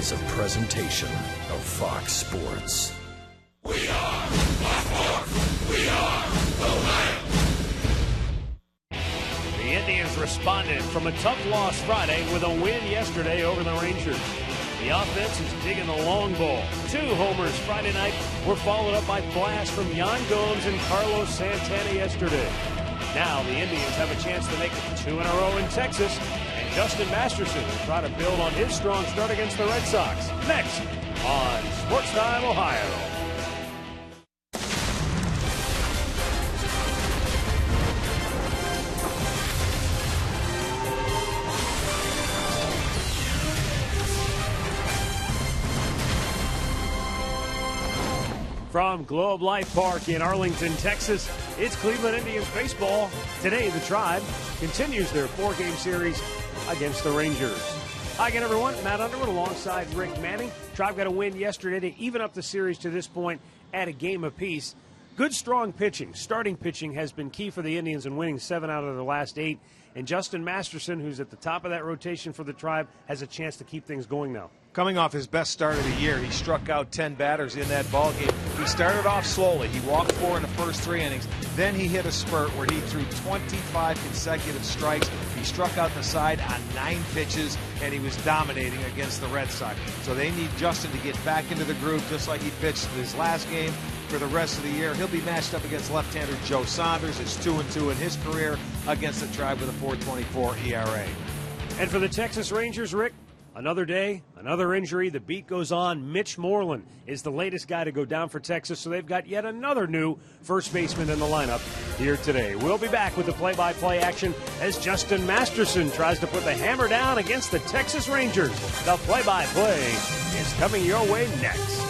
is a presentation of Fox Sports. We are Baltimore. We are Ohio. The Indians responded from a tough loss Friday with a win yesterday over the Rangers. The offense is digging the long ball. 2 homers Friday night were followed up by blasts from Yan Gomes and Carlos Santana yesterday. Now the Indians have a chance to make it 2 in a row in Texas, and Justin Masterson will try to build on his strong start against the Red Sox. Next on Sports Time Ohio. From Globe Life Park in Arlington, Texas, it's Cleveland Indians baseball. Today, the Tribe continues their 4-game series against the Rangers. Hi again, everyone. Matt Underwood alongside Rick Manning. Tribe got a win yesterday to even up the series to this point at a game apiece. Good, strong pitching. Starting pitching has been key for the Indians in winning 7 out of their last 8. And Justin Masterson, who's at the top of that rotation for the Tribe, has a chance to keep things going now. Coming off his best start of the year, he struck out 10 batters in that ballgame. He started off slowly. He walked 4 in the first 3 innings. Then he hit a spurt where he threw 25 consecutive strikes. He struck out the side on 9 pitches, and he was dominating against the Red Sox. So they need Justin to get back into the groove just like he pitched his last game for the rest of the year. He'll be matched up against left-hander Joe Saunders. It's 2-2 in his career against the Tribe with a 4.24 ERA. And for the Texas Rangers, Rick, another day, another injury. The beat goes on. Mitch Moreland is the latest guy to go down for Texas, so they've got yet another new first baseman in the lineup here today. We'll be back with the play-by-play action as Justin Masterson tries to put the hammer down against the Texas Rangers. The play-by-play is coming your way next.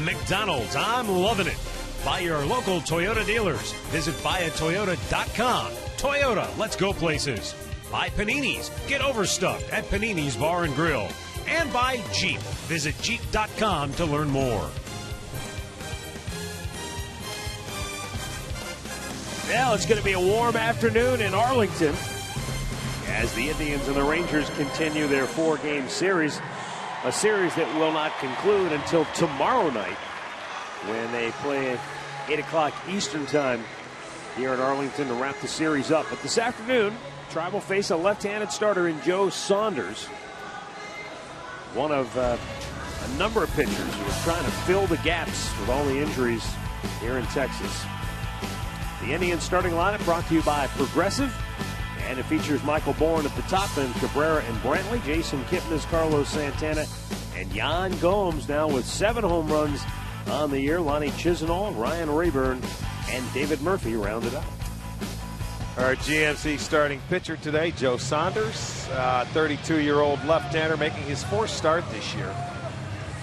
McDonald's, I'm loving it. By your local Toyota dealers. Visit buyatoyota.com. Toyota, let's go places. By Panini's, get overstuffed at Panini's Bar and Grill. And by Jeep. Visit Jeep.com to learn more. Well, it's going to be a warm afternoon in Arlington as the Indians and the Rangers continue their 4-game series. A series that will not conclude until tomorrow night when they play at 8 o'clock Eastern time here in Arlington to wrap the series up. But this afternoon, Tribe will face a left-handed starter in Joe Saunders, one of a number of pitchers who is trying to fill the gaps with all the injuries here in Texas. The Indians starting lineup brought to you by Progressive, and it features Michael Bourne at the top, and Cabrera and Brantley, Jason Kipnis, Carlos Santana, and Yan Gomes now with 7 home runs on the year. Lonnie Chisenhall, Ryan Rayburn, and David Murphy rounded up. Our GMC starting pitcher today, Joe Saunders, 32-year-old left-hander, making his 4th start this year.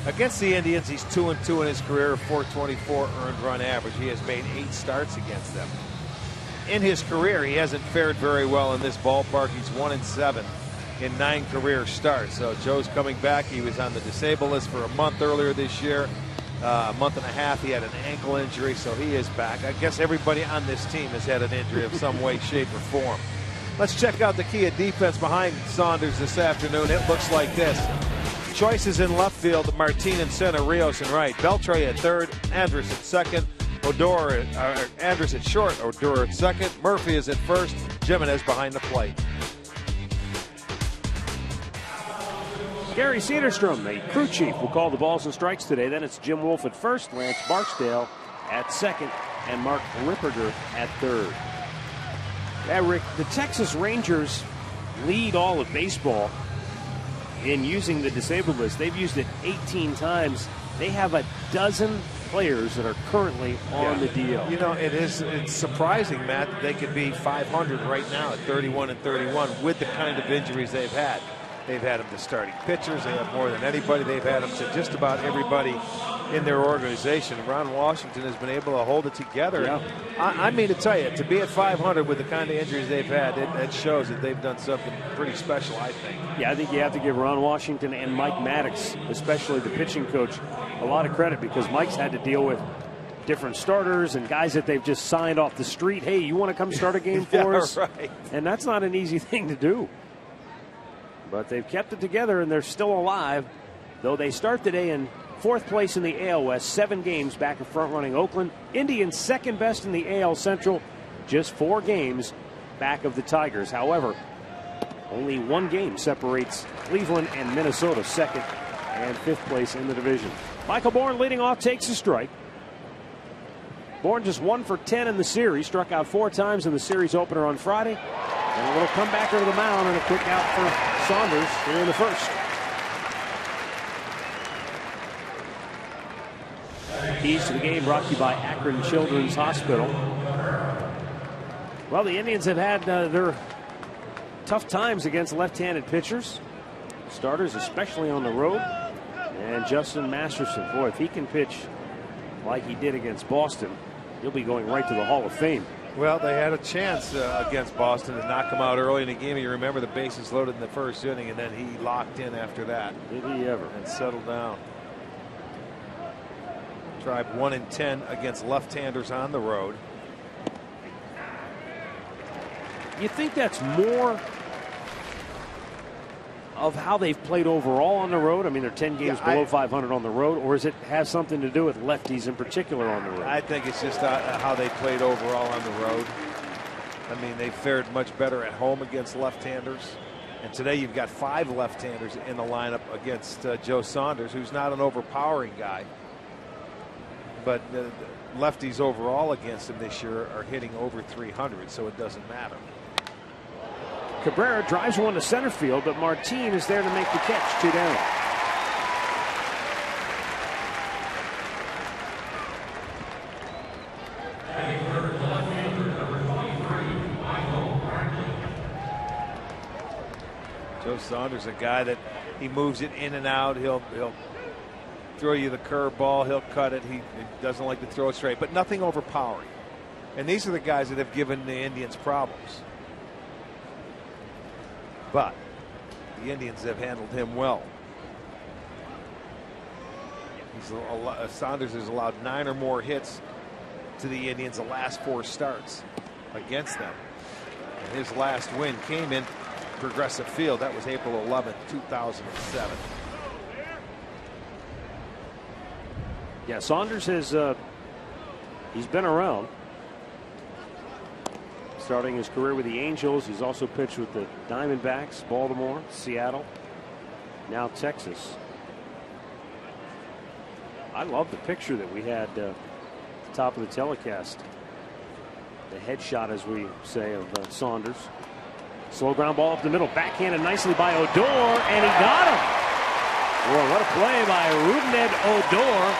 Against the Indians, he's 2-2 in his career, 424 earned run average. He has made 8 starts against them. In his career, he hasn't fared very well in this ballpark. He's 1-7 in 9 career starts. So Joe's coming back. He was on the disabled list for a month earlier this year. A month and a half, he had an ankle injury, so he is back. I guess everybody on this team has had an injury of some way, shape, or form. Let's check out the key of defense behind Saunders this afternoon. It looks like this. Choices in left field, Martin in center, Rios in right. Beltre at third, Andrus at second, Andrus at short, Odor at second, Murphy is at first, Jimenez behind the plate. Gary Cedarstrom, the crew chief, will call the balls and strikes today. Then it's Jim Wolf at first, Lance Barksdale at second, and Mark Ripperger at third. Yeah, Rick, the Texas Rangers lead all of baseball in using the disabled list. They've used it 18 times. They have a dozen players that are currently on the DL. You know, it's surprising, Matt, that they could be 500 right now at 31-31 with the kind of injuries they've had. They've had them to starting pitchers. They have more than anybody. They've had them to just about everybody in their organization. Ron Washington has been able to hold it together. Yeah. I mean to tell you, to be at 500 with the kind of injuries they've had, it shows that they've done something pretty special, I think. Yeah, I think you have to give Ron Washington and Mike Maddox, especially the pitching coach, a lot of credit, because Mike's had to deal with different starters and guys that they've just signed off the street. Hey, you want to come start a game for us? Right. And that's not an easy thing to do. But they've kept it together, and they're still alive, though they start today in 4th place in the AL West, 7 games back of front-running Oakland. Indians second best in the AL Central, just 4 games back of the Tigers. However, only 1 game separates Cleveland and Minnesota, 2nd and 5th place in the division. Michael Bourne leading off, takes a strike. Bourne just 1 for 10 in the series, struck out 4 times in the series opener on Friday. And a little comebacker to the mound and a quick out for Saunders here in the first. Keys to the game brought to you by Akron Children's Hospital. Well, the Indians have had their tough times against left-handed pitchers, starters especially on the road. And Justin Masterson, boy, if he can pitch like he did against Boston, he'll be going right to the Hall of Fame. Well, they had a chance against Boston to knock him out early in the game. You remember the bases loaded in the first inning, and then he locked in after that. Did he ever? And settled down. Tribe 1-10 against left-handers on the road. You think that's more of how they've played overall on the road? I mean, they're 10 games below 500 on the road, or does it have something to do with lefties in particular on the road? I think it's just how they played overall on the road. I mean, they fared much better at home against left-handers. And today you've got 5 left-handers in the lineup against Joe Saunders, who's not an overpowering guy. But the lefties overall against him this year are hitting over 300, so it doesn't matter. Cabrera drives one to center field, but Martin is there to make the catch. 2 down. Joe Saunders, a guy that he moves it in and out. He'll throw you the curveball. He'll cut it. He doesn't like to throw it straight, but nothing overpowering. And these are the guys that have given the Indians problems. But the Indians have handled him well. Saunders has allowed 9 or more hits to the Indians the last 4 starts. against them. And his last win came in Progressive Field. That was April 11th, 2007. Yeah, Saunders has he's been around. Starting his career with the Angels, he's also pitched with the Diamondbacks, Baltimore, Seattle, now Texas. I love the picture that we had at the top of the telecast. The headshot, as we say, of Saunders. Slow ground ball up the middle, backhanded nicely by Odor, and he got him. Boy, what a play by Rougned Odor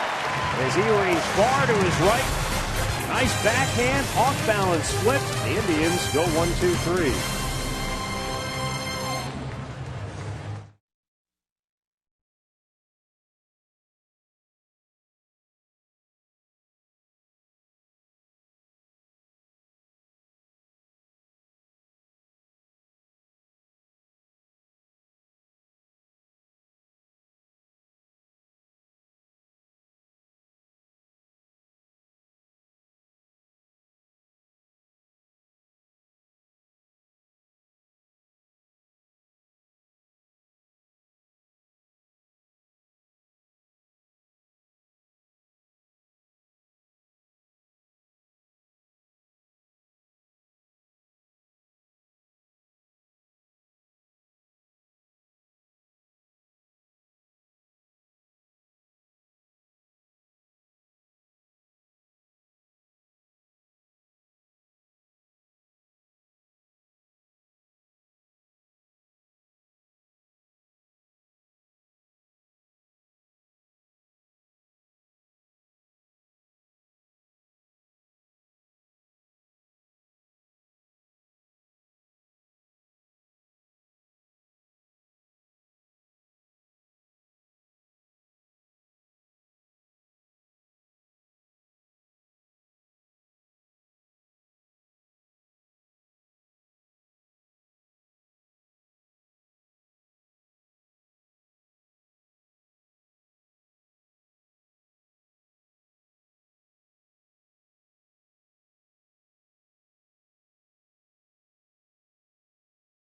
as he ranged far to his right. Nice backhand, off balance flip. The Indians go 1-2-3.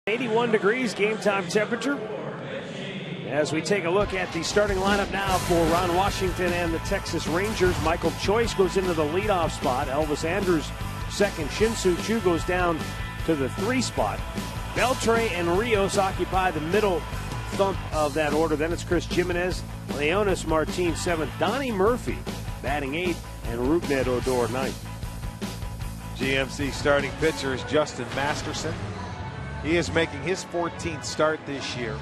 $81 game time temperature. As we take a look at the starting lineup now for Ron Washington and the Texas Rangers, Michael Choice goes into the leadoff spot. Elvis Andrus second. Shin-Soo Choo goes down to the 3 spot. Beltre and Rios occupy the middle thump of that order. Then it's Chris Jimenez, Leonis Martin 7th, Donnie Murphy batting 8th, and Rougned Odor 9th. GMC starting pitcher is Justin Masterson. He is making his 14th start this year,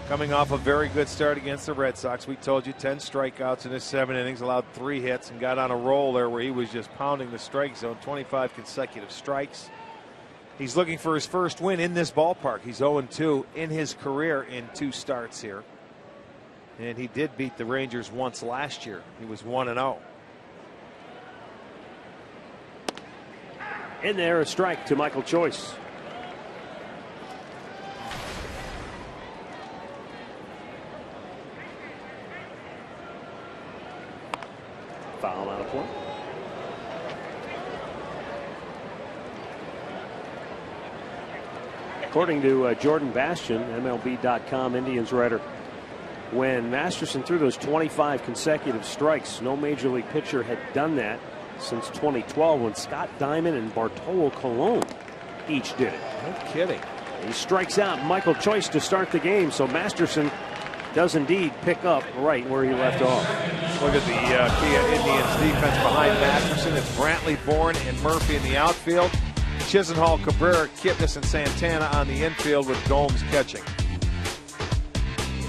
coming off a very good start against the Red Sox. We told you 10 strikeouts in his 7 innings, allowed 3 hits, and got on a roll there where he was just pounding the strike zone, 25 consecutive strikes. He's looking for his first win in this ballpark. He's 0-2 in his career in 2 starts here. And he did beat the Rangers once last year. He was 1-0. In there, a strike to Michael Choice. Foul out of play. According to Jordan Bastian, MLB.com Indians writer, when Masterson threw those 25 consecutive strikes, no major league pitcher had done that since 2012 when Scott Diamond and Bartolo Colon each did it. No kidding. He strikes out Michael Choice to start the game, so Masterson does indeed pick up right where he left off. Look at the Kia Indians defense behind Masterson. It's Brantley, Bourne, and Murphy in the outfield. Chisenhall, Cabrera, Kipnis, and Santana on the infield with Gomes catching.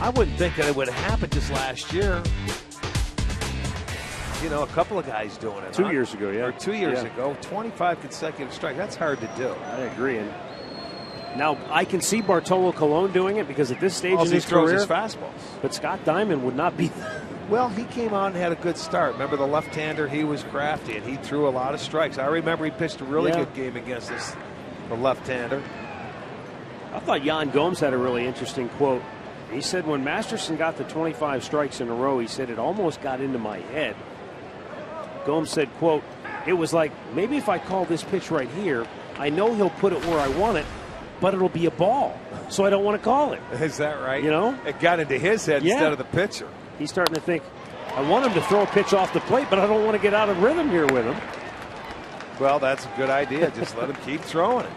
I wouldn't think that it would have happened just last year. You know, a couple of guys doing it. 2 years ago, yeah. Or 2 years ago, 25 consecutive strikes. That's hard to do. I agree. And now I can see Bartolo Colon doing it because at this stage in his career, his fastballs. But Scott Diamond would not be. Well, he came out and had a good start. Remember the left-hander? He was crafty, and he threw a lot of strikes. I remember he pitched a really good game against us, the left-hander. I thought Yan Gomes had a really interesting quote. He said when Masterson got the 25 strikes in a row, he said it almost got into my head. Gomes said, quote, it was like, maybe if I call this pitch right here, I know he'll put it where I want it, but it'll be a ball, so I don't want to call it. Is that right? You know? It got into his head instead of the pitcher. He's starting to think, I want him to throw a pitch off the plate, but I don't want to get out of rhythm here with him. Well, that's a good idea. Just let him keep throwing it.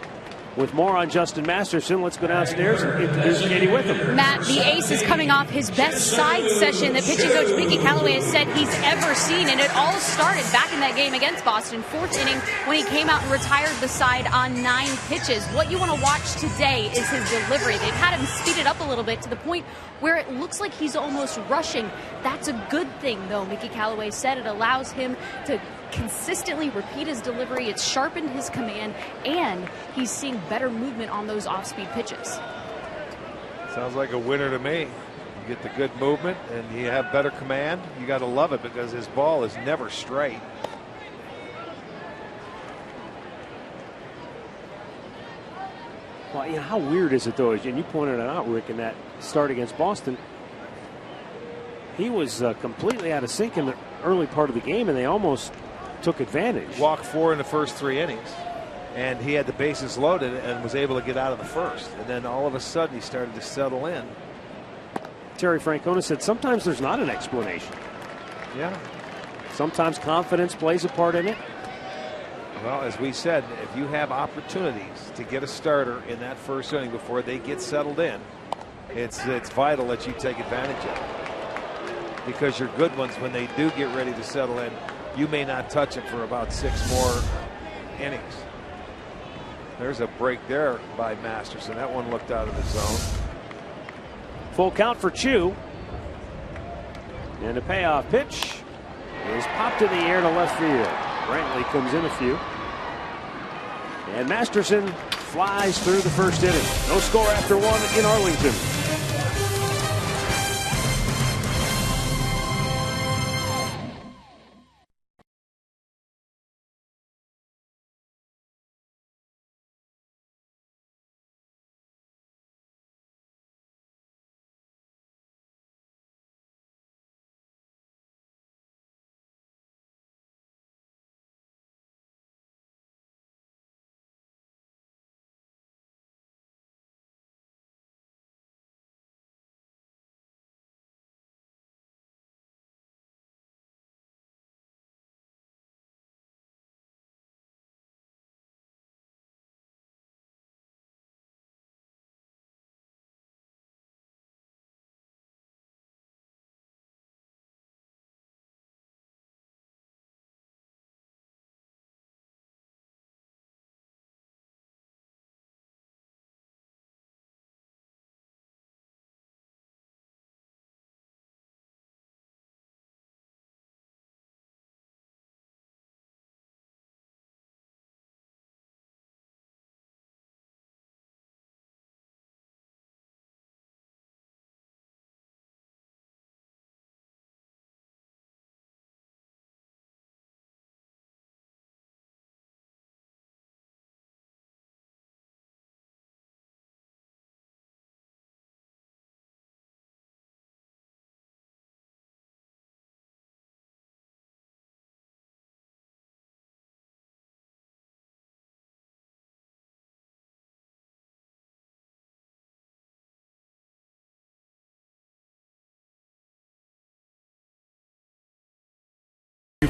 With more on Justin Masterson, let's go downstairs and introduce Katie Witham. Matt, the ace is coming off his best side session that pitching coach Mickey Callaway has said he's ever seen, and it all started back in that game against Boston, 4th inning, when he came out and retired the side on 9 pitches. What you want to watch today is his delivery. They've had him speed it up a little bit to the point where it looks like he's almost rushing. That's a good thing, though. Mickey Callaway said it allows him to consistently repeat his delivery. It's sharpened his command, and he's seeing better movement on those off-speed pitches. Sounds like a winner to me. You get the good movement and you have better command. You got to love it because his ball is never straight. Well, you know, how weird is it, though, and you pointed it out, Rick, in that start against Boston. He was completely out of sync in the early part of the game, and they almost took advantage. Walked 4 in the first 3 innings, and he had the bases loaded and was able to get out of the first. And then all of a sudden he started to settle in. Terry Francona said sometimes there's not an explanation. Yeah. Sometimes confidence plays a part in it. Well, as we said, if you have opportunities to get a starter in that first inning before they get settled in, it's vital that you take advantage of it. Because your good ones, when they do get ready to settle in, you may not touch them for about 6 more innings. There's a break there by Masterson. That one looked out of the zone. Full count for Chu. And the payoff pitch is popped in the air to left field. Brantley comes in a few. And Masterson flies through the first inning. No score after 1 in Arlington.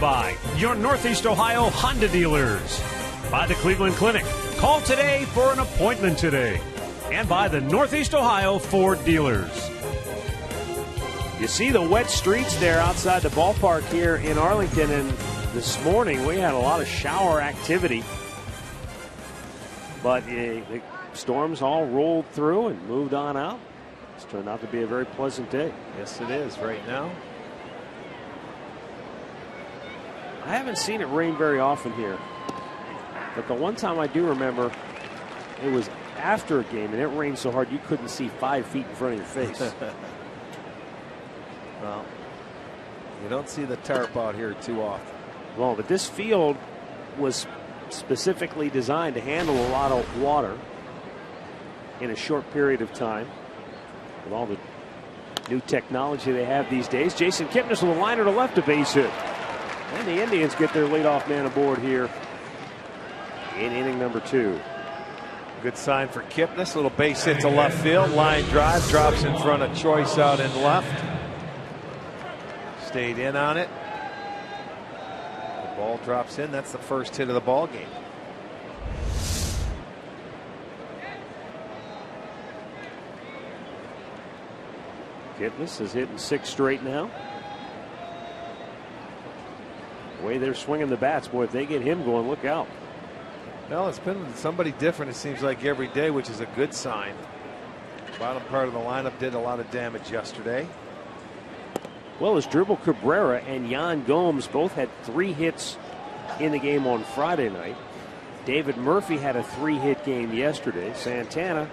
By your Northeast Ohio Honda dealers, by the Cleveland Clinic. Call today for an appointment today. And by the Northeast Ohio Ford dealers. You see the wet streets there outside the ballpark here in Arlington, and this morning we had a lot of shower activity. But the storms all rolled through and moved on out. It's turned out to be a very pleasant day. Yes, it is right now. I haven't seen it rain very often here, but the one time I do remember, it was after a game, and it rained so hard you couldn't see 5 feet in front of your face. Well, you don't see the tarp out here too often. Well, but this field was specifically designed to handle a lot of water in a short period of time. With all the new technology they have these days, Jason Kipnis with a liner to left, a base hit. And the Indians get their leadoff man aboard here in inning number 2. Good sign for Kipnis. Little base hit to left field. Line drive. Drops in front of Choice out in left. Stayed in on it. The ball drops in. That's the first hit of the ball game. Kipnis is hitting 6 straight now. The way they're swinging the bats, boy, if they get him going, look out. Well, it's been somebody different, it seems like, every day, which is a good sign. Bottom part of the lineup did a lot of damage yesterday. Well, as Dribble Cabrera and Yan Gomes both had 3 hits in the game on Friday night. David Murphy had a 3-hit game yesterday. Santana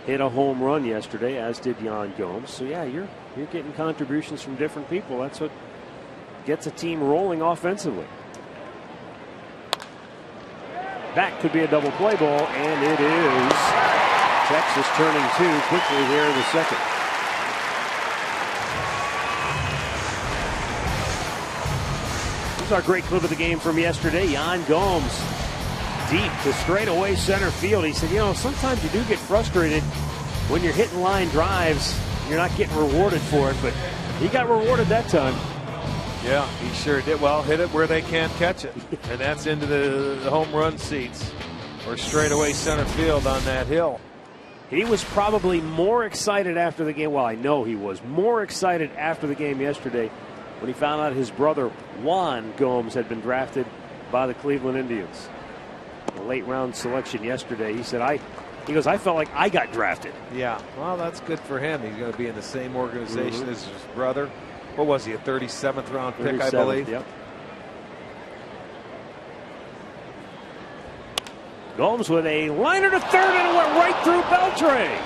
hit a home run yesterday, as did Yan Gomes. So yeah, you're getting contributions from different people. That's what gets a team rolling offensively. That could be a double play ball, and it is. Texas turning 2 quickly here in the second. This is our great clip of the game from yesterday. Yan Gomes deep to straightaway center field. He said, you know, sometimes you do get frustrated when you're hitting line drives. You're not getting rewarded for it, but he got rewarded that time. Yeah, he sure did. Well, hit it where they can't catch it. And that's into the home run seats or straightaway center field on that hill. He was probably more excited after the game. Well, I know he was more excited after the game yesterday when he found out his brother Juan Gomes had been drafted by the Cleveland Indians. A late round selection yesterday. He said, I felt like I got drafted. Yeah, well, that's good for him. He's going to be in the same organization as his brother. What was he, a 37th round pick, I believe? Yep. Gomes with a liner to third, and it went right through Beltre.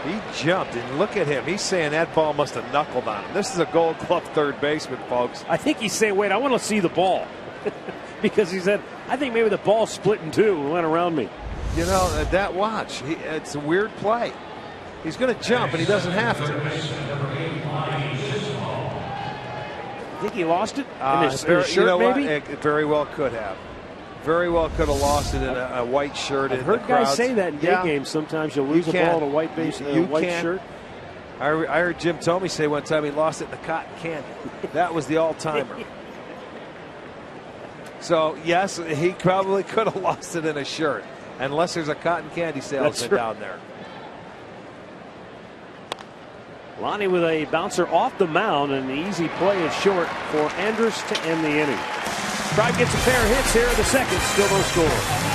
He jumped, and look at him. He's saying that ball must have knuckled on him. This is a Gold Glove third baseman, folks. I think he's saying, wait, I want to see the ball. Because he said, I think maybe the ball split in 2 and went around me. You know, that watch, it's a weird play. He's going to jump, and he doesn't have to. I think he lost it in his shirt, you know maybe? It very well could have. Very well could have lost it in a white shirt. I've heard guys say that in day games. Sometimes you'll lose a ball in a white base, white shirt. I heard Jim Thome say one time he lost it in the cotton candy. That was the all-timer. So, yes, he probably could have lost it in a shirt, unless there's a cotton candy salesman down there. Lonnie with a bouncer off the mound, and the easy play is short for Andrus to end the inning. Tribe gets a pair of hits here in the second, still no score.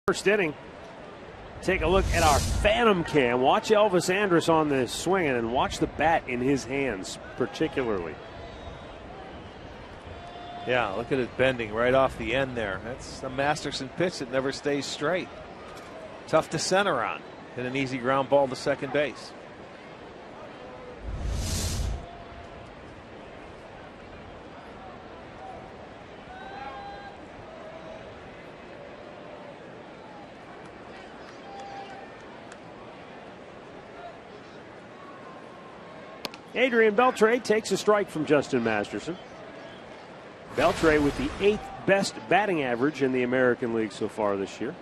First inning. Take a look at our Phantom Cam. Watch Elvis Andrus on this swinging, and watch the bat in his hands particularly. Yeah, look at it bending right off the end there. That's a Masterson pitch that never stays straight. Tough to center on. And an easy ground ball to second base. Adrian Beltre takes a strike from Justin Masterson. Beltre with the 8th best batting average in the American League so far this year.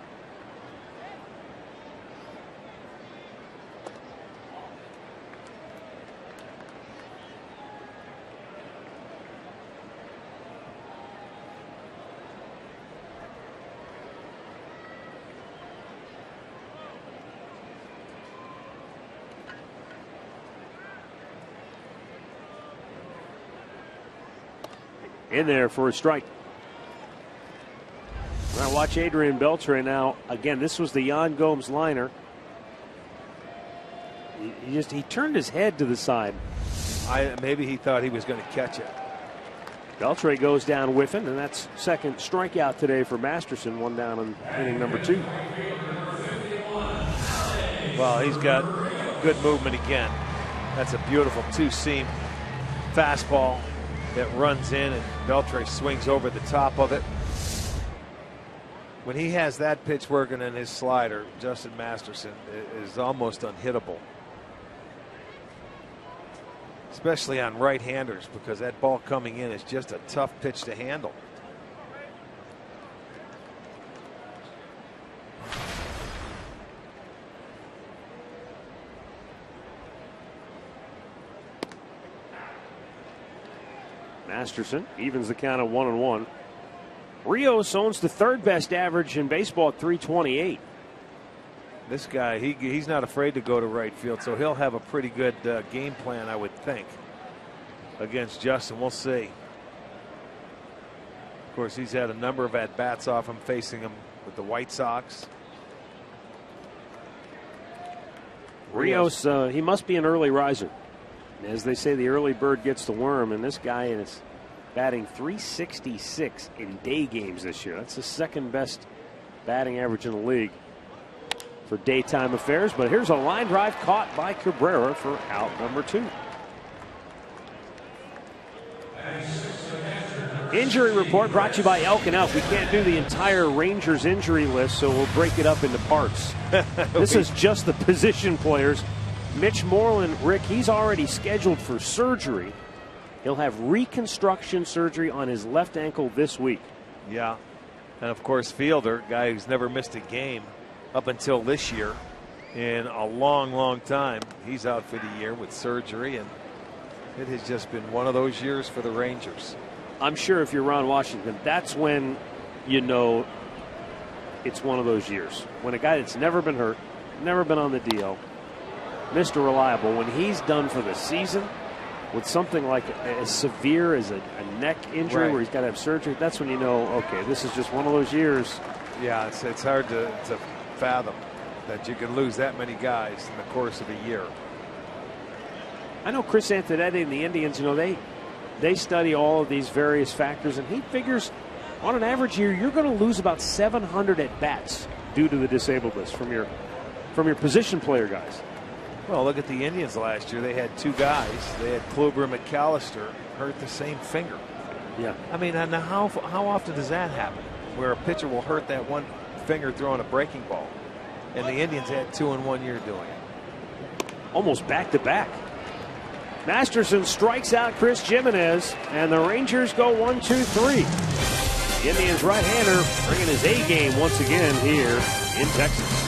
In there for a strike. Now watch Adrian Beltre now. Again, this was the Yan Gomes liner. He turned his head to the side. Maybe he thought he was going to catch it. Beltre goes down whiffing, and that's second strikeout today for Masterson. One down in inning number 2. Well, he's got good movement again. That's a beautiful two-seam fastball that runs in, and Beltre swings over the top of it. When he has that pitch working in his slider, Justin Masterson is almost unhittable. Especially on right-handers, because that ball coming in is just a tough pitch to handle. Masterson evens the count of 1-1. Rios owns the 3rd best average in baseball at 328. This guy, he's not afraid to go to right field, so he'll have a pretty good game plan, I would think, against Justin. We'll see. Of course, he's had a number of at-bats off him, facing him with the White Sox. Rios, he must be an early riser. As they say, the early bird gets the worm, and this guy is batting .366 in day games this year. That's the 2nd best batting average in the league for daytime affairs. But here's a line drive caught by Cabrera for out number 2. Injury report brought to you by Elk & Elk. We can't do the entire Rangers injury list, so we'll break it up into parts. This is just the position players. Mitch Moreland, Rick, he's already scheduled for surgery. He'll have reconstruction surgery on his left ankle this week. Yeah. And of course, Fielder, guy who's never missed a game up until this year in a long, long time. He's out for the year with surgery, and it has just been one of those years for the Rangers. I'm sure if you're Ron Washington, that's when you know it's one of those years. When a guy that's never been hurt, never been on the DL, Mr. Reliable, when he's done for the season with something like as severe as a neck injury, right, where he's got to have surgery, that's when you know, okay, this is just one of those years. Yeah, it's hard to fathom that you can lose that many guys in the course of a year. I know Chris Antonetti and the Indians, you know, they study all of these various factors, and he figures on an average year you're going to lose about 700 at bats due to the disabled list from your position player guys. Well, look at the Indians last year. They had 2 guys. They had Kluber and McAllister hurt the same finger. Yeah. I mean, and how often does that happen, where a pitcher will hurt that one finger throwing a breaking ball? And the Indians had 2 in 1 year doing it. Almost back to back. Masterson strikes out Chris Jimenez, and the Rangers go 1-2-3. The Indians right-hander bringing his A game once again here in Texas.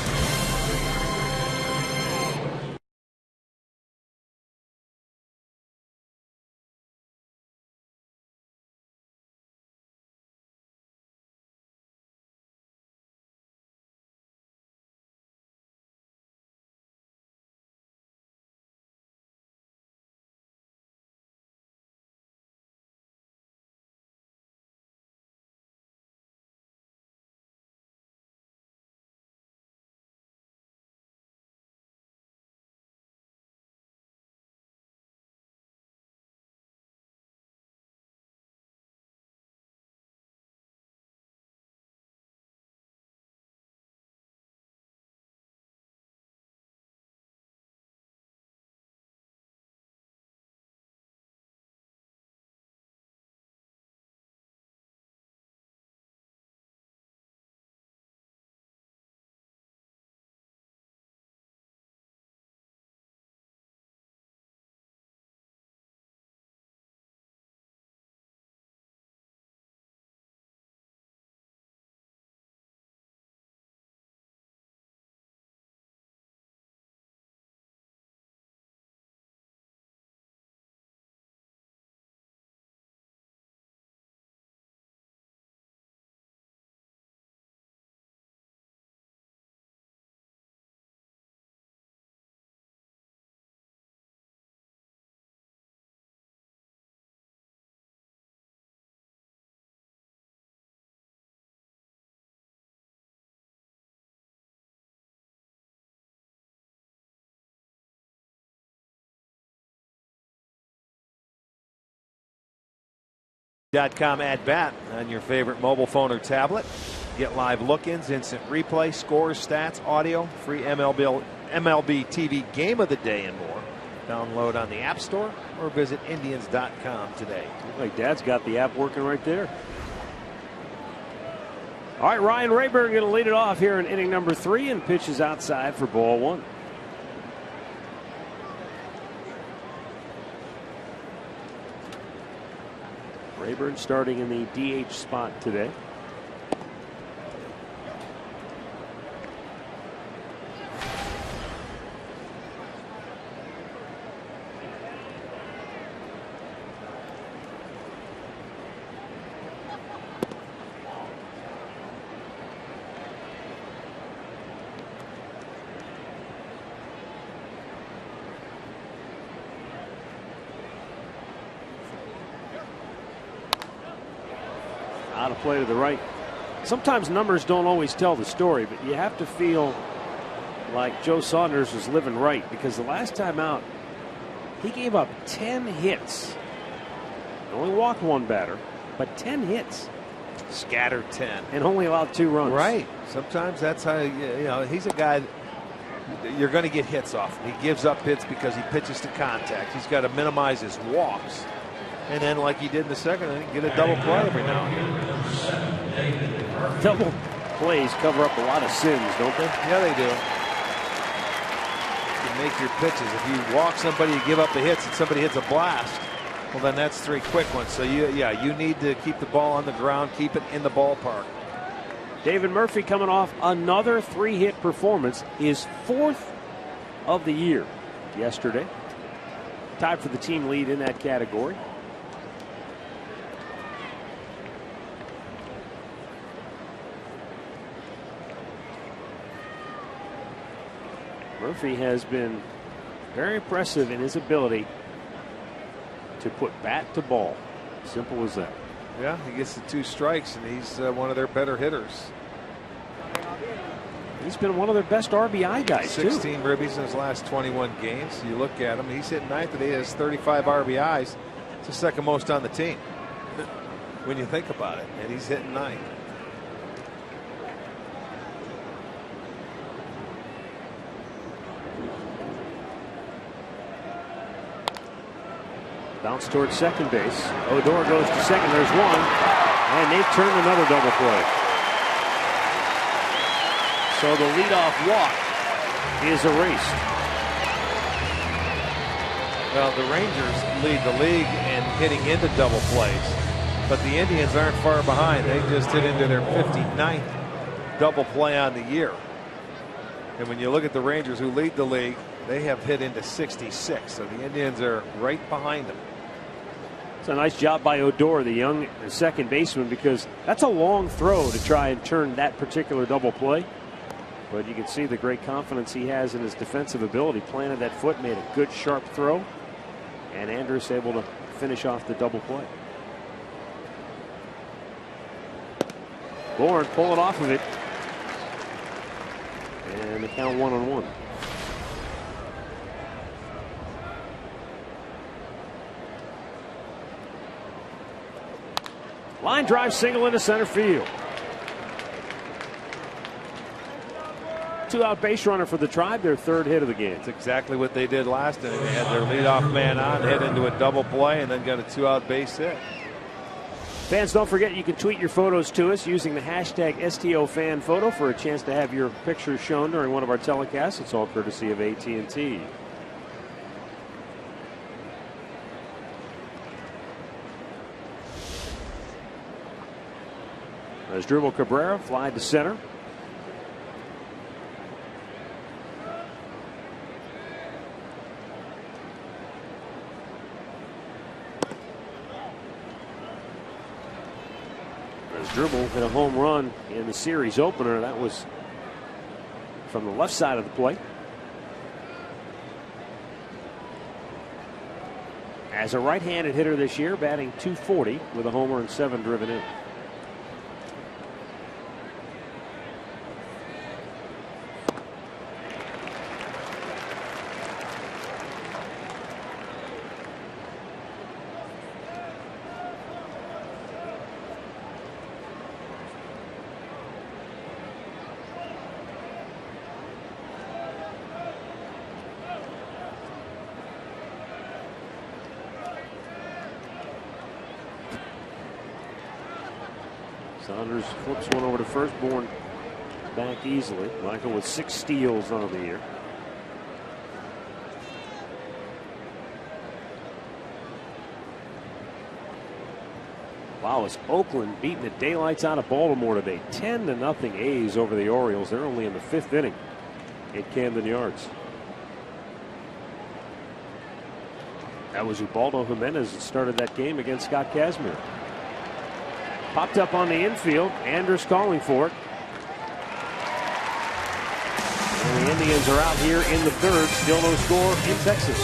.com at bat on your favorite mobile phone or tablet. Get live look-ins, instant replay, scores, stats, audio, free MLB TV game of the day, and more. Download on the App Store or visit Indians.com today. Looks like Dad's got the app working right there. All right, Ryan Rayburn going to lead it off here in inning number 3 and pitches outside for ball 1. Rayburn starting in the DH spot today. Out of play to the right. Sometimes numbers don't always tell the story, but you have to feel like Joe Saunders was living right, because the last time out, he gave up 10 hits. Only walked 1 batter, but 10 hits. Scattered 10. And only allowed 2 runs. Right. Sometimes that's how, he's a guy you're going to get hits off. He gives up hits because he pitches to contact. He's got to minimize his walks. And then, like he did in the second inning, get a double play every now and then. Double plays cover up a lot of sins, don't they? Yeah, they do. You make your pitches. If you walk somebody, you give up the hits, and somebody hits a blast, well, then that's 3 quick ones. So, you need to keep the ball on the ground, keep it in the ballpark. David Murphy coming off another 3-hit performance, his 4th of the year yesterday. Tied for the team lead in that category. Murphy has been very impressive in his ability to put bat to ball. Simple as that. Yeah, he gets the 2 strikes, and he's one of their better hitters. He's been one of their best RBI guys, 16 ribbies in his last 21 games. You look at him, he's hitting 9th today, has 35 RBIs. It's the second most on the team when you think about it, and he's hitting 9th. Bounce towards second base. Odor goes to second. There's one. And they've turned another double play. So the leadoff walk is erased. Well, the Rangers lead the league in hitting into double plays, but the Indians aren't far behind. They just hit into their 59th double play on the year. And when you look at the Rangers, who lead the league, they have hit into 66. So the Indians are right behind them. It's a nice job by Odor, the young second baseman, because that's a long throw to try and turn that particular double play. But you can see the great confidence he has in his defensive ability. Planted that foot, made a good sharp throw, and Andrus able to finish off the double play. Bourne pulling off of it. And the count 1-1. Line drive single into center field. 2-out base runner for the Tribe, their 3rd hit of the game. It's exactly what they did last inning. They had their leadoff man on, hit into a double play, and then got a 2-out base hit. Fans, don't forget you can tweet your photos to us using the hashtag STOFanPhoto for a chance to have your picture shown during one of our telecasts. It's all courtesy of AT&T. As Dribble Cabrera fly to center. As Dribble hit a home run in the series opener. That was from the left side of the plate. As a right-handed hitter this year, batting .240 with a homer and 7 driven in. Saunders flips one over to first, born back easily. Michael with 6 steals on the year. Wow, it's Oakland beating the daylights out of Baltimore today. 10-0 A's over the Orioles. They're only in the 5th inning at Camden Yards. That was Ubaldo Jimenez that started that game against Scott Kazmir. Popped up on the infield. Anders calling for it. And the Indians are out here in the 3rd. Still no score in Texas.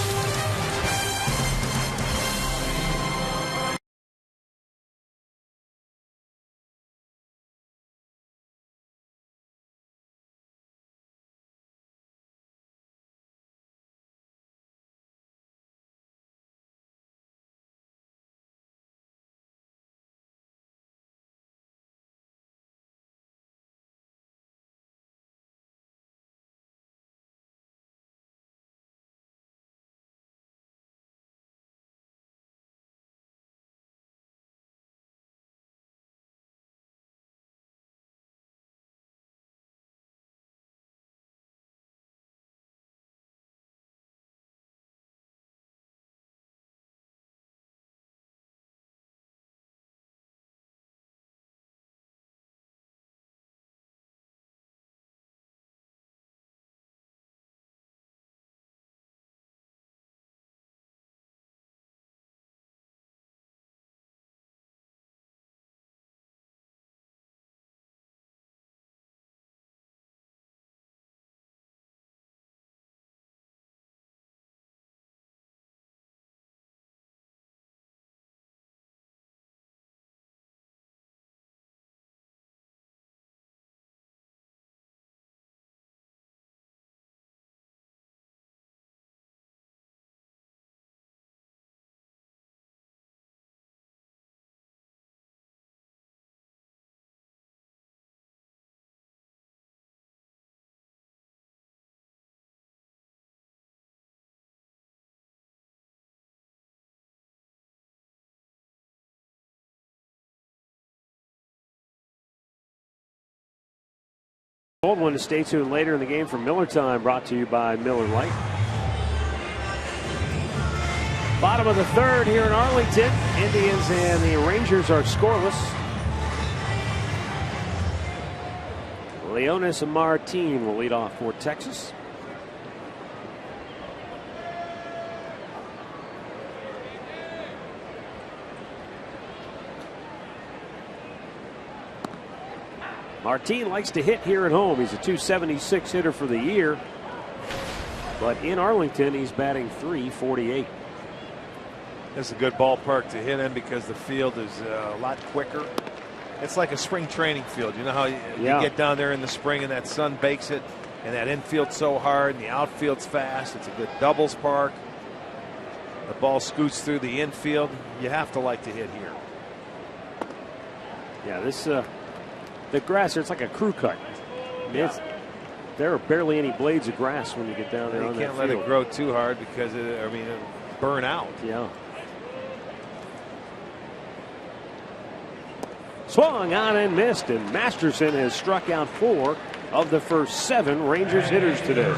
One to stay tuned later in the game for Miller Time, brought to you by Miller Lite. Bottom of the 3rd here in Arlington. Indians and the Rangers are scoreless. Leonis Martin will lead off for Texas. Martin likes to hit here at home. He's a .276 hitter for the year. But in Arlington, he's batting .348. It's a good ballpark to hit in because the field is a lot quicker. It's like a spring training field. You know how you get down there in the spring and that sun bakes it, and that infield's so hard and the outfield's fast. It's a good doubles park. The ball scoots through the infield. You have to like to hit here. Yeah, this the grass here, it's like a crew cut. There are barely any blades of grass when you get down there on that field. You can't let it grow too hard because it'll burn out. Yeah. Swung on and missed, and Masterson has struck out 4 of the first 7 Rangers hitters today.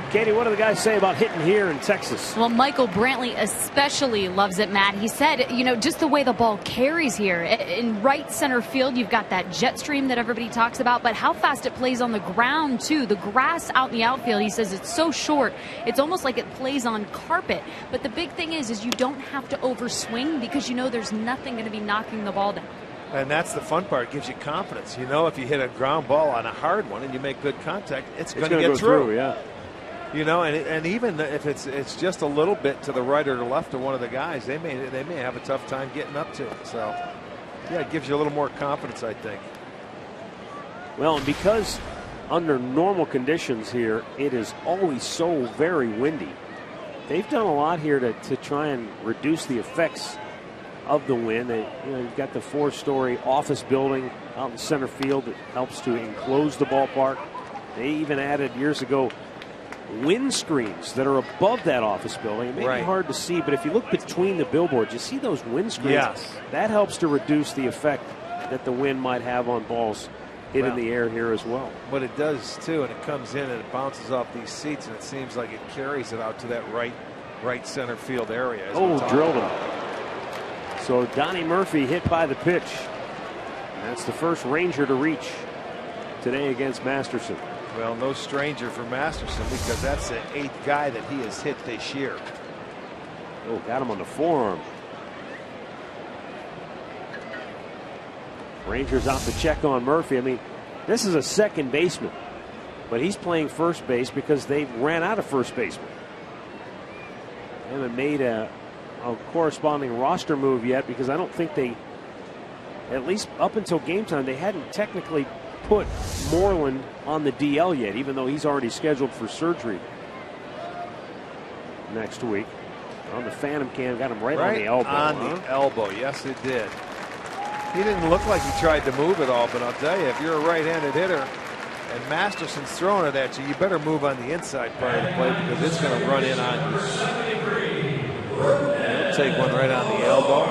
Katie, what do the guys say about hitting here in Texas? Well, Michael Brantley especially loves it, Matt. He said, just the way the ball carries here. In right center field, you've got that jet stream that everybody talks about, but how fast it plays on the ground, too. The grass out in the outfield, he says it's so short, it's almost like it plays on carpet. But the big thing is you don't have to overswing because there's nothing going to be knocking the ball down. And that's the fun part. It gives you confidence. If you hit a ground ball on a hard one and you make good contact, it's going to get through. Yeah. And even if it's just a little bit to the right or the left of one of the guys, they may have a tough time getting up to it. So, yeah, it gives you a little more confidence, I think. Well, and because under normal conditions here, it is always so very windy. They've done a lot here to try and reduce the effects of the wind. You've got the 4-story office building out in center field that helps to enclose the ballpark. They even added years ago windscreens that are above that office building. It may be hard to see, but if you look between the billboards, you see those windscreens. Yes. That helps to reduce the effect that the wind might have on balls hit in the air here as well. What it does too, and it comes in and it bounces off these seats, and it seems like it carries it out to that right center field area. Drilled him. So Donnie Murphy hit by the pitch. That's the first Ranger to reach today against Masterson. Well, no stranger for Masterson, because that's the 8th guy that he has hit this year. Oh, got him on the forearm. Rangers out to check on Murphy. I mean, this is a second baseman, but he's playing first base because they ran out of first baseman. They haven't made a corresponding roster move yet, because I don't think they, at least up until game time, they hadn't technically put Moreland on the DL yet, even though he's already scheduled for surgery next week. On the Phantom cam, got him right on the elbow. The elbow, yes it did. He didn't look like he tried to move at all, but I'll tell you, if you're a right-handed hitter and Masterson's throwing it at you, you better move on the inside part of the plate, because it's going to run in on you. He'll take one right on the elbow.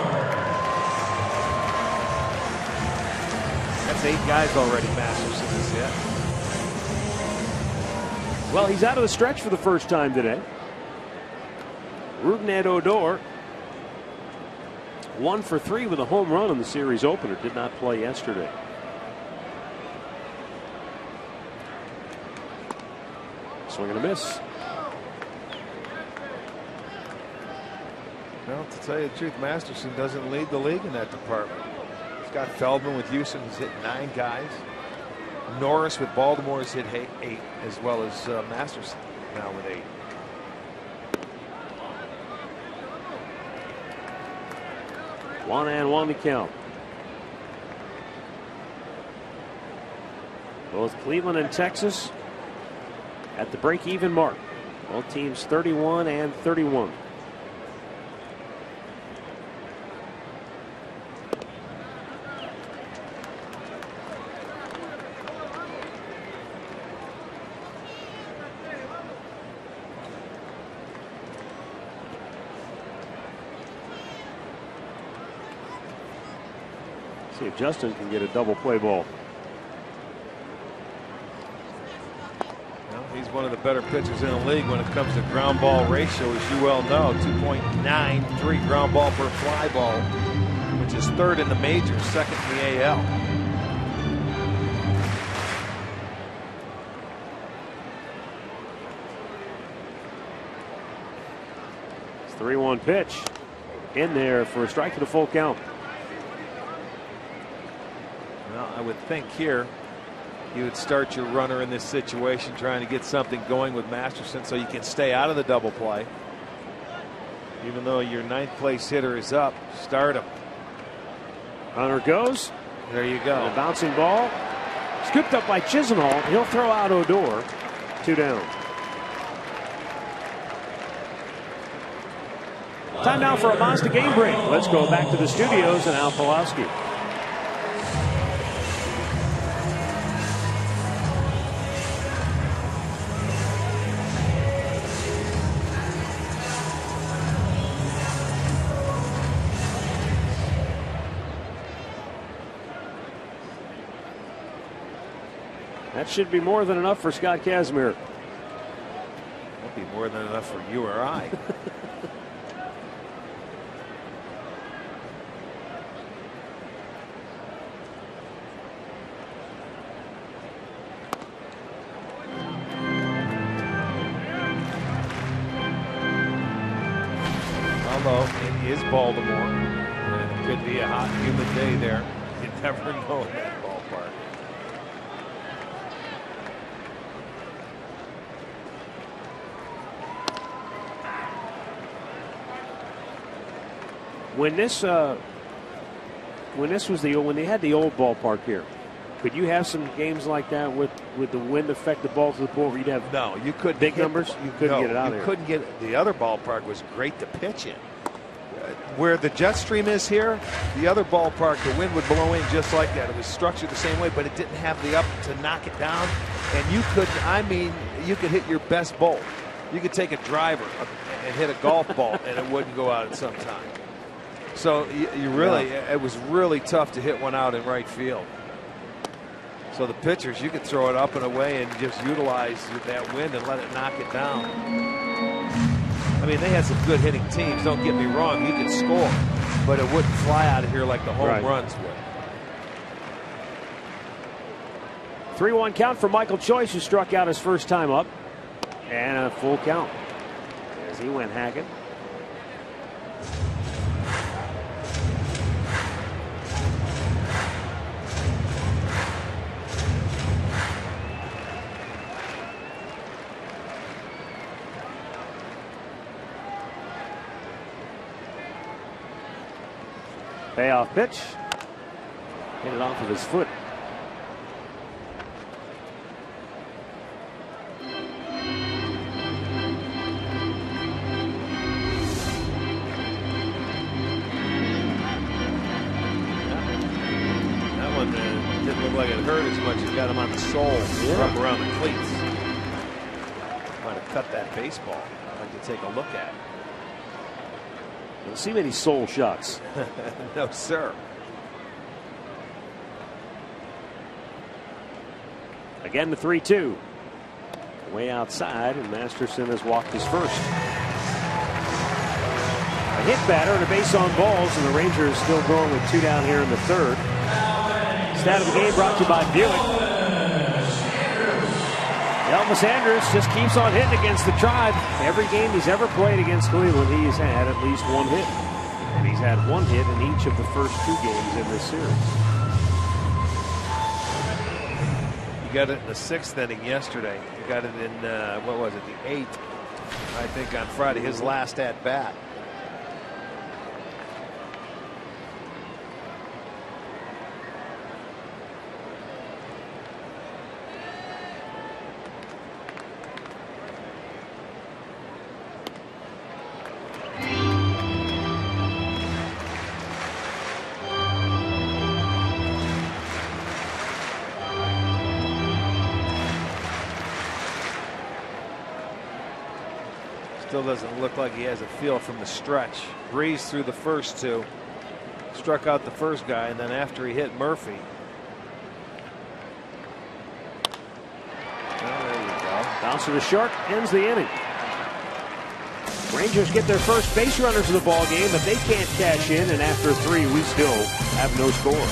That's 8 guys already Masterson has hit. Well, he's out of the stretch for the first time today. Rougned Odor, 1 for 3 with a home run in the series opener. Did not play yesterday. Swing and a miss. Well, to tell you the truth, Masterson doesn't lead the league in that department. Scott Feldman with Houston has hit 9 guys. Norris with Baltimore has hit 8, as well as Masterson now with 8. One and one to count. Both Cleveland and Texas at the break-even mark. Both teams 31 and 31. See if Justin can get a double play ball. Well, he's one of the better pitchers in the league when it comes to ground ball ratio, as you well know. 2.93 ground ball per fly ball, which is 3rd in the majors, 2nd in the AL. It's 3-1 pitch in there for a strike to the full count. Well, I would think here you would start your runner in this situation, trying to get something going with Masterson so you can stay out of the double play. Even though your 9th place hitter is up, start him. Runner goes. There you go. And a bouncing ball. Scooped up by Chisenhall. He'll throw out Odor. 2 down. Time now for a Mazda game break. Let's go back to the studios and Al Pawlowski. That should be more than enough for Scott Kazmir. That'll be more than enough for you or I. Although it is Baltimore, and it could be a hot, humid day there. You never know in that ballpark. When this was when they had the old ballpark here, could you have some games like that with the wind affect the ball to the point where you'd have you couldn't big numbers? You couldn't get it out of here. You couldn't get it. The other ballpark was great to pitch in. Where the jet stream is here, the other ballpark, the wind would blow in just like that. It was structured the same way, but it didn't have the up to knock it down. And you couldn't, you could hit your best ball. You could take a driver and hit a golf ball and it wouldn't go out at some time. So you really, it was really tough to hit one out in right field. So the pitchers, you could throw it up and away and just utilize that wind and let it knock it down. I mean, they had some good hitting teams. Don't get me wrong, you could score, but it wouldn't fly out of here like the home runs would. 3-1 count for Michael Choice, who struck out his first time up, and a full count as he went hacking. Payoff pitch. Hit it off of his foot. That one didn't look like it hurt as much. It got him on the sole, up around the cleats. Might have cut that baseball. I'd like to take a look at it. Don't see many soul shots. No, sir. Again, the 3-2. Way outside, and Masterson has walked his first. A hit batter and a base on balls, and the Rangers still going with 2 down here in the third. Stat of the game brought to you by Buick. Elvis Andrus just keeps on hitting against the Tribe. Every game he's ever played against Cleveland, he's had at least 1 hit. And he's had 1 hit in each of the first 2 games in this series. He got it in the 6th inning yesterday. He got it in, what was it, the 8th, I think, on Friday, his last at bat. Still doesn't look like he has a feel from the stretch. Breezed through the first 2. Struck out the first guy, and then after he hit Murphy. Oh, there you go. Bouncer to short, ends the inning. Rangers get their first base runners of the ball game, but they can't cash in, and after 3, we still have no score.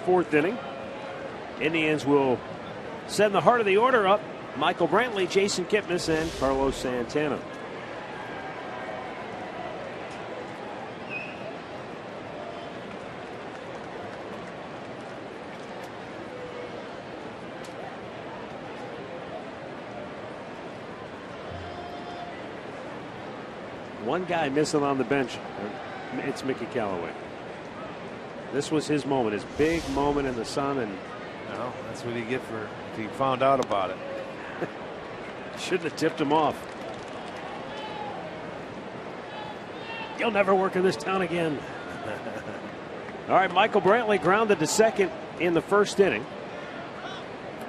Fourth inning. Indians will send the heart of the order up. Michael Brantley, Jason Kipnis, and Carlos Santana. One guy missing on the bench. It's Mickey Callaway. This was his moment, his big moment in the sun, and no, that's what you get for if he found out about it. Shouldn't have tipped him off. You'll never work in this town again. All right, Michael Brantley grounded to second in the first inning.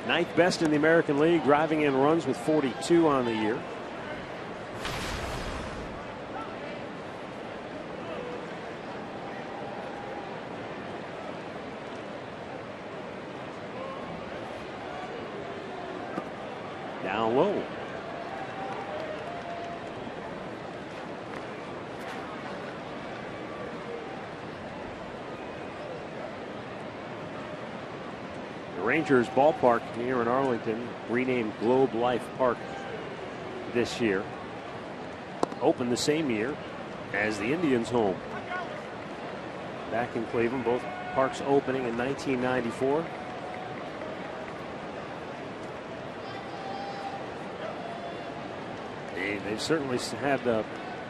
Ninth best in the American League, driving in runs with 42 on the year. Down low. The Rangers ballpark here in Arlington, renamed Globe Life Park this year, opened the same year as the Indians' home. Back in Cleveland, both parks opening in 1994. They've certainly had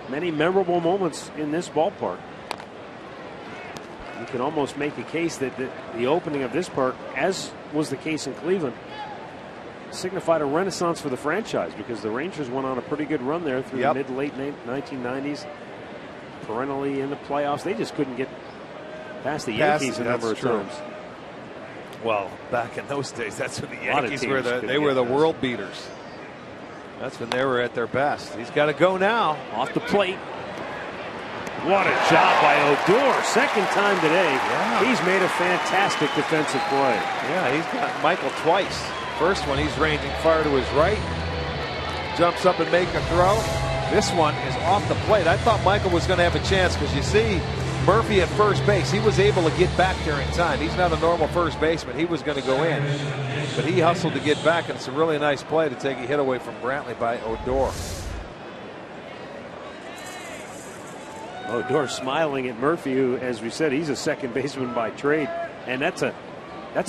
many memorable moments in this ballpark. You can almost make a case that the opening of this park, as was the case in Cleveland, signified a renaissance for the franchise, because the Rangers went on a pretty good run there through the mid-late 1990s, perennially in the playoffs. They just couldn't get past the Yankees a number of times. Well, back in those days, that's when the Yankees were the world beaters. That's when they were at their best. He's got to go now. Off the plate. What a job by Odor. Second time today. Yeah. He's made a fantastic defensive play. Yeah, he's got Michael twice. First one, he's ranging far to his right. Jumps up and makes a throw. This one is off the plate. I thought Michael was going to have a chance, because you see Murphy at first base. He was able to get back there in time. He's not a normal first baseman. He was going to go in, but he hustled to get back, and it's a really nice play to take a hit away from Brantley by Odor. Odor smiling at Murphy, who, as we said, he's a second baseman by trade, and that's a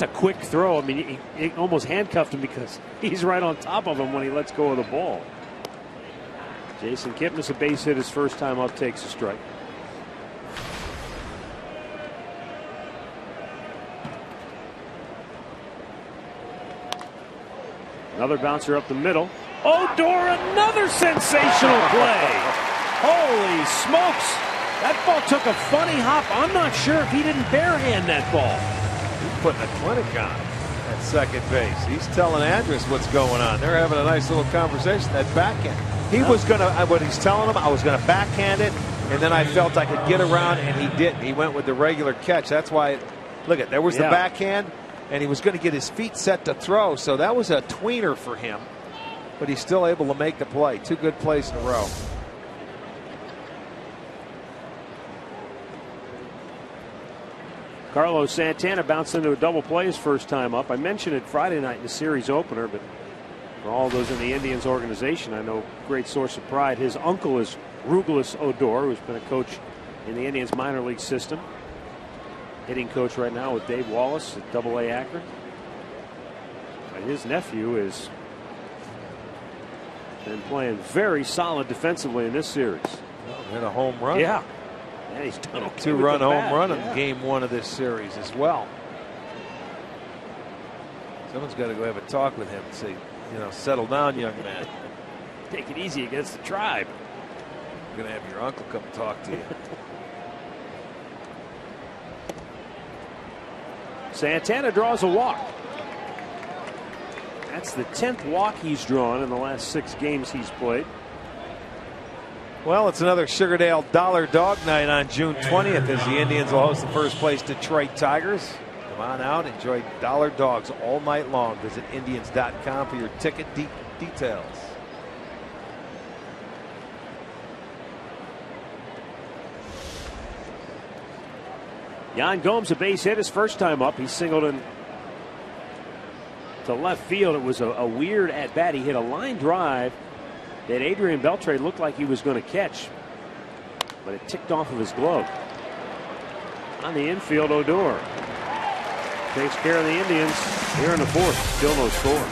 quick throw. I mean, he almost handcuffed him because he's right on top of him when he lets go of the ball. Jason Kipnis, a base hit his first time up, takes a strike. Another bouncer up the middle. Odor, another sensational play. Holy smokes. That ball took a funny hop. I'm not sure if he didn't barehand that ball. He's putting a clinic on at second base. He's telling Andrus what's going on. They're having a nice little conversation. That backhand. He was going to, what he's telling him, I was going to backhand it, and then I felt I could get around, and he didn't. He went with the regular catch. That's why, look at, there was the backhand, and he was going to get his feet set to throw. So that was a tweener for him, but he's still able to make the play. Two good plays in a row. Carlos Santana bounced into a double play his first time up. I mentioned it Friday night in the series opener, but for all those in the Indians organization, I know great source of pride. His uncle is Rugelis Odor, who's been a coach in the Indians minor league system. Hitting coach right now with Dave Wallace at Double-A Akron. And his nephew has been playing very solid defensively in this series. Hit a home run. Yeah. Yeah, he's done okay. Two-run home run in game one of this series as well. Someone's got to go have a talk with him and say, you know, settle down, young man. Take it easy against the Tribe. You're going to have your uncle come talk to you. Santana draws a walk. That's the 10th walk he's drawn in the last 6 games he's played. Well, it's another Sugardale Dollar Dog Night on June 20th as the Indians will host the first place Detroit Tigers. Come on out, enjoy Dollar Dogs all night long. Visit Indians.com for your ticket details. Yan Gomes, a base hit his first time up. He singled in to left field. It was a weird at bat. He hit a line drive that Adrian Beltre looked like he was going to catch, but it ticked off of his glove. On the infield, Odor takes care of the Indians here in the 4th. Still no score.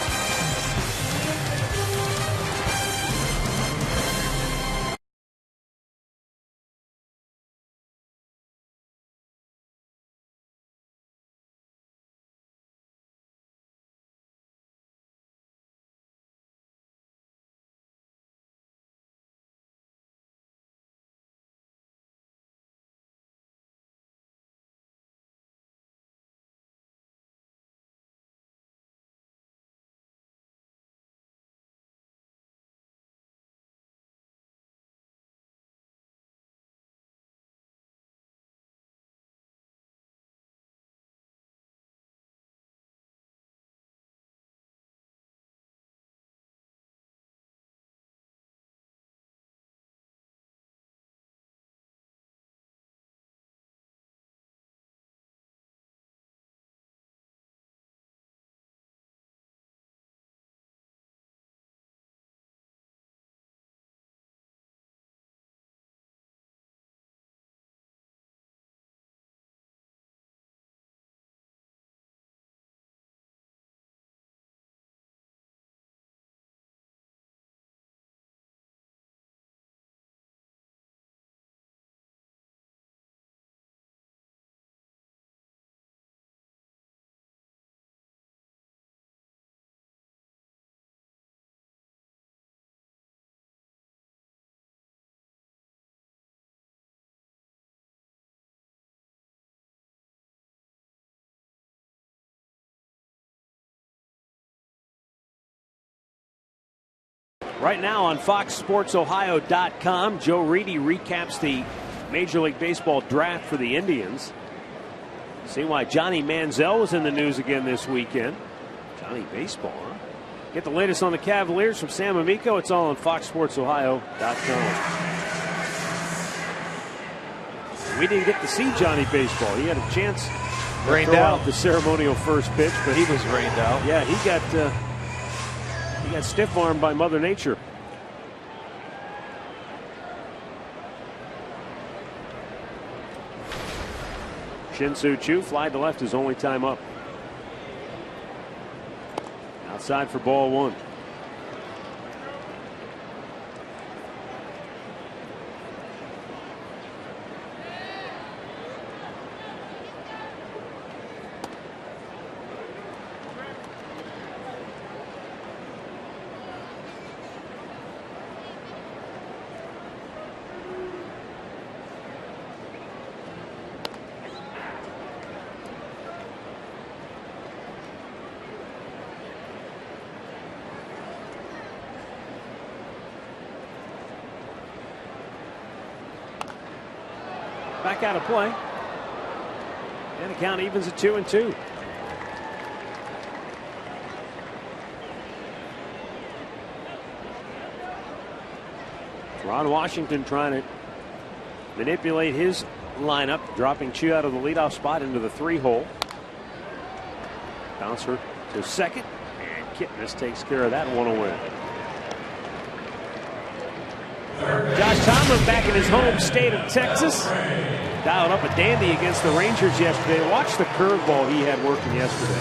Right now on FoxSportsOhio.com, Joe Reedy recaps the Major League Baseball draft for the Indians. See why Johnny Manziel was in the news again this weekend. Johnny Baseball, huh? Get the latest on the Cavaliers from Sam Amico. It's all on FoxSportsOhio.com. We didn't get to see Johnny Baseball. He had a chance to throw out the ceremonial first pitch, but he was rained out. Yeah, he got stiff-armed by Mother Nature. Shin-Soo Choo fly to left his only time up. Outside for ball one. Back out of play. And the count evens at 2-2. Ron Washington trying to manipulate his lineup, dropping Chu out of the leadoff spot into the 3-hole. Bouncer to second, and Kipnis takes care of that one away. Josh Tomlin back in his home state of Texas. Dialed up a dandy against the Rangers yesterday. Watch the curveball he had working yesterday.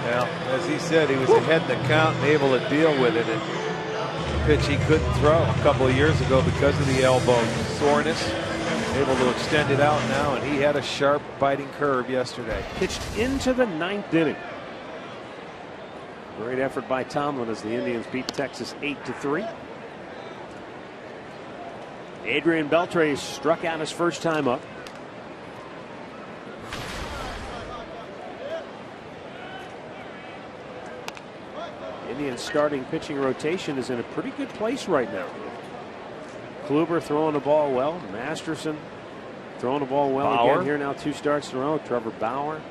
Well, as he said, he was ahead in the count and able to deal with it. And a pitch he couldn't throw a couple of years ago because of the elbow soreness. Able to extend it out now, and he had a sharp biting curve yesterday. Pitched into the 9th inning. Great effort by Tomlin as the Indians beat Texas 8-3. Adrian Beltre struck out his first time up. Indians starting pitching rotation is in a pretty good place right now. Kluber throwing the ball well. Masterson throwing the ball well again here now, 2 starts in a row. Trevor Bauer.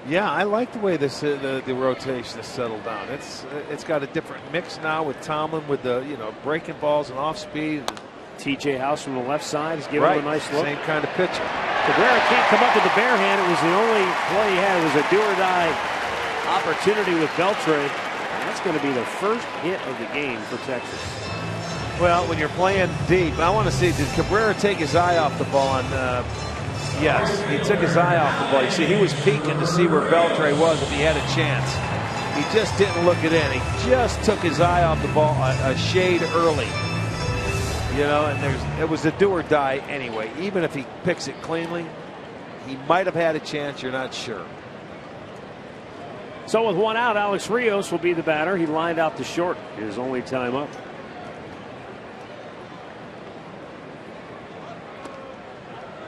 Yeah, I like the way this the rotation has settled down. It's got a different mix now with Tomlin, with the breaking balls and off speed. TJ House from the left side is giving him a nice look. Same kind of pitcher. Cabrera can't come up with the bare hand. It was the only play he had. It was a do-or-die opportunity with Beltre. And that's going to be the first hit of the game for Texas. Well, when you're playing deep, I want to see, did Cabrera take his eye off the ball? Yes, he took his eye off the ball. You see, he was peeking to see where Beltre was if he had a chance. He just didn't look it in. He just took his eye off the ball a shade early. And it was a do or die anyway. Even if he picks it cleanly, he might have had a chance. You're not sure. So with 1 out, Alex Rios will be the batter. He lined out to short his only time up.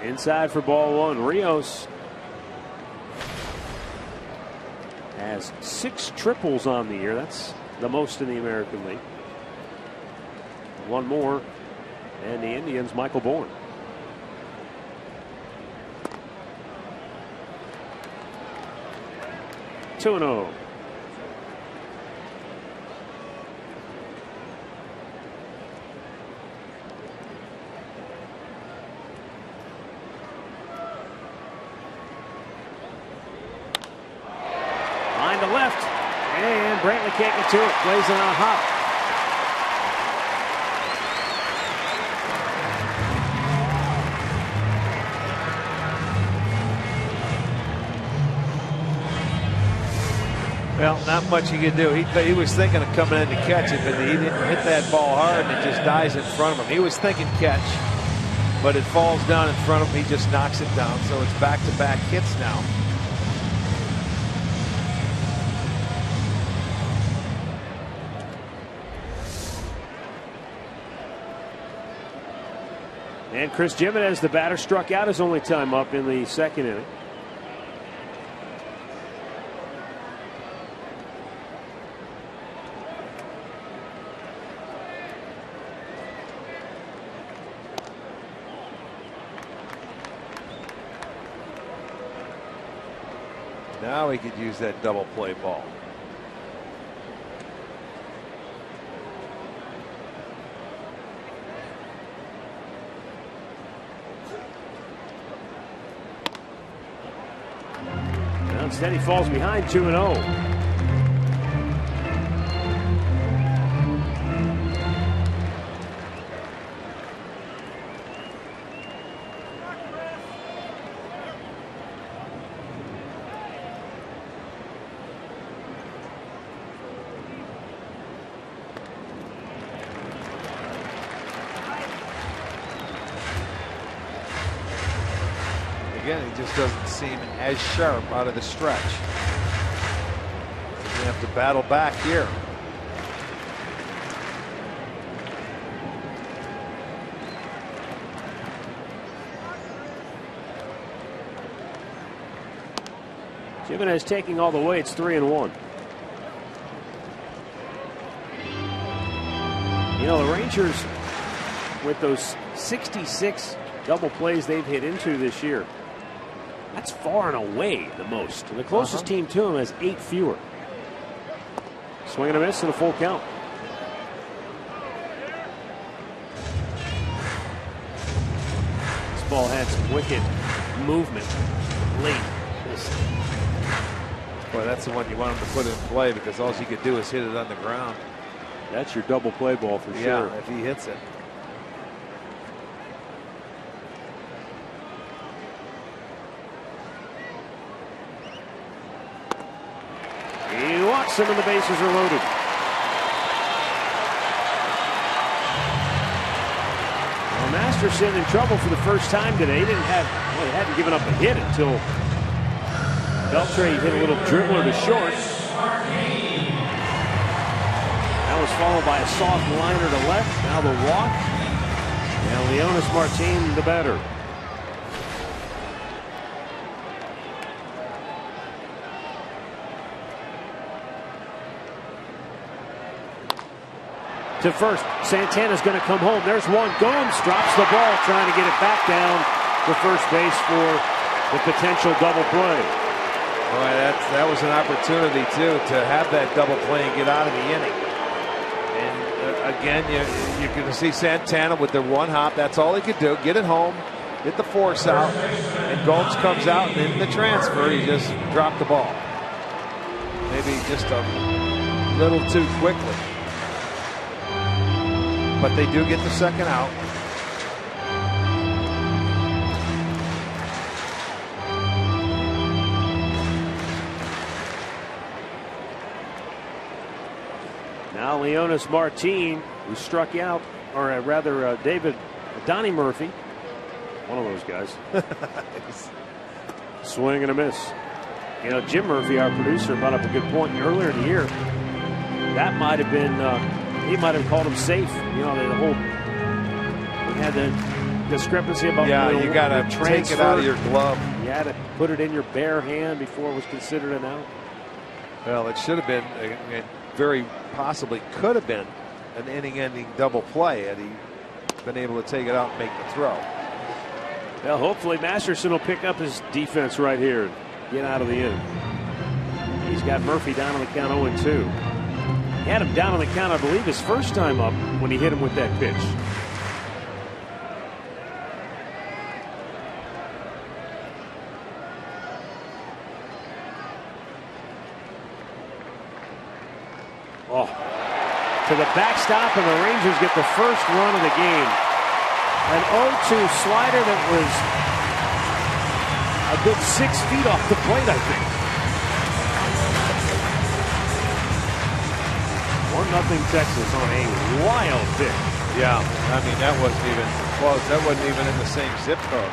Inside for ball one. Rios has 6 triples on the year. That's the most in the American League. One more. And the Indians, Michael Bourne. Two and 0. Line to left, and Brantley can't get to it. Plays it on a hop. Well, not much he could do. He was thinking of coming in to catch it, but he didn't hit that ball hard, and it just dies in front of him. He was thinking catch, but it falls down in front of him. He just knocks it down, so it's back-to-back hits now. And Chris Jimenez, the batter, struck out his only time up in the 2nd inning. Now he could use that double play ball. Now instead he falls behind 2-0. Again, he just doesn't seem as sharp out of the stretch. He's gonna have to battle back here. Jimenez taking all the way. It's 3-1. You know, the Rangers, with those 66 double plays they've hit into this year, that's far and away the most. And the closest team to him has 8 fewer. Swing and a miss and a full count. This ball had some wicked movement late. Boy, that's the one you want him to put in play, because all he could do is hit it on the ground. That's your double play ball for sure. Yeah, if he hits it. He walks him and the bases are loaded. Well, Masterson in trouble for the first time today. He hadn't given up a hit until Beltre hit a little dribbler to short. That was followed by a soft liner to left. Now the walk. And Leonis Martin, the batter. To first, Santana's going to come home. There's one. Gomes drops the ball, trying to get it back down to first base for the potential double play. Boy, that was an opportunity too, to have that double play and get out of the inning. And again, you're going to see Santana with the one hop. That's all he could do. Get it home, get the force out, and Gomes comes out, and in the transfer, he just dropped the ball. Maybe just a little too quickly. But they do get the second out. Now Leonis Martin, who struck out, or rather Donnie Murphy, one of those guys. Swing and a miss. You know, Jim Murphy, our producer, brought up a good point earlier in the year. That might have been, he might have called him safe. You know, we had the discrepancy about you got to take it out of your glove. You had to put it in your bare hand before it was considered an out. Well, it should have been, very possibly could have been an inning-ending double play had he been able to take it out and make the throw. Well, hopefully Masterson will pick up his defense right here and get out of the inning. He's got Murphy down on the count 0-2. He had him down on the count, I believe, his first time up when he hit him with that pitch. Oh, to the backstop, and the Rangers get the first run of the game. An 0-2 slider that was a good 6 feet off the plate, I think. 1-0 Texas on a wild pitch. Yeah, I mean, that wasn't even close. That wasn't even in the same zip code.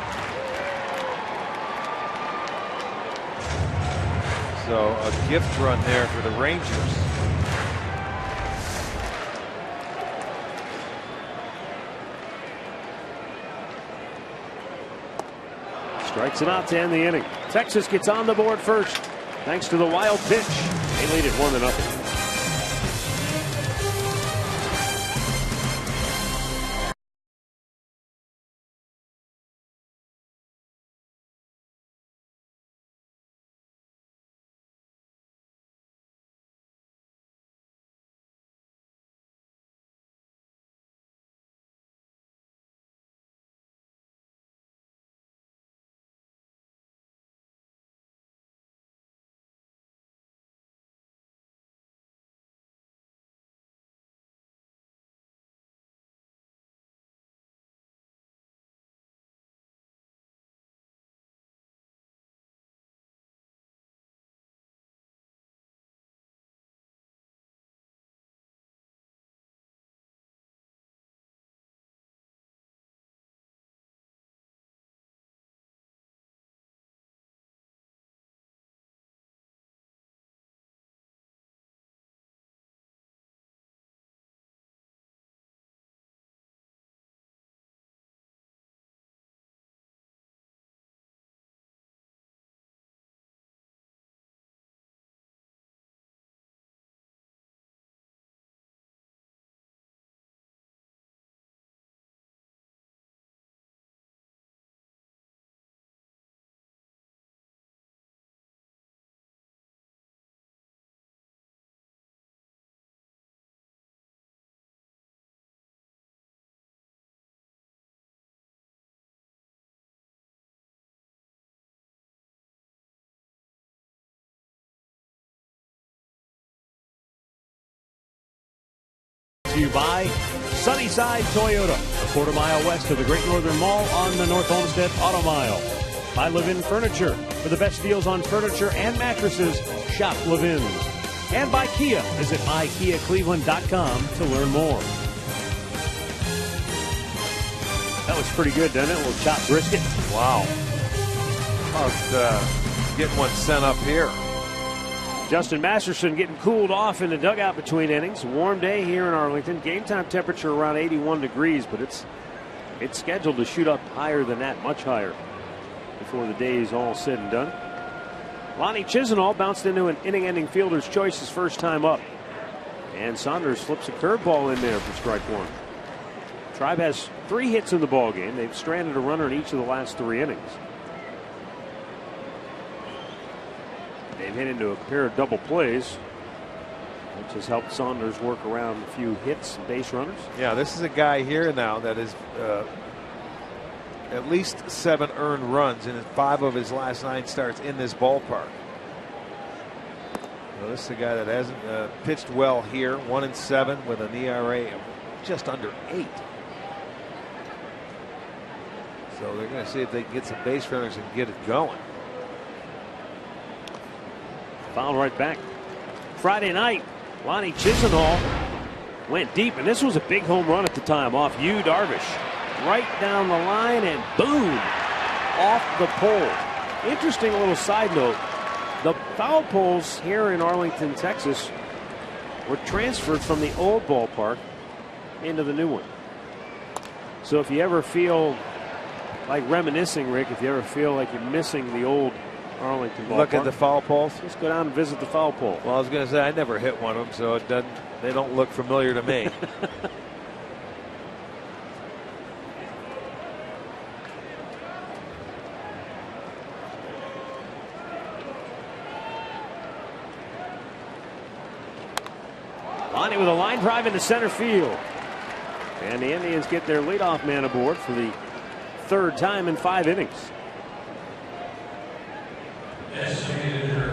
So a gift run there for the Rangers. Strikes him out to end the inning. Texas gets on the board first, thanks to the wild pitch. They lead it 1-0. to you by Sunnyside Toyota, a quarter-mile west of the Great Northern Mall on the North Olmsted Auto Mile. By Levin Furniture. For the best deals on furniture and mattresses, shop Levin's. And by Kia. Visit mykiacleveland.com to learn more. That was pretty good, didn't it? A little chopped brisket. Wow. Getting one sent up here. Justin Masterson getting cooled off in the dugout between innings. Warm day here in Arlington. Game time temperature around 81 degrees, but it's scheduled to shoot up higher than that, much higher, before the day is all said and done. Lonnie Chisenhall bounced into an inning-ending fielder's choice his first time up. And Saunders flips a curveball in there for strike one. Tribe has 3 hits in the ballgame. They've stranded a runner in each of the last 3 innings. They've hit into a pair of double plays, which has helped Saunders work around a few hits and base runners. Yeah, this is a guy here now that is at least 7 earned runs in 5 of his last 9 starts in this ballpark. Well, this is a guy that hasn't pitched well here. 1-7 with an ERA of just under 8. So they're going to see if they can get some base runners and get it going. Foul right back. Friday night, Lonnie Chisenhall went deep, and this was a big home run at the time off Yu Darvish. Right down the line and boom, off the pole. Interesting little side note. The foul poles here in Arlington, Texas were transferred from the old ballpark into the new one. So if you ever feel like reminiscing, Rick, if you ever feel like you're missing the old Arlington ballpark, look at the foul poles. Just go down and visit the foul pole. Well, I was going to say I never hit one of them, so they don't look familiar to me. Lonnie with a line drive into center field. And the Indians get their leadoff man aboard for the 3rd time in 5 innings.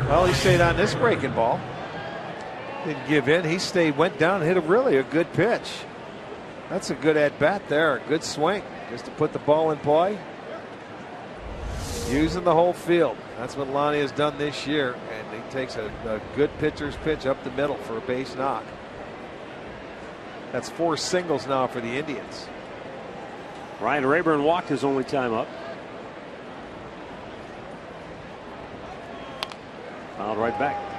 Well, he stayed on this breaking ball. Didn't give in. He went down and hit a good pitch. That's a good at bat there. A good swing just to put the ball in play. Using the whole field. That's what Lonnie has done this year. And he takes a good pitcher's pitch up the middle for a base knock. That's 4 singles now for the Indians. Ryan Rayburn walked his only time up. Fouled right back.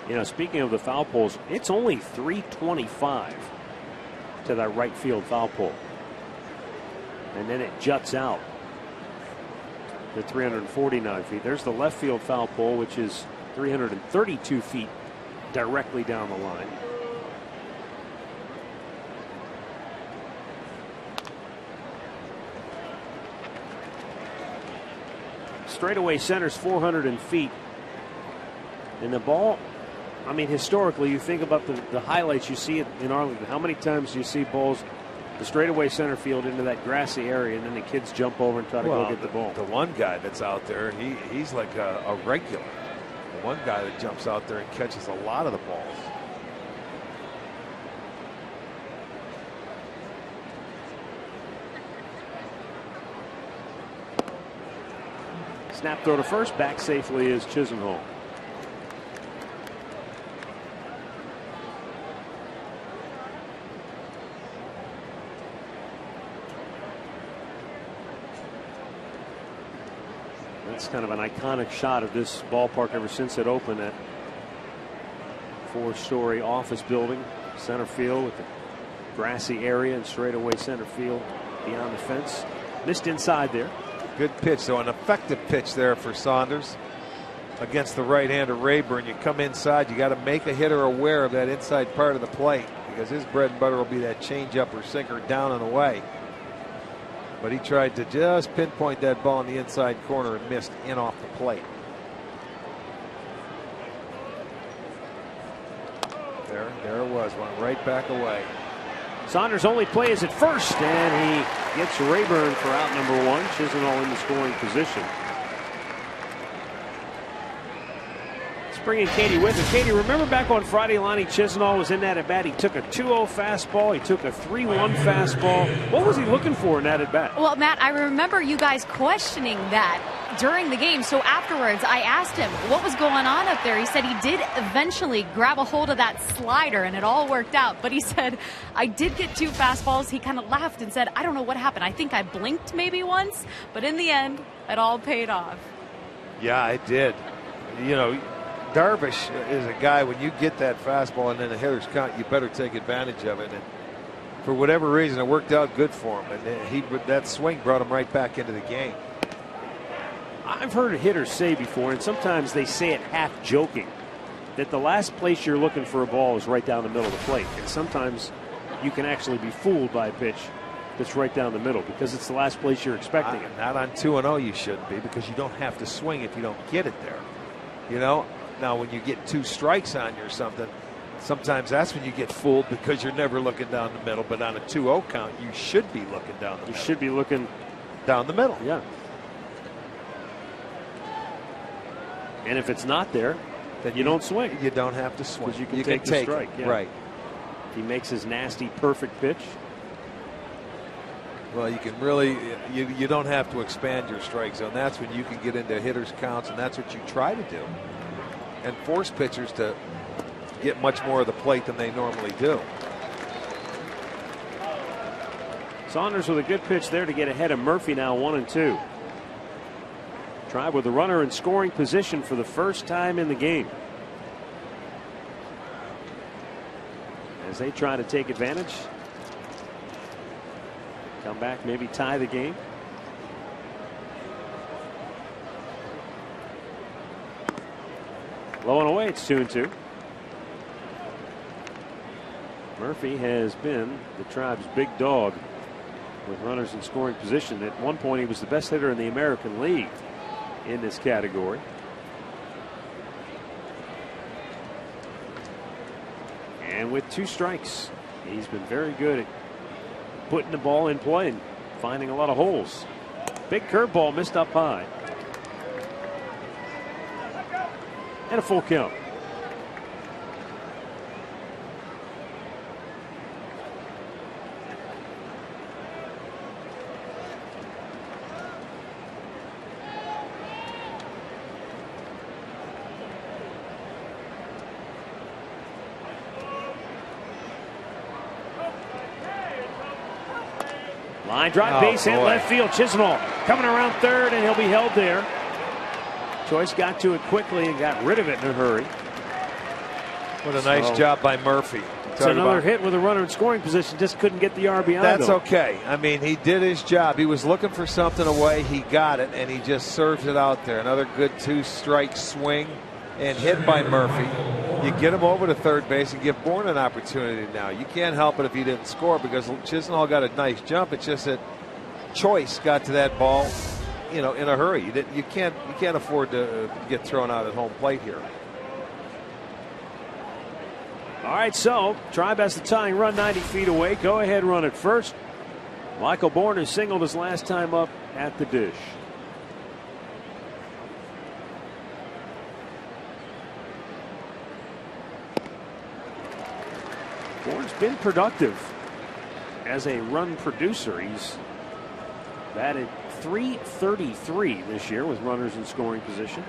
You know, speaking of the foul poles, it's only 325 to that right field foul pole. And then it juts out to 349 feet. There's the left field foul pole, which is 332 feet directly down the line. Straightaway center's 400 feet. And the ball, I mean, historically, you think about the highlights you see in Arlington. How many times do you see balls, the straightaway center field into that grassy area, and then the kids jump over and try to go get the ball? The one guy that's out there, he's like a regular. The one guy that jumps out there and catches a lot of the balls. Snap throw to first, back safely is Chisenhall. That's kind of an iconic shot of this ballpark ever since it opened. That 4-story office building, center field with the grassy area and straightaway center field beyond the fence. Missed inside there. Good pitch, so an effective pitch there for Saunders against the right-hander Rayburn. You come inside, you got to make a hitter aware of that inside part of the plate, because his bread and butter will be that changeup or sinker down and away. But he tried to just pinpoint that ball in the inside corner and missed in off the plate. There it was, went right back away. Saunders' only play is at first, and he gets Rayburn for out number 1. Chisenhall in the scoring position. Let's bring in Katie with her. Katie, remember back on Friday, Lonnie Chisenhall was in that at bat. He took a 2-0 fastball. He took a 3-1 fastball. What was he looking for in that at bat? Well, Matt, I remember you guys questioning that during the game. So afterwards, I asked him what was going on up there. He said he did eventually grab a hold of that slider, and it all worked out. But he said, I did get 2 fastballs. He kind of laughed and said, I don't know what happened. I think I blinked maybe once. But in the end, it all paid off. Yeah, it did. You know, Darvish is a guy, when you get that fastball and then a hitter's count, you better take advantage of it. And for whatever reason, it worked out good for him. And that swing brought him right back into the game. I've heard hitters say before, and sometimes they say it half joking, that the last place you're looking for a ball is right down the middle of the plate. And sometimes you can actually be fooled by a pitch that's right down the middle because it's the last place you're expecting it. Not on 2-0 you shouldn't be, because you don't have to swing if you don't get it there. You know, now when you get 2 strikes on you or something, sometimes that's when you get fooled because you're never looking down the middle. But on a 2-0 count, you should be looking down the middle. You should be looking down the middle. Yeah. And if it's not there, then you don't swing. You don't have to swing. Because you can take the strike. Yeah. Right. If he makes his nasty, perfect pitch. Well, you can really, you don't have to expand your strike zone. That's when you can get into hitters' counts, and that's what you try to do. And force pitchers to get much more of the plate than they normally do. Saunders with a good pitch there to get ahead of Murphy, now 1-2. Tribe with a runner in scoring position for the first time in the game. As they try to take advantage. Come back, maybe tie the game. Low and away, it's 2-2. Murphy has been the Tribe's big dog with runners in scoring position. At one point, he was the best hitter in the American League in this category. And with 2 strikes, he's been very good at putting the ball in play and finding a lot of holes. Big curveball missed up high. And a full count. Line drive, base hit, left field. Chisenhall coming around third, and he'll be held there. Choice got to it quickly and got rid of it in a hurry. What a nice job by Murphy. It's another hit with a runner in scoring position. Just couldn't get the RBI. That's okay. I mean, he did his job. He was looking for something away. He got it, and he just served it out there. Another good 2-strike swing and hit by Murphy. You get him over to third base and give Bourne an opportunity now. You can't help it if he didn't score because Chisenhall got a nice jump. It's just that Choice got to that ball, you know, in a hurry. You can't afford to get thrown out at home plate here. All right, so Tribe has the tying run 90 feet away. Go ahead, run at first. Michael Bourne has singled his last time up at the dish. Bourne's been productive as a run producer. He's batted .333 this year with runners in scoring position.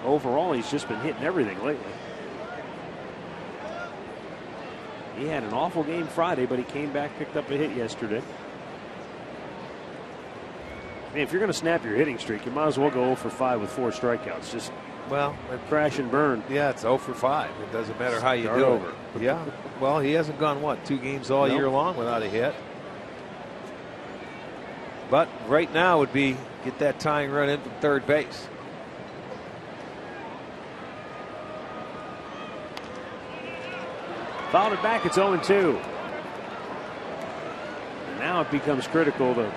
Overall, he's just been hitting everything lately. He had an awful game Friday, but he came back, picked up a hit yesterday. Man, if you're going to snap your hitting streak, you might as well go 0 for 5 with 4 strikeouts. Just crash and burn. Yeah, it's 0 for 5. It doesn't matter how you do over. It. Yeah. Well, he hasn't gone, 2 games all year long without a hit. But right now would be get that tying run in from third base. Fouled it back. It's 0-2. And now it becomes critical to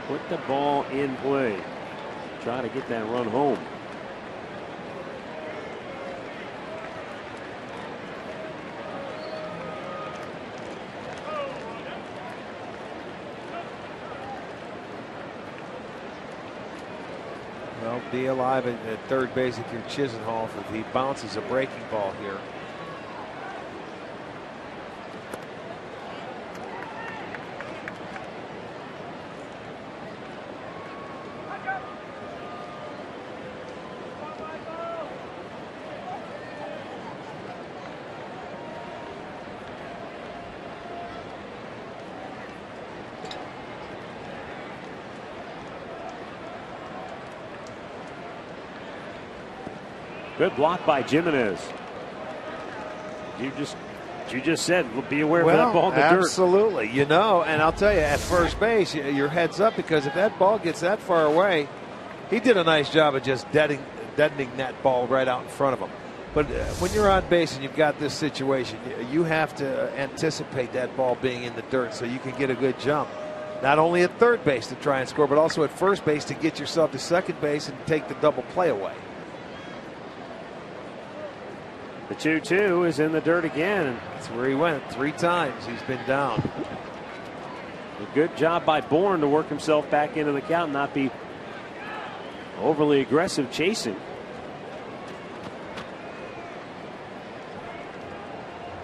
put the ball in play. Try to get that run home. Well, be alive at third base if you're Chisenhall if he bounces a breaking ball here. Good block by Jimenez. You just said, be aware of that ball in the dirt. Absolutely. You know, and I'll tell you, at first base, your head's up because if that ball gets that far away, he did a nice job of just deadening that ball right out in front of him. But when you're on base and you've got this situation, you have to anticipate that ball being in the dirt so you can get a good jump. Not only at third base to try and score, but also at first base to get yourself to second base and take the double play away. The 2-2 is in the dirt again. That's where he went 3 times. He's been down. A good job by Bourne to work himself back into the count, not be overly aggressive chasing.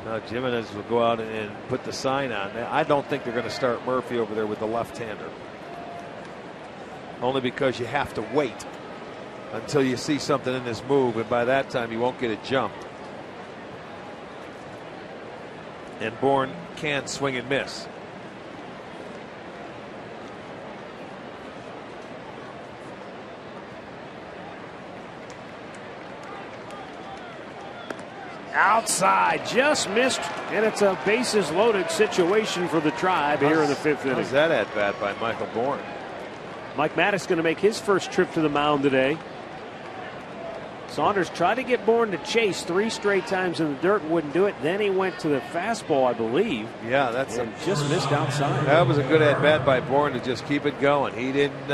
Now Jimenez will go out and put the sign on. I don't think they're going to start Murphy over there with the left-hander. Only because you have to wait until you see something in this move, and by that time you won't get a jump. And Bourne can swing and miss. Outside, just missed, and it's a bases loaded situation for the Tribe here in the 5th inning. How's that at bat by Michael Bourne? Mike Maddox going to make his first trip to the mound today. Saunders tried to get Bourne to chase 3 straight times in the dirt, wouldn't do it. Then he went to the fastball, I believe. Yeah, that's just missed outside. That was a good at bat by Bourne to just keep it going. He didn't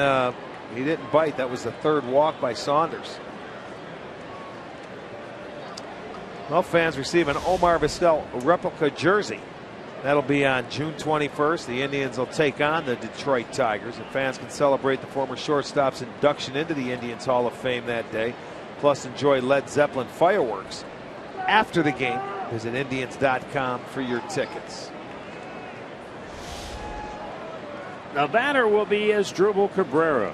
bite. That was the 3rd walk by Saunders. Well, fans receive an Omar Vizquel replica jersey. That'll be on June 21st. The Indians will take on the Detroit Tigers, and fans can celebrate the former shortstop's induction into the Indians Hall of Fame that day. Plus, enjoy Led Zeppelin fireworks after the game. Visit Indians.com for your tickets. The batter will be Asdrubal Cabrera.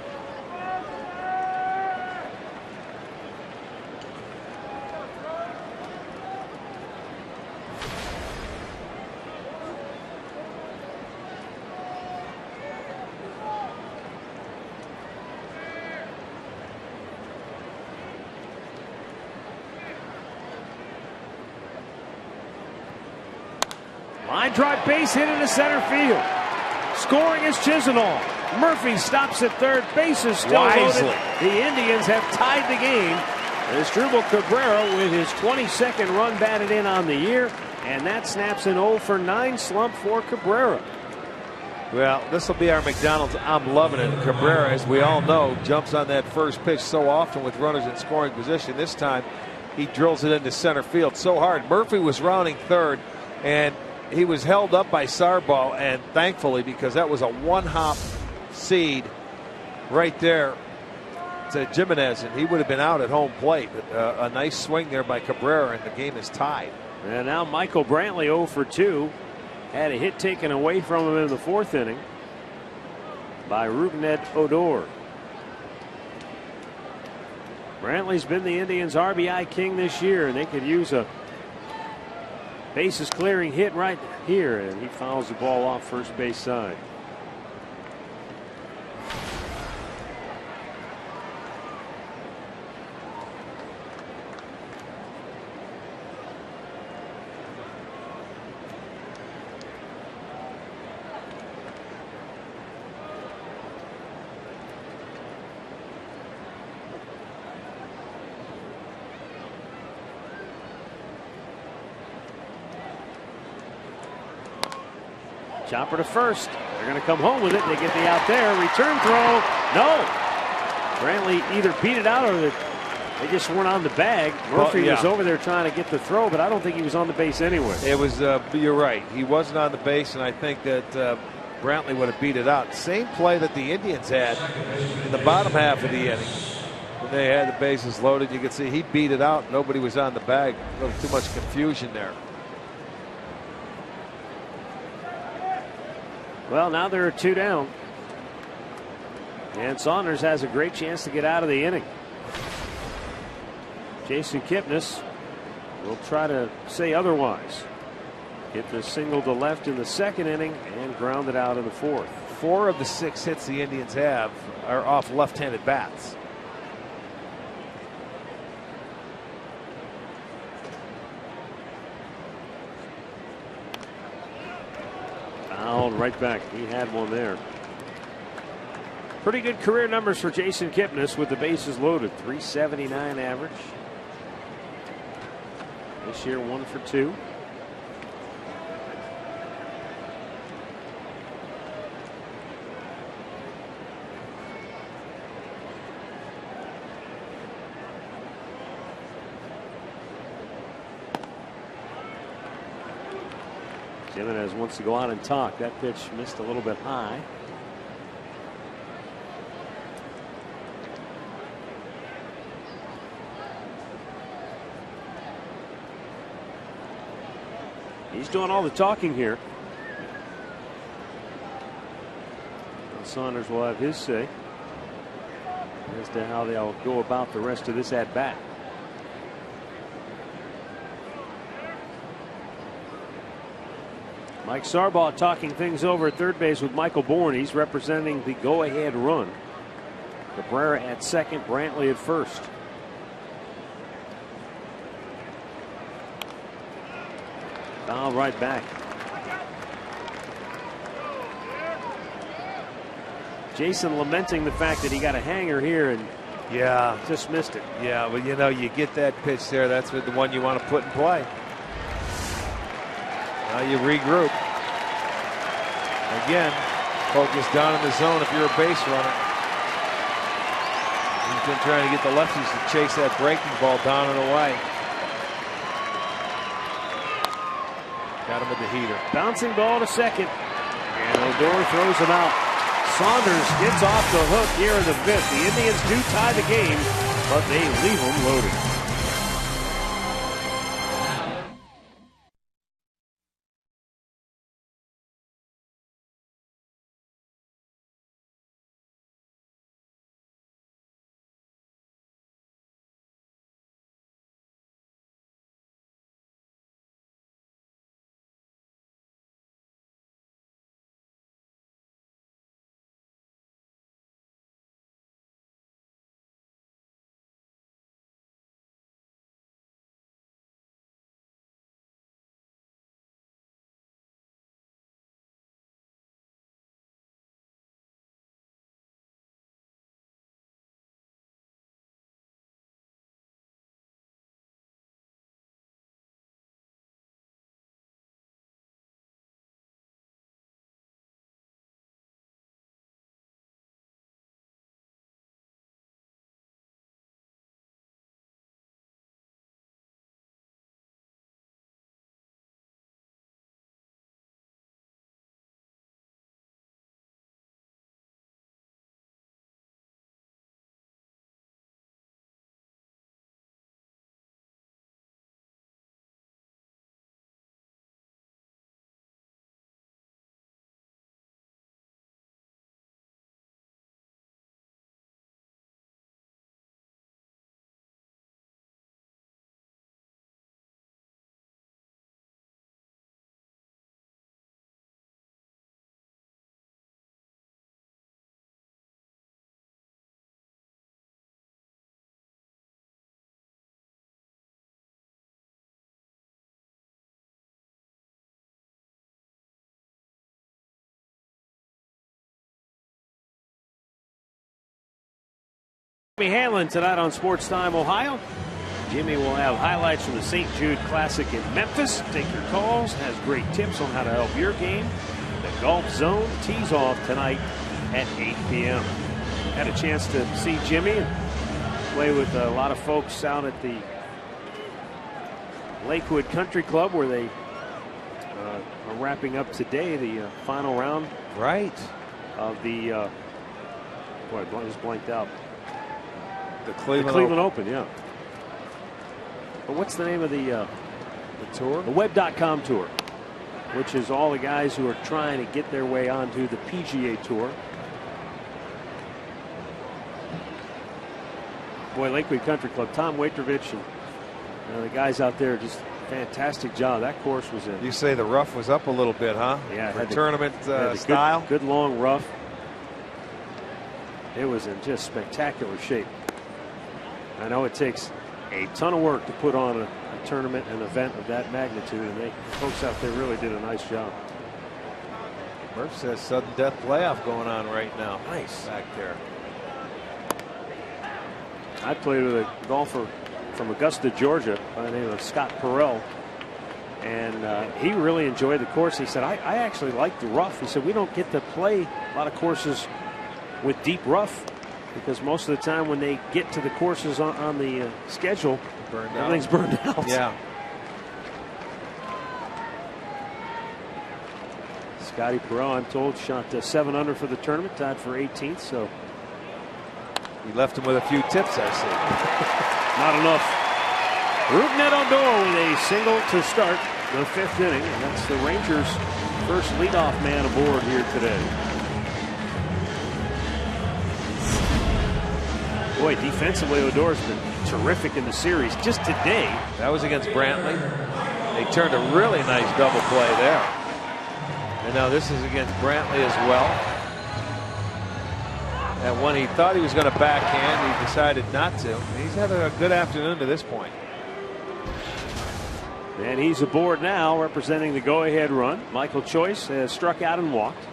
Line drive, base hit into center field. Scoring is Chisenhall. Murphy stops at third. Base is still loaded. The Indians have tied the game. Asdrubal Cabrera with his 22nd run batted in on the year, and that snaps an 0 for 9 slump for Cabrera. Well, this will be our McDonald's I'm loving it. Cabrera, as we all know, jumps on that first pitch so often with runners in scoring position. This time he drills it into center field so hard. Murphy was rounding third, and he was held up by Sarbo, and thankfully, because that was a 1-hop seed right there to Jimenez, and he would have been out at home plate. But a nice swing there by Cabrera, and the game is tied. And now Michael Brantley 0 for 2. Had a hit taken away from him in the 4th inning by Rougned Odor. Brantley's been the Indians' RBI king this year, and they could use a bases clearing hit right here, and he fouls the ball off first base side. Chopper to first. They're going to come home with it. They get the out there. Return throw. No. Brantley either beat it out or they just weren't on the bag. Murphy was over there trying to get the throw, but I don't think he was on the base anyway. It was, you're right. He wasn't on the base, and I think that Brantley would have beat it out. Same play that the Indians had in the bottom half of the inning. When they had the bases loaded, you could see he beat it out. Nobody was on the bag. A little too much confusion there. Well, now there are 2 down. And Saunders has a great chance to get out of the inning. Jason Kipnis will try to say otherwise. Hit the single to left in the 2nd inning and grounded out in the 4th. 4 of the 6 hits the Indians have are off left-handed bats. Fouled right back. He had one there. Pretty good career numbers for Jason Kipnis with the bases loaded. .379 average. This year 1 for 2. Jimenez wants to go out and talk. That pitch missed a little bit high. He's doing all the talking here. Saunders will have his say as to how they'll go about the rest of this at bat. Mike Sarbaugh talking things over at third base with Michael Bourne. He's representing the go-ahead run. Cabrera at second, Brantley at first. Foul right back. Jason lamenting the fact that he got a hanger here and just missed it. Yeah, well, you know, you get that pitch there. That's the one you want to put in play. Now you regroup. Again, focus down in the zone if you're a base runner. He's been trying to get the lefties to chase that breaking ball down and away. Got him with the heater. Bouncing ball to second. And Odor throws him out. Saunders gets off the hook here in the 5th. The Indians do tie the game, but they leave him loaded. Jimmy Hanlon tonight on Sports Time Ohio. Jimmy will have highlights from the St. Jude Classic in Memphis. Take your calls, has great tips on how to help your game. The Golf Zone tees off tonight at 8 p.m. Had a chance to see Jimmy and play with a lot of folks out at the Lakewood Country Club, where they are wrapping up today the final round. Right. Of the boy, I just blanked out. The Cleveland Open, yeah. But what's the name of the tour? The Web.com Tour, which is all the guys who are trying to get their way onto the PGA Tour. Boy, Lakewood Country Club, Tom Waitrovich and the guys out there, just fantastic job. That course was in. You say the rough was up a little bit, huh? Yeah. For tournament style. Good long rough. It was in just spectacular shape. I know it takes a ton of work to put on a tournament, an event of that magnitude, and folks out there really did a nice job. Murph says sudden death playoff going on right now. Nice. Back there. I played with a golfer from Augusta, Georgia, by the name of Scott Perrell, and he really enjoyed the course. He said, I actually like the rough. He said, we don't get to play a lot of courses with deep rough, because most of the time when they get to the courses on the schedule, everything's burned out. Yeah. Scotty Perrell, I'm told, shot 7 under for the tournament, tied for 18th. So he left him with a few tips, I see. Not enough. Rougned Odor with a single to start the 5th inning, and that's the Rangers' first leadoff man aboard here today. Boy, defensively, Odor's been terrific in the series. Just today. That was against Brantley. They turned a really nice double play there. And now this is against Brantley as well. And when he thought he was going to backhand, he decided not to. He's having a good afternoon to this point. And he's aboard now, representing the go-ahead run. Michael Choice has struck out and walked.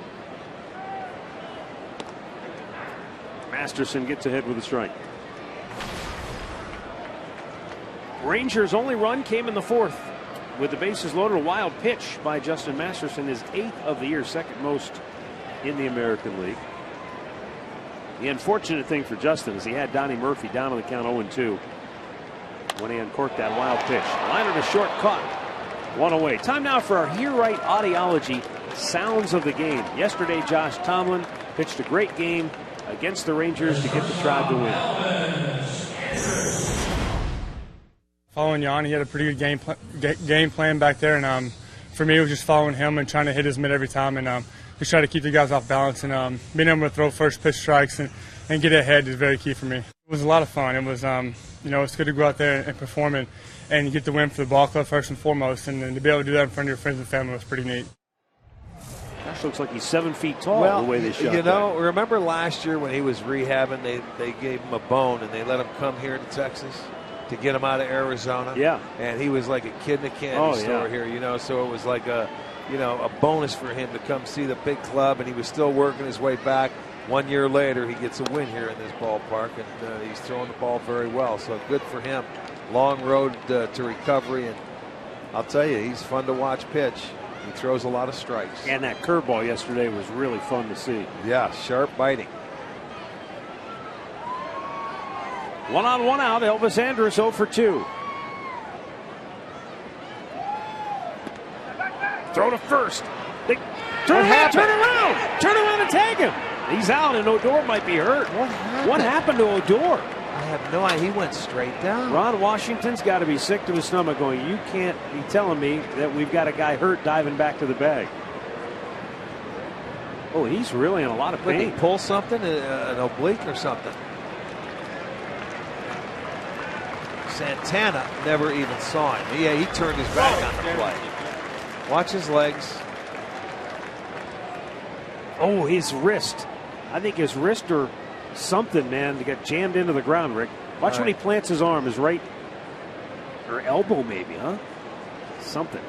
Masterson gets ahead with a strike. Rangers' only run came in the 4th with the bases loaded. A wild pitch by Justin Masterson, his 8th of the year, second most in the American League. The unfortunate thing for Justin is he had Donnie Murphy down on the count 0-2 when he uncorked that wild pitch. Liner to short, caught. 1 away. Time now for our Hear Right Audiology sounds of the game. Yesterday, Josh Tomlin pitched a great game against the Rangers to get the Tribe to win. Following Jan, he had a pretty good game plan back there, and for me, it was just following him and trying to hit his mid every time, and just try to keep the guys off balance, and being able to throw first pitch strikes and get ahead is very key for me. It was a lot of fun. It was it's good to go out there and perform and get the win for the ball club first and foremost, and to be able to do that in front of your friends and family was pretty neat. Gosh, looks like he's 7 feet tall the way they shot. You know, remember last year when he was rehabbing, they gave him a bone and they let him come here to Texas to get him out of Arizona. Yeah. And he was like a kid in a candy store here, so it was like a bonus for him to come see the big club, and he was still working his way back. 1 year later, he gets a win here in this ballpark, and he's throwing the ball very well, so good for him. Long road to recovery, and I'll tell you, he's fun to watch pitch. He throws a lot of strikes. And that curveball yesterday was really fun to see. Yeah, sharp biting. 1 on 1 out. Elvis Andrus 0 for 2. Throw to first. They turn around and tag him. He's out, and Odor might be hurt. What happened to Odor? I have no idea. He went straight down. Ron Washington's got to be sick to his stomach going, you can't be telling me that we've got a guy hurt diving back to the bag. Oh, he's really in a lot of pain. Did he pull something, an oblique or something? Santana never even saw him. Yeah, he turned his back on the play. Watch his legs. Oh, his wrist. I think his wrist or something, man, to get jammed into the ground, Rick. Watch when he plants his arm, his right or elbow maybe, huh? Something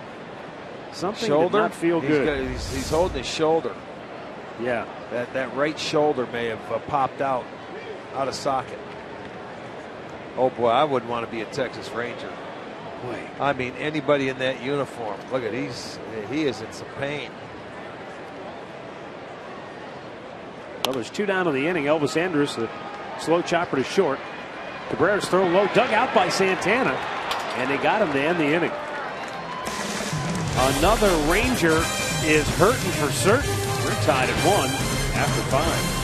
Shoulder? did not feel good. He's holding his shoulder. Yeah. That right shoulder may have popped out of socket. Oh, boy, I wouldn't want to be a Texas Ranger. Boy. I mean, anybody in that uniform, look at he is in some pain. Well, there's 2 down in the inning. Elvis Andrus, the slow chopper to short. Cabrera's throw low, dug out by Santana, and they got him to end the inning. Another Ranger is hurting for certain. We're tied at 1 after 5.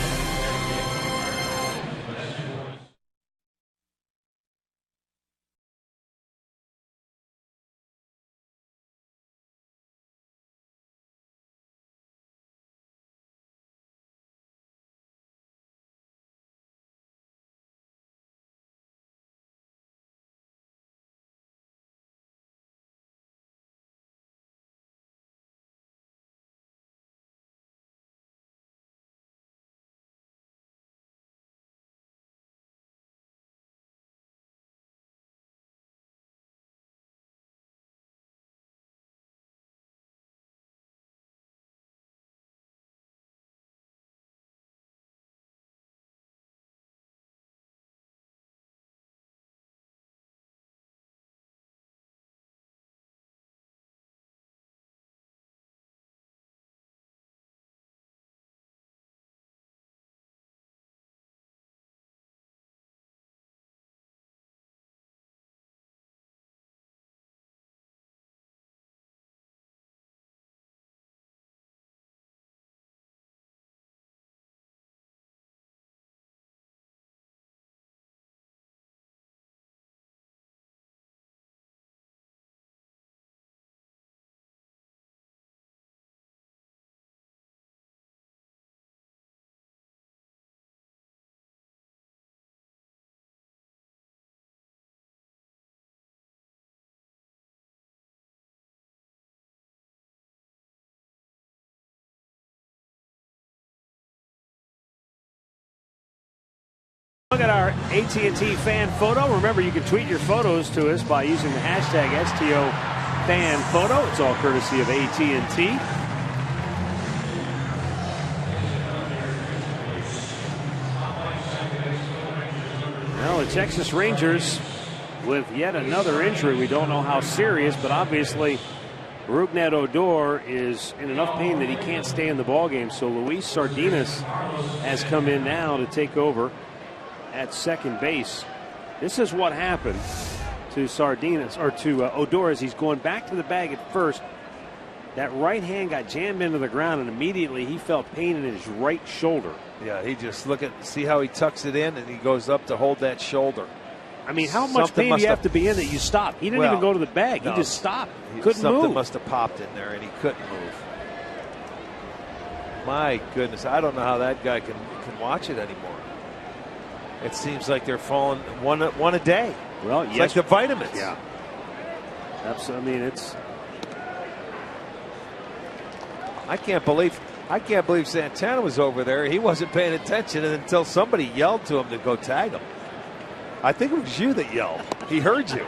Look at our AT&T fan photo. Remember, you can tweet your photos to us by using the hashtag #STOFanPhoto. It's all courtesy of AT&T. Well, the Texas Rangers with yet another injury. We don't know how serious, but obviously Rougned Odor is in enough pain that he can't stay in the ballgame. So Luis Sardinas has come in now to take over at second base. This is what happened to Sardinas, or to Odor, as he's going back to the bag at first. That right hand got jammed into the ground, and immediately he felt pain in his right shoulder. Yeah, he just see how he tucks it in, and he goes up to hold that shoulder. I mean, how much pain do you have to be in that you stop? He didn't even go to the bag. No, he just stopped. Couldn't move. Something must have popped in there, and he couldn't move. My goodness, I don't know how that guy can watch it anymore. It seems like they're falling one a day. Well, it's like the vitamins. Yeah. Absolutely. I mean, it's. I can't believe Santana was over there. He wasn't paying attention until somebody yelled to him to go tag him. I think it was you that yelled. He heard you.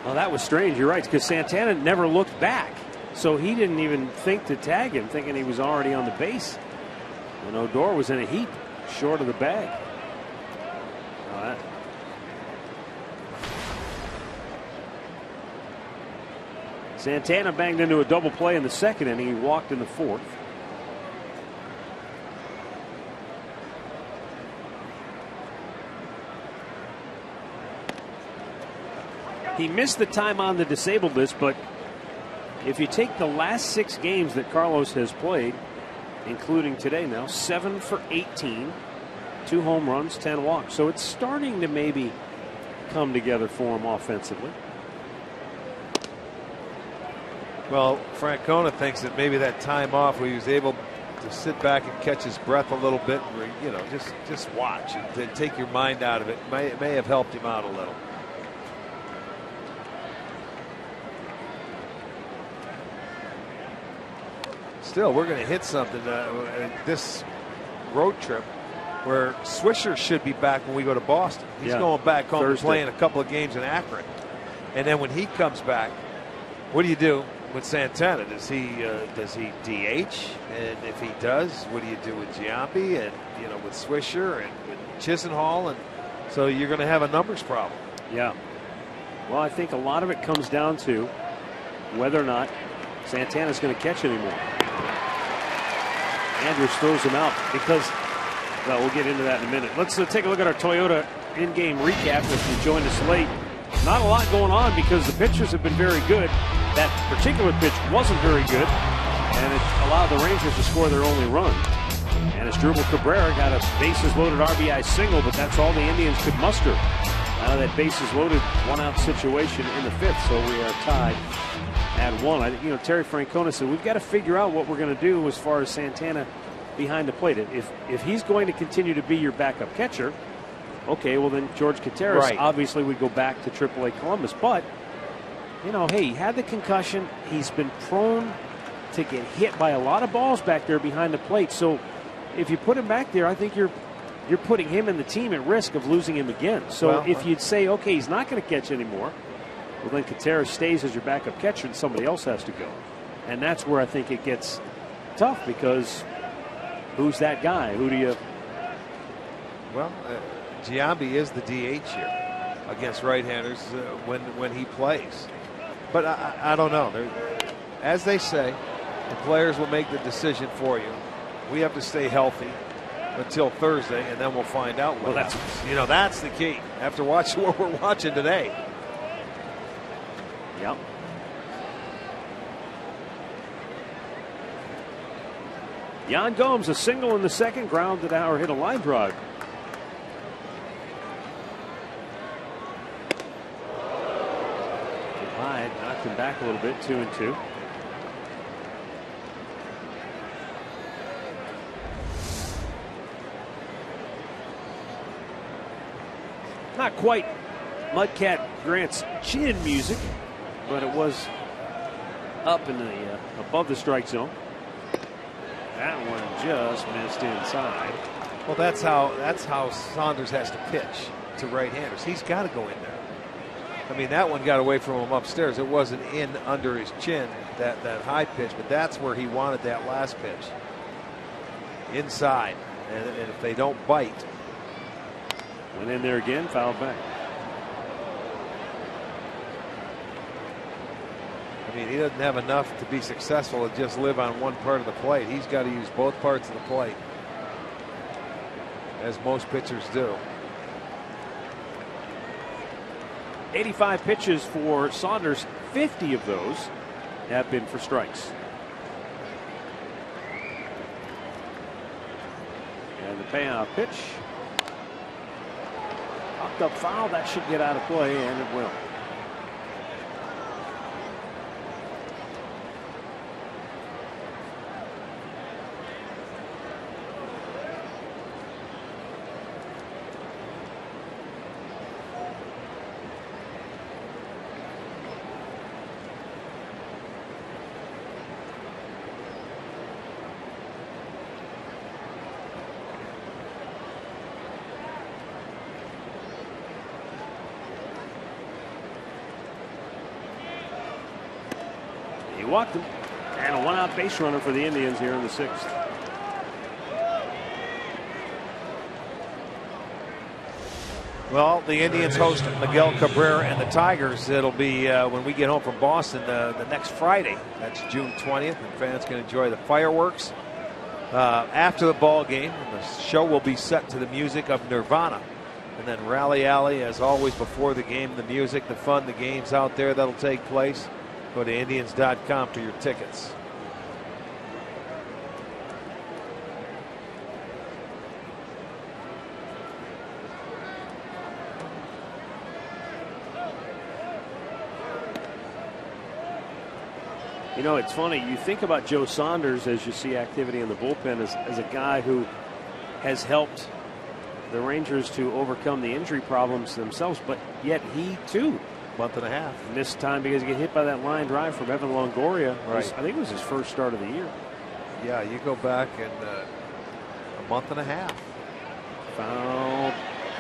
Well, that was strange. You're right, because Santana never looked back, so he didn't even think to tag him, thinking he was already on the base. And Odor was in a heap short of the bag. Santana banged into a double play in the second inning. He walked in the fourth. He missed the time on the disabled list, but if you take the last 6 games that Carlos has played, including today now, 7 for 18, 2 home runs, 10 walks. So it's starting to maybe come together for him offensively. Well, Francona thinks that maybe that time off where he was able to sit back and catch his breath a little bit, just watch and take your mind out of it. It may have helped him out a little. Still, we're going to hit something this road trip where Swisher should be back when we go to Boston. He's going back home and playing a couple of games in Akron. And then when he comes back, what do you do with Santana? Does he DH? And if he does, what do you do with Giambi and with Swisher and with Chisenhall? And so you're going to have a numbers problem. Yeah. Well, I think a lot of it comes down to whether or not Santana's going to catch anymore. Andrews throws him out because, well, we'll get into that in a minute. Let's take a look at our Toyota in-game recap if you joined us late. Not a lot going on because the pitchers have been very good. That particular pitch wasn't very good, and it allowed the Rangers to score their only run. And Asdrubal Cabrera got a bases-loaded RBI single, but that's all the Indians could muster out of that bases-loaded one-out situation in the fifth. So we are tied at 1. Terry Francona said we've got to figure out what we're going to do as far as Santana behind the plate. If he's going to continue to be your backup catcher, okay, well then George Contreras obviously would go back to AAA Columbus. But hey, he had the concussion. He's been prone to get hit by a lot of balls back there behind the plate. So if you put him back there, I think you're putting him and the team at risk of losing him again. So if you'd say, okay, he's not going to catch anymore, well, then Contreras stays as your backup catcher and somebody else has to go. And that's where I think it gets tough because who's that guy? Who do you... Well, Giambi is the DH here against right-handers when he plays. But I don't know. As they say, the players will make the decision for you. We have to stay healthy until Thursday, and then we'll find out what happens. That's the key. After watching what we're watching today. Yep. Yan Gomes, a single in the second, grounded out or hit a line drive. High, knocked him back a little bit, 2-2. Not quite Mudcat Grant's chin music, but it was up in the above the strike zone. That one just missed inside. Well, that's how Saunders has to pitch to right-handers. He's got to go in there. I mean, that one got away from him upstairs. It wasn't in under his chin, that high pitch, but that's where he wanted that last pitch. Inside, and if they don't bite. Went in there again, fouled back. I mean, he doesn't have enough to be successful to just live on one part of the plate. He's got to use both parts of the plate, as most pitchers do. 85 pitches for Saunders. 50 of those have been for strikes. And the payoff pitch. Popped up foul. That should get out of play, and it will. He walked him, and a one-out base runner for the Indians here in the sixth. Well, the Indians host Miguel Cabrera and the Tigers. It'll be when we get home from Boston the next Friday. That's June 20th, and fans can enjoy the fireworks after the ball game. The show will be set to the music of Nirvana. And then Rally Alley, as always, before the game, the music, the fun, the games out there that'll take place. Go to Indians.com for your tickets. You know, it's funny. You think about Joe Saunders as you see activity in the bullpen as a guy who has helped the Rangers to overcome the injury problems themselves, but yet he too month and a half missed time because he got hit by that line drive from Evan Longoria. Right. I think it was his first start of the year. Yeah, you go back and a month and a half. Foul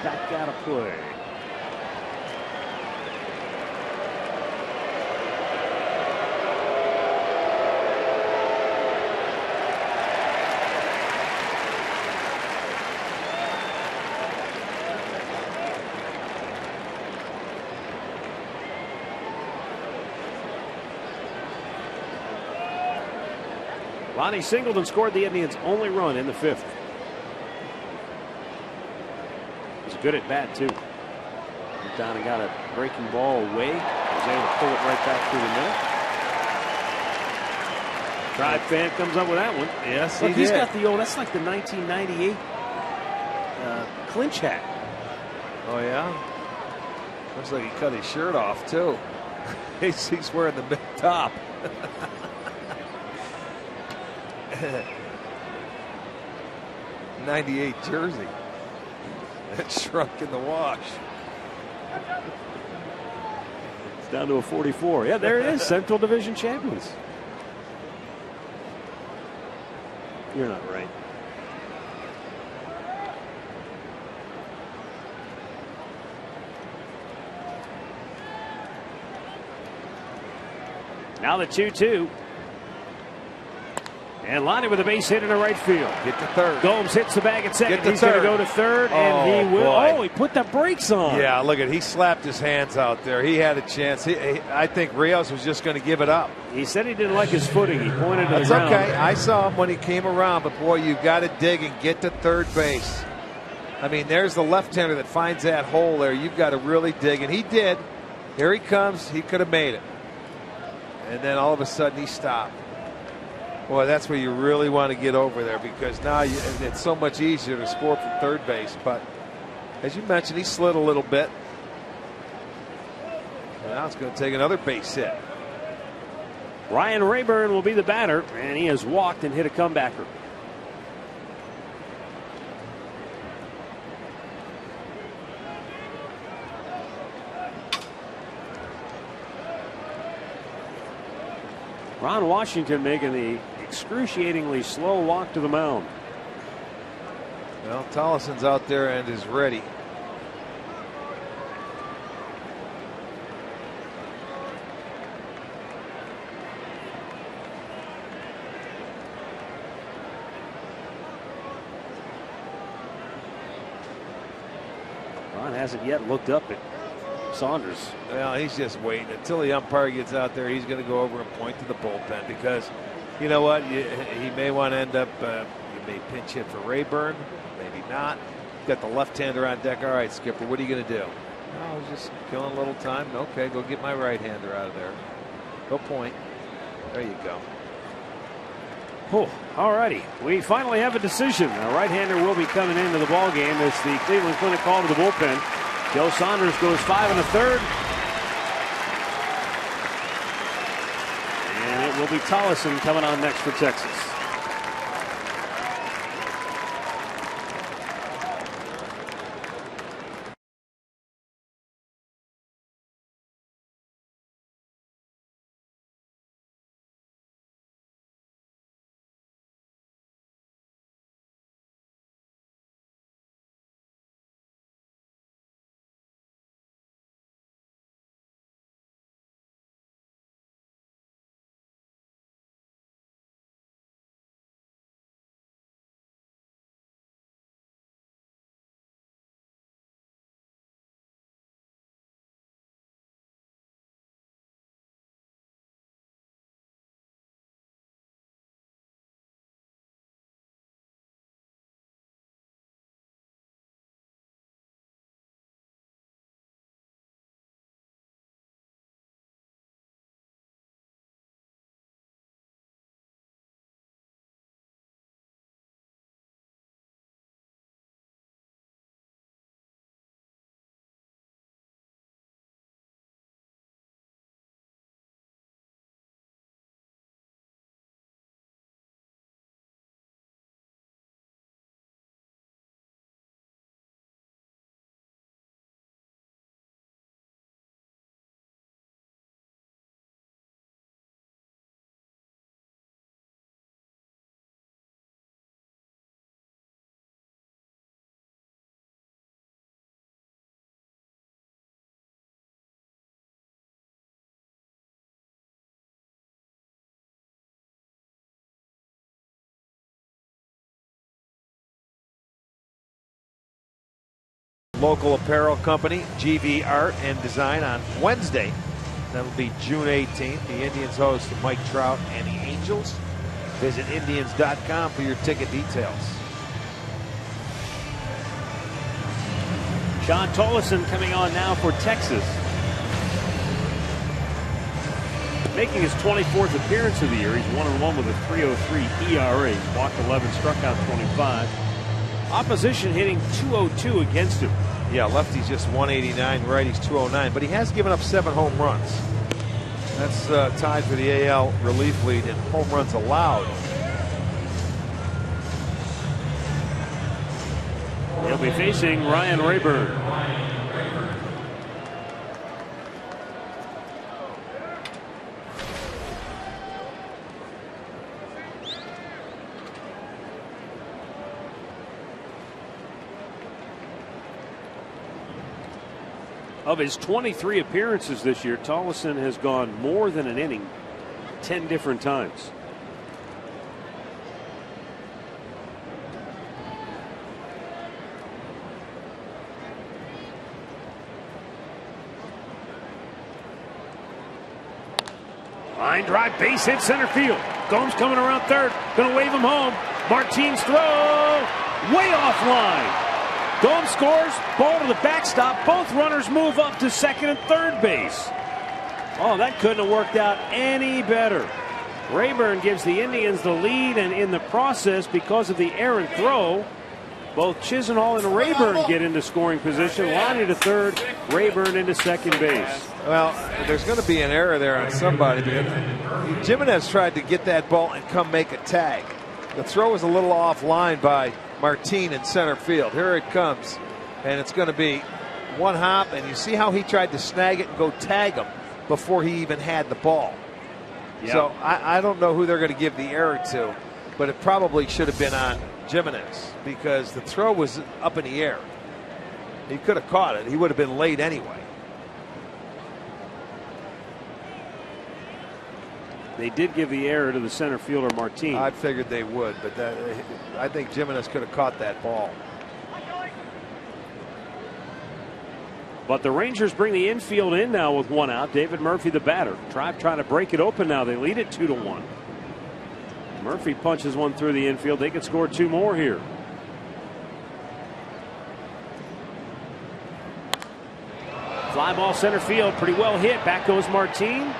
back out of play. A Lonnie singled and scored the Indians' only run in the 5th. It was a good at bat, too. Went down and got a breaking ball away. Was able to pull it right back through the middle. Tribe fan comes up with that one. Yes, Look, he's got the old, that's like the 1998 clinch hat. Oh, yeah? Looks like he cut his shirt off, too. He's wearing the big top. 98 jersey. That shrunk in the wash. It's down to a 44. Yeah, there it is. Central Division champions. You're not right. Now the 2-2. And Lonnie with a base hit into right field. Get to third. Gomes hits the bag at second. He's going to go to third, and he will. Boy. Oh, he put the brakes on. Yeah, look at he slapped his hands out there. He had a chance. I think Rios was just going to give it up. He said he didn't like his footing. He pointed to the That's ground. okay. I saw him when he came around, but boy, you've got to dig and get to third base. I mean, there's the left-hander that finds that hole there. You've got to really dig, and he did. Here he comes. He could have made it. And then all of a sudden he stopped. Boy, that's where you really want to get over there, because now it's so much easier to score from third base. But as you mentioned, he slid a little bit. Now it's going to take another base hit. Ryan Rayburn will be the batter, and he has walked and hit a comebacker. Ron Washington making the excruciatingly slow walk to the mound. Well, Tollison's out there and is ready. Ron hasn't yet looked up at Saunders. Well, he's just waiting until the umpire gets out there. He's going to go over and point to the bullpen, because you know what? He may want to end up. You may pinch hit for Rayburn, maybe not. Got the left-hander on deck. All right, Skipper, what are you going to do? Oh, I was just killing a little time. Okay, go get my right-hander out of there. Go point. There you go. Oh, all righty. We finally have a decision. A right-hander will be coming into the ball game as the Cleveland Clinic call to the bullpen. Joe Saunders goes 5 1/3. And it will be Tollison coming on next for Texas. Local apparel company, GV Art and Design, on Wednesday. That'll be June 18th. The Indians host Mike Trout and the Angels. Visit Indians.com for your ticket details. Sean Tolleson coming on now for Texas. Making his 24th appearance of the year. He's 1-1 with a 3.03 ERA. He's walked 11, struck out 25. Opposition hitting .202 against him. Yeah, lefty's just 189, righty's 209, but he has given up 7 home runs. That's tied for the AL relief lead in home runs allowed. He'll be facing Ryan Rayburn. Of his 23 appearances this year, Tolleson has gone more than an inning 10 different times. Line drive, base hit, center field. Gomes coming around third, gonna wave him home. Martin's throw, way offline. Gomes scores, ball to the backstop. Both runners move up to second and third base. Oh, that couldn't have worked out any better. Rayburn gives the Indians the lead, and in the process, because of the errant throw, both Chisenhall and Rayburn get into scoring position. Lonnie to third, Rayburn into second base. Well, there's going to be an error there on somebody. Jimenez tried to get that ball and come make a tag. The throw was a little offline by Martin in center field. Here it comes, and it's going to be one hop, and you see how he tried to snag it and go tag him before he even had the ball. Yep. So I don't know who they're going to give the error to, but it probably should have been on Jimenez because the throw was up in the air. He could have caught it. He would have been late anyway. They did give the error to the center fielder Martin. I figured they would, but I think Jimenez could have caught that ball. But the Rangers bring the infield in now with one out. David Murphy, the batter. Tribe trying to break it open now. They lead it 2-1. Murphy punches one through the infield. They could score 2 more here. Fly ball center field, pretty well hit. Back goes Martin.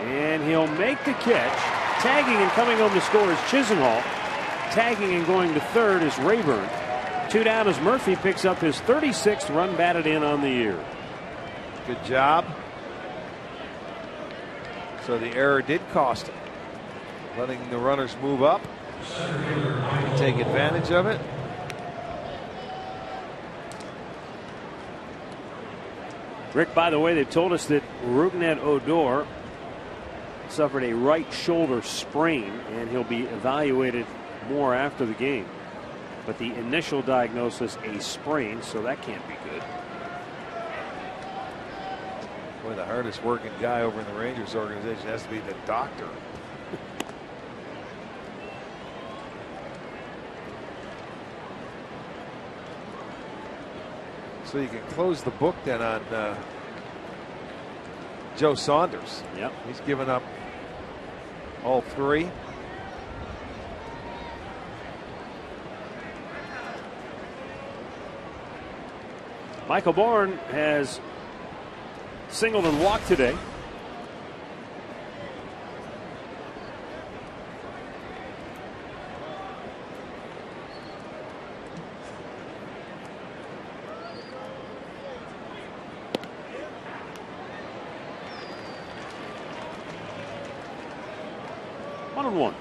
And he'll make the catch. Tagging and coming home to score is Chisenhall. Tagging and going to third is Rayburn. 2 down as Murphy picks up his 36th run batted in on the year. Good job. So the error did cost him. Letting the runners move up. Take advantage of it. Rick, by the way, they've told us that Rougned Odor suffered a right shoulder sprain, and he'll be evaluated more after the game. But the initial diagnosis, a sprain, so that can't be good. Boy, the hardest working guy over in the Rangers organization has to be the doctor. So you can close the book then on Joe Saunders. Yep. He's given up all 3. Michael Bourne has singled and walked today. One.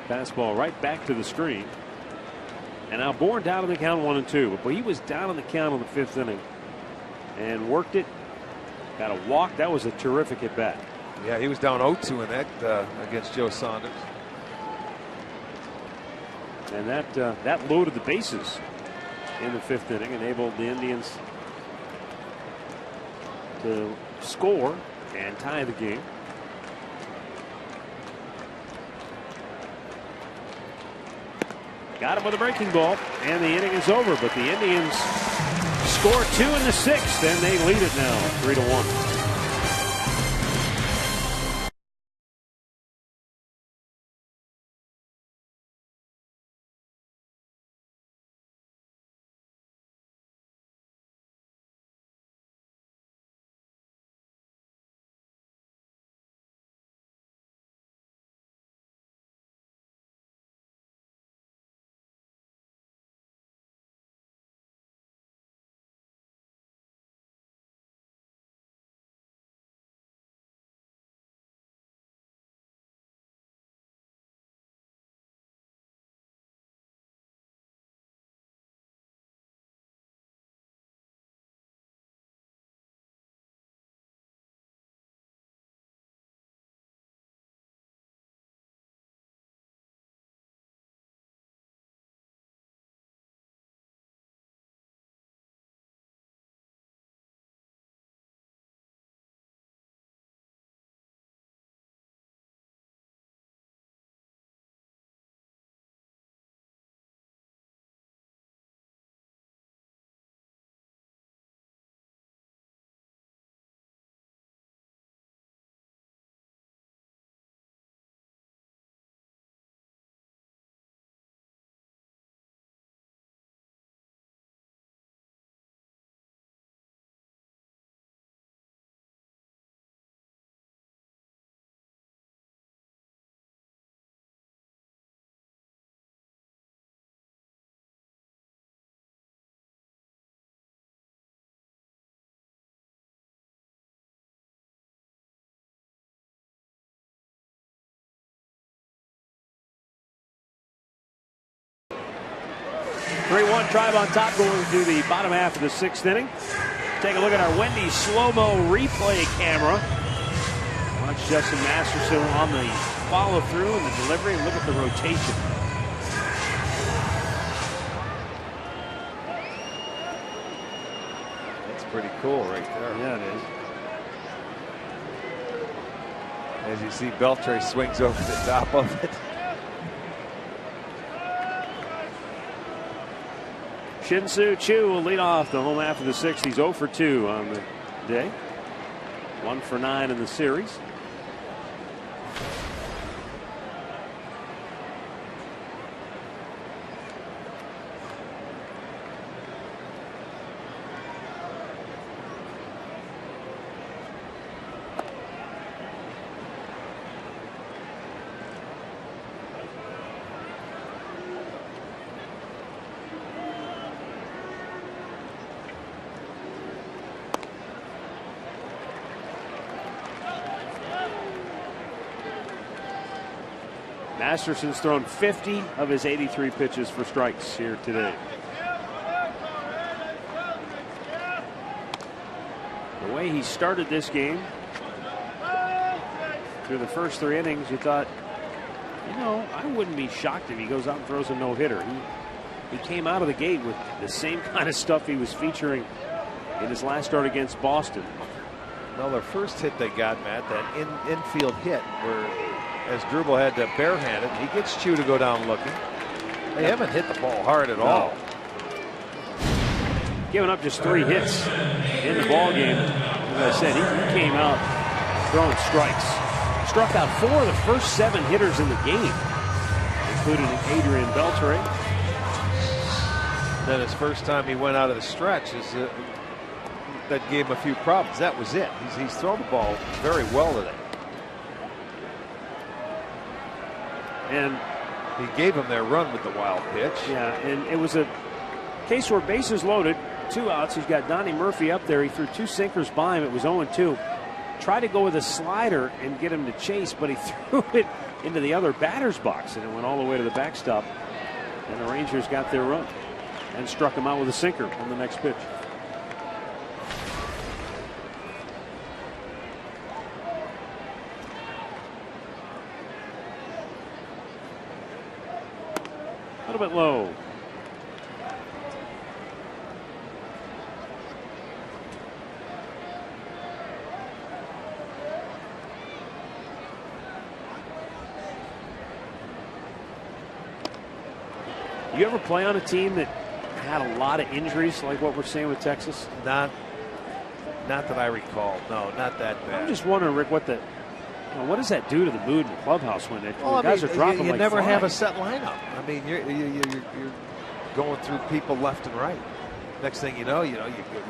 Fastball right back to the screen. And now Bourne down on the count 1-2. But he was down on the count on the 5th inning and worked it. Got a walk. That was a terrific at bat. Yeah, he was down 0-2 in that against Joe Saunders. And that loaded the bases in the 5th inning, enabled the Indians to score and tie the game. Got him with a breaking ball, and the inning is over. But the Indians score 2 in the 6th, and they lead it now 3-1. Three-one Tribe on top going to the bottom half of the 6th inning. Take a look at our Wendy slow-mo replay camera. Watch Justin Masterson on the follow-through and the delivery, and look at the rotation. That's pretty cool right there. Yeah, it is. As you see, Beltre swings over the top of it. Shin-Soo Choo will lead off the home half of the 6th. He's 0 for 2 on the day. 1 for 9 in the series. Masterson's thrown 50 of his 83 pitches for strikes here today. The way he started this game, through the first 3 innings, you thought, you know, I wouldn't be shocked if he goes out and throws a no-hitter. He came out of the gate with the same kind of stuff he was featuring in his last start against Boston. Well, their first hit they got, Matt, that infield hit where, as Drubel had to barehand it, he gets Choo to go down looking. They haven't hit the ball hard at all. Giving up just 3 hits in the ball game. As I said, he came out throwing strikes. Struck out 4 of the first 7 hitters in the game, including Adrian Beltre. Then his first time he went out of the stretch that gave him a few problems. That was it. He's thrown the ball very well today. And he gave him their run with the wild pitch. Yeah, and it was a case where bases loaded, 2 outs. He's got Donnie Murphy up there. He threw 2 sinkers by him. It was 0-2. Tried to go with a slider and get him to chase, but he threw it into the other batter's box, and it went all the way to the backstop. And the Rangers got their run and struck him out with a sinker on the next pitch. A little bit low. You ever play on a team that had a lot of injuries like what we're seeing with Texas? Not that I recall. No, not that bad. I'm just wondering, Rick, what does that do to the mood in the clubhouse when guys are dropping you like never flies? have a set lineup. I mean, you're going through people left and right. Next thing you know, you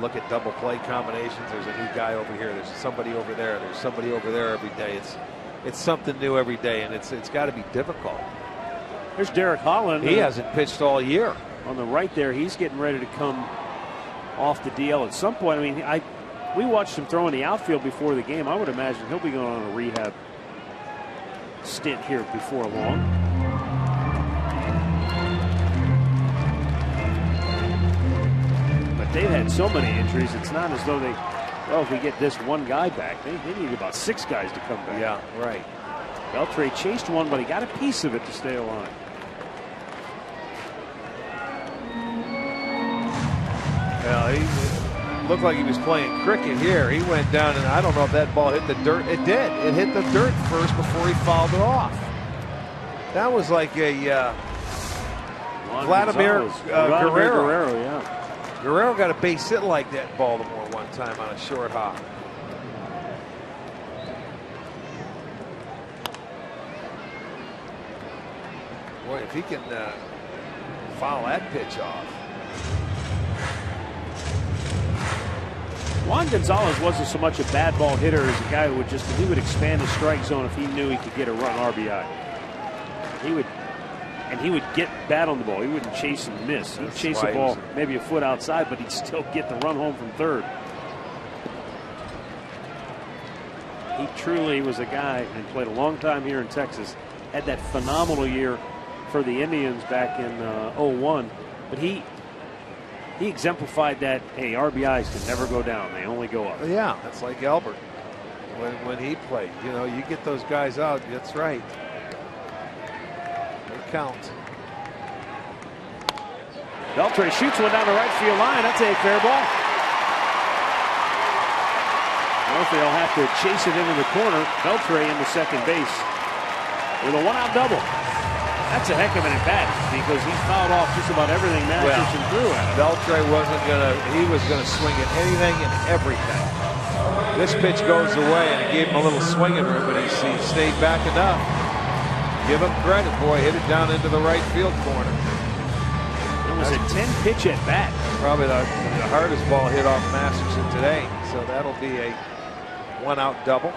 look at double play combinations. There's a new guy over here. There's somebody over there. There's somebody over there every day. It's something new every day, and it's got to be difficult. There's Derek Holland. He hasn't pitched all year. On the right there, he's getting ready to come off the DL at some point. I mean, we watched him throw in the outfield before the game. I would imagine he'll be going on a rehab stint here before long. But they've had so many injuries, it's not as though if we get this one guy back, they need about 6 guys to come back. Yeah, right. Beltre chased one, but he got a piece of it to stay alive. Well, he looked like he was playing cricket here. He went down, and I don't know if that ball hit the dirt. It did. It hit the dirt first before he fouled it off. That was like a Vladimir Guerrero. Yeah. Guerrero got a base hit like that in Baltimore one time on a short hop. Boy, if he can foul that pitch off. Juan Gonzalez wasn't so much a bad ball hitter as a guy who would expand his strike zone if he knew he could get a run RBI. He would get bad on the ball. He wouldn't chase and miss. He'd chase a ball maybe a foot outside, but he'd still get the run home from third. He truly was a guy and played a long time here in Texas. Had that phenomenal year for the Indians back in 01, but he exemplified that, hey, RBIs can never go down. They only go up. Yeah, that's like Albert when he played. You get those guys out. That's right. They count. Beltre shoots one down the right field line. That's a fair ball. Murphy will have to chase it into the corner. Beltre into second base with a one-out double. That's a heck of an at-bat because he fouled off just about everything Masterson threw at him. Beltre he was gonna swing at anything and everything. This pitch goes away and it gave him a little swing at her, but he stayed back enough. Give him credit, boy, hit it down into the right field corner. It was a 10-pitch at-bat. Probably the hardest ball hit off Masterson today. So that'll be a one-out double.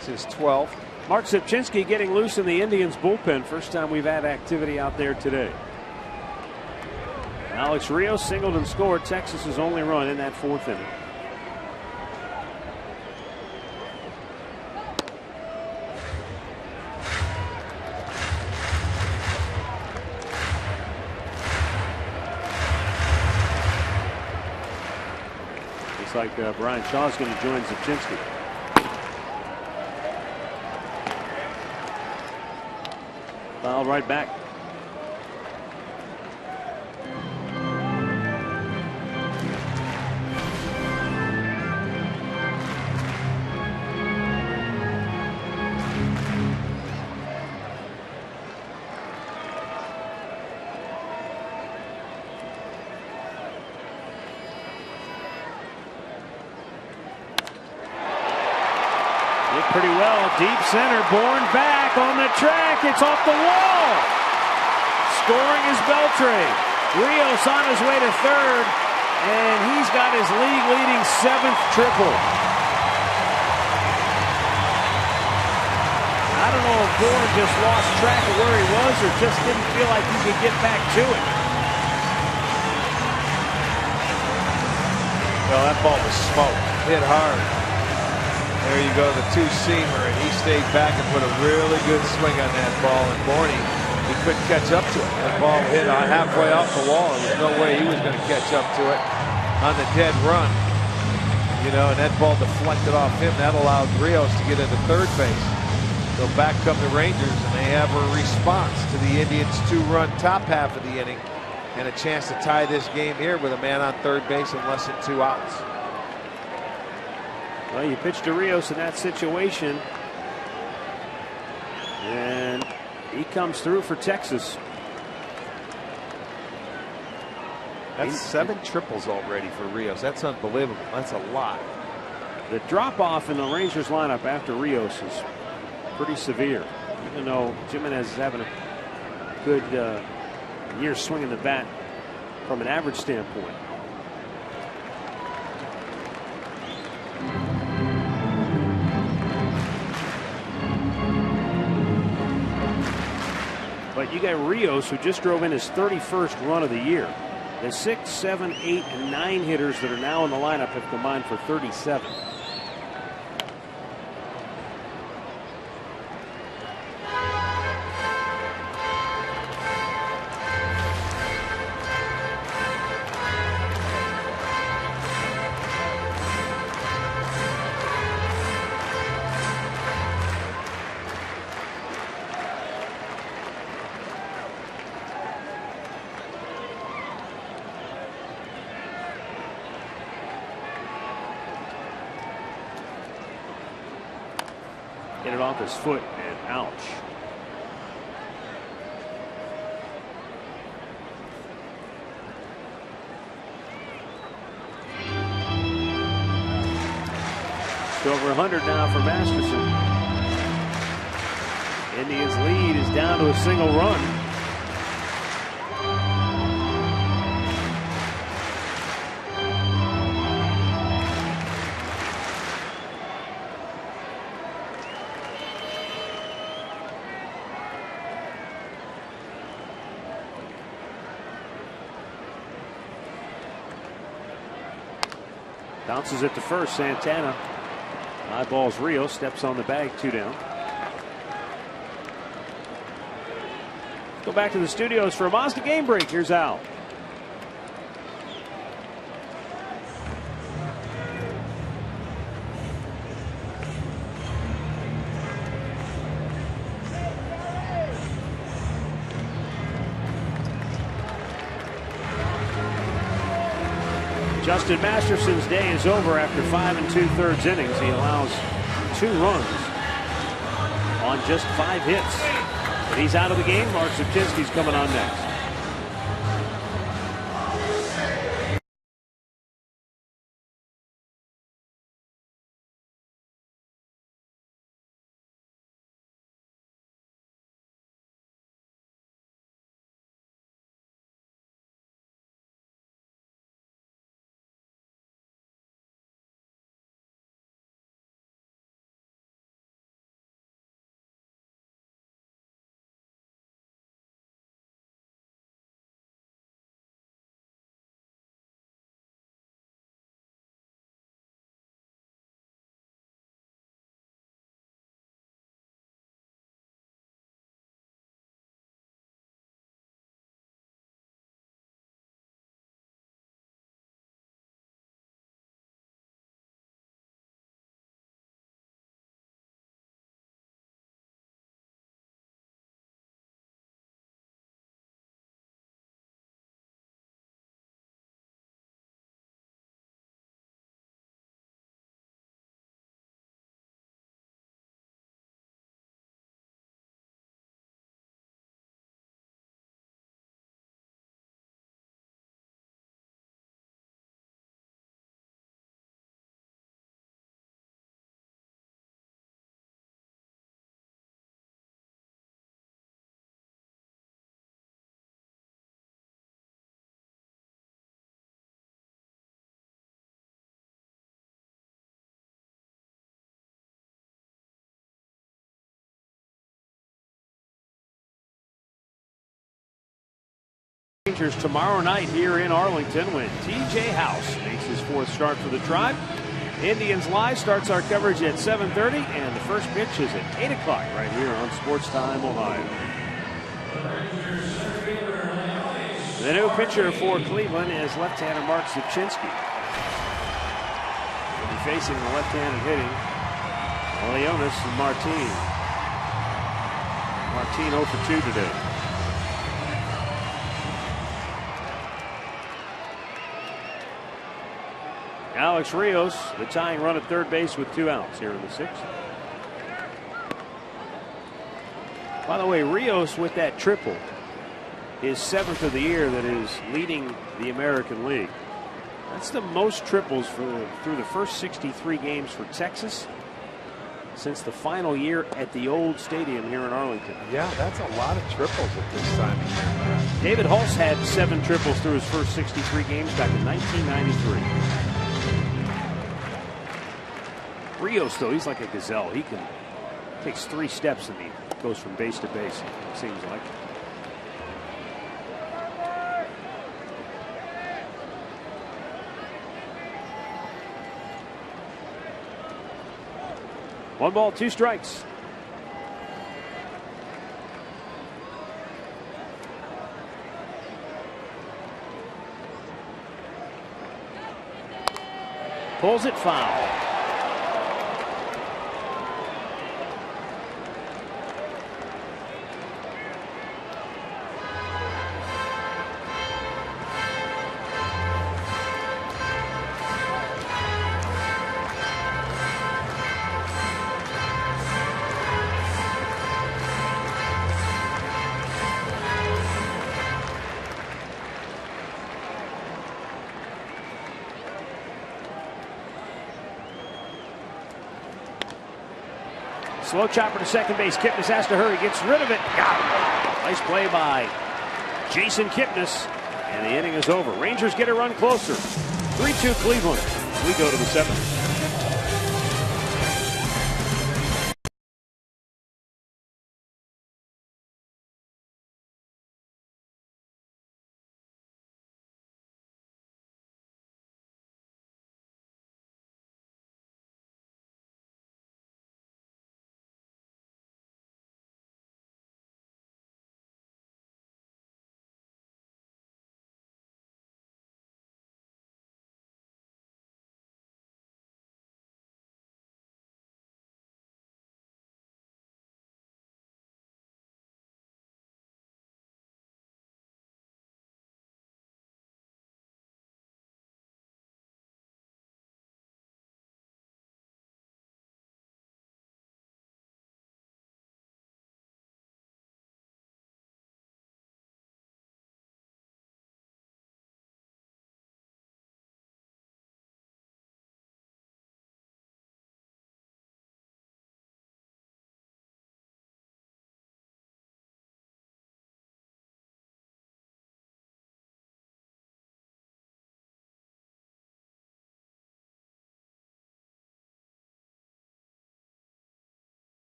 This is 12th. Mark Sipchinski getting loose in the Indians bullpen. First time we've had activity out there today. Alex Rios singled and scored Texas's only run in that 4th inning. Looks like Brian Shaw's going to join Sipchinski. Foul right back. Pretty well, deep center, Bourne back on the track, it's off the wall. Scoring is Beltre. Rios on his way to third, and he's got his league-leading 7th triple. I don't know if Bourne just lost track of where he was or just didn't feel like he could get back to it. Well, that ball was smoked, hit hard. There you go, the two-seamer, and he stayed back and put a really good swing on that ball. And Bourne, he couldn't catch up to it. That ball hit halfway off the wall. There was no way he was going to catch up to it on the dead run. And that ball deflected off him. That allowed Rios to get into third base. So back come the Rangers, and they have a response to the Indians' 2-run top half of the inning, and a chance to tie this game here with a man on third base and less than 2 outs. Well, you pitch to Rios in that situation, and he comes through for Texas. That's 7 triples already for Rios. That's unbelievable. That's a lot. The drop-off in the Rangers lineup after Rios is pretty severe. Even though Jimenez is having a good year swinging the bat from an average standpoint. But you got Rios, who just drove in his 31st run of the year. The 6, 7, 8, and 9 hitters that are now in the lineup have combined for 37. Hit it off his foot, and ouch. It's over 100 now for Masterson. Indians' lead is down to a single run. Bounces it to first. Santana eyeballs Rios, steps on the bag, 2 down. Go back to the studios for a Mazda game break. Here's Al. Justin Masterson's day is over after 5 2/3 innings. He allows 2 runs on just 5 hits. But he's out of the game. Mark Zipchinski's coming on next. Rangers tomorrow night here in Arlington when TJ House makes his 4th start for the Tribe. Indians Live starts our coverage at 7:30, and the first pitch is at 8 o'clock right here on Sports Time Ohio. The new pitcher for Cleveland is left-hander Mark Zipchinski. He'll be facing the left-handed hitting Leonis and Martin. Martin 0 for 2 today. Alex Rios, the tying run at third base with 2 outs here in the 6th. By the way, Rios with that triple his 7th of the year that is leading the American League. That's the most triples through the first 63 games for Texas since the final year at the old stadium here in Arlington. Yeah, that's a lot of triples at this time of year. David Hulse had 7 triples through his first 63 games back in 1993. Rios, though, he's like a gazelle. He takes 3 steps and he goes from base to base, it seems like. One ball, 2 strikes. Pulls it foul. Slow chopper to second base. Kipnis has to hurry. Gets rid of it. Got it. Nice play by Jason Kipnis. And the inning is over. Rangers get a run closer. 3-2 Cleveland. We go to the 7th.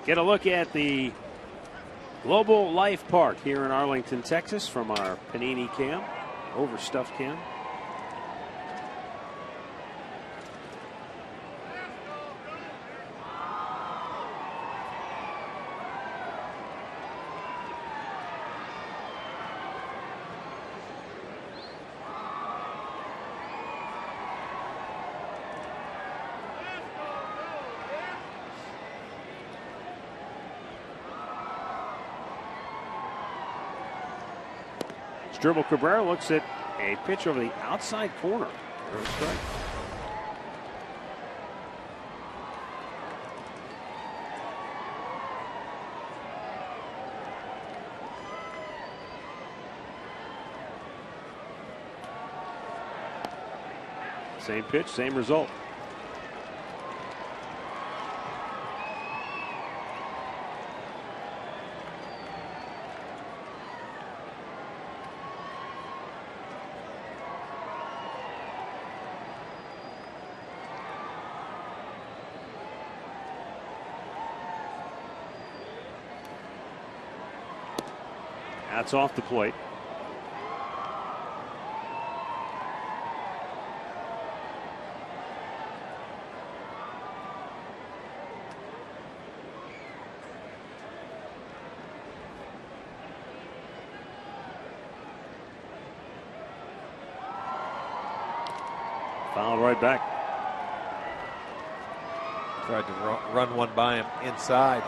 Get a look at the Global Life Park here in Arlington, Texas from our Panini cam, overstuffed cam. Dribble Cabrera looks at a pitch over the outside corner. Strike. Same pitch, same result. That's off the plate. Fouled right back. Tried to run one by him inside.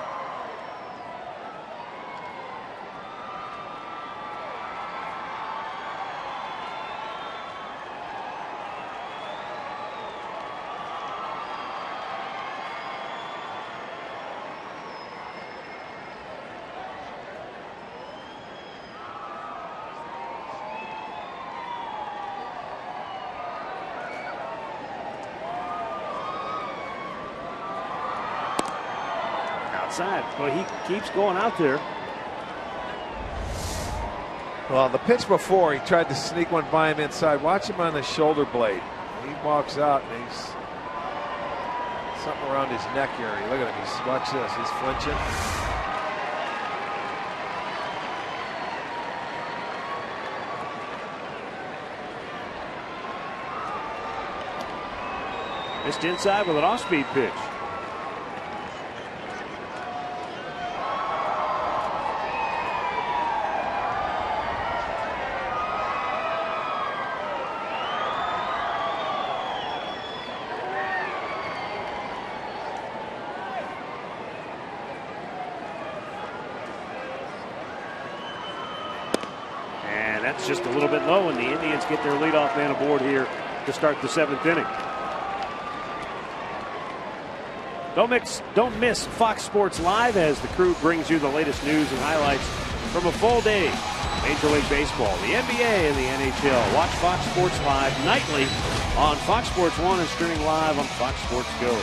But he keeps going out there. Well, the pitch before, he tried to sneak one by him inside. Watch him on the shoulder blade. He walks out and he's something around his neck area. Look at him. Watch this. He's flinching. Missed inside with an off-speed pitch. Just a little bit low, and the Indians get their leadoff man aboard here to start the 7th inning. Don't miss Fox Sports Live as the crew brings you the latest news and highlights from a full day. Major League Baseball, the NBA, and the NHL. Watch Fox Sports Live nightly on Fox Sports 1 and streaming live on Fox Sports Go.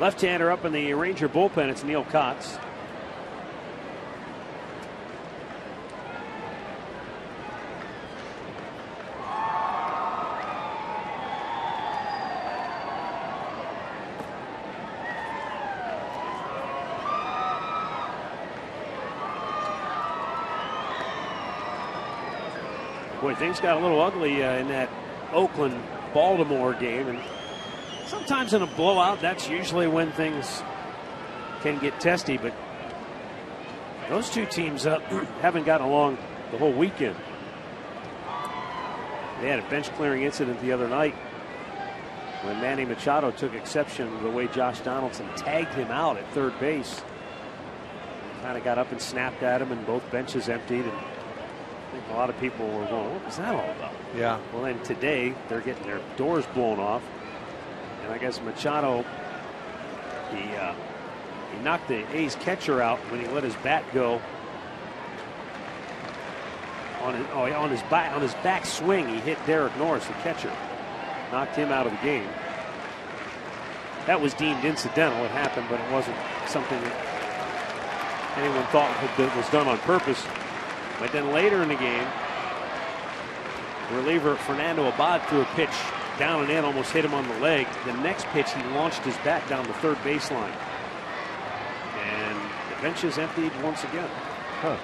Left-hander up in the Ranger bullpen. It's Neil Kotz. Boy, things got a little ugly in that Oakland-Baltimore game, and sometimes in a blowout, that's usually when things can get testy, but those two teams haven't gotten along the whole weekend. They had a bench clearing incident the other night when Manny Machado took exception to the way Josh Donaldson tagged him out at third base. Kind of got up and snapped at him, and both benches emptied. And I think a lot of people were going, what was that all about? Yeah. Well, then today they're getting their doors blown off. And I guess Machado, he knocked the A's catcher out when he let his bat go on his back swing. He hit Derek Norris, the catcher, knocked him out of the game. That was deemed incidental. It happened, but it wasn't something that anyone thought was done on purpose. But then later in the game, reliever Fernando Abad threw a pitch down and in, almost hit him on the leg. The next pitch, he launched his bat down the third baseline. And the bench is emptied once again. Huh.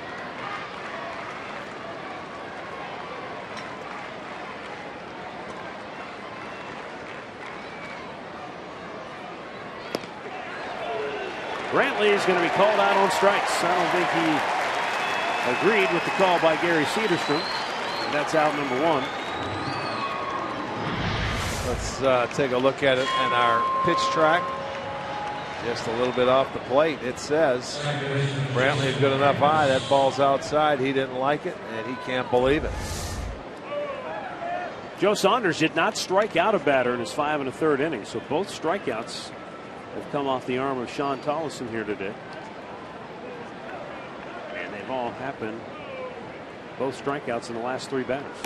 Brantley is going to be called out on strikes. I don't think he agreed with the call by Gary Cederstrom. And that's out number one. Let's take a look at it in our pitch track. Just a little bit off the plate. It says Brantley a good enough eye. That ball's outside. He didn't like it, and he can't believe it. Joe Saunders did not strike out a batter in his 5 1/3 innings, so both strikeouts have come off the arm of Sean Tollison here today. And they've all happened, both strikeouts in the last 3 batters.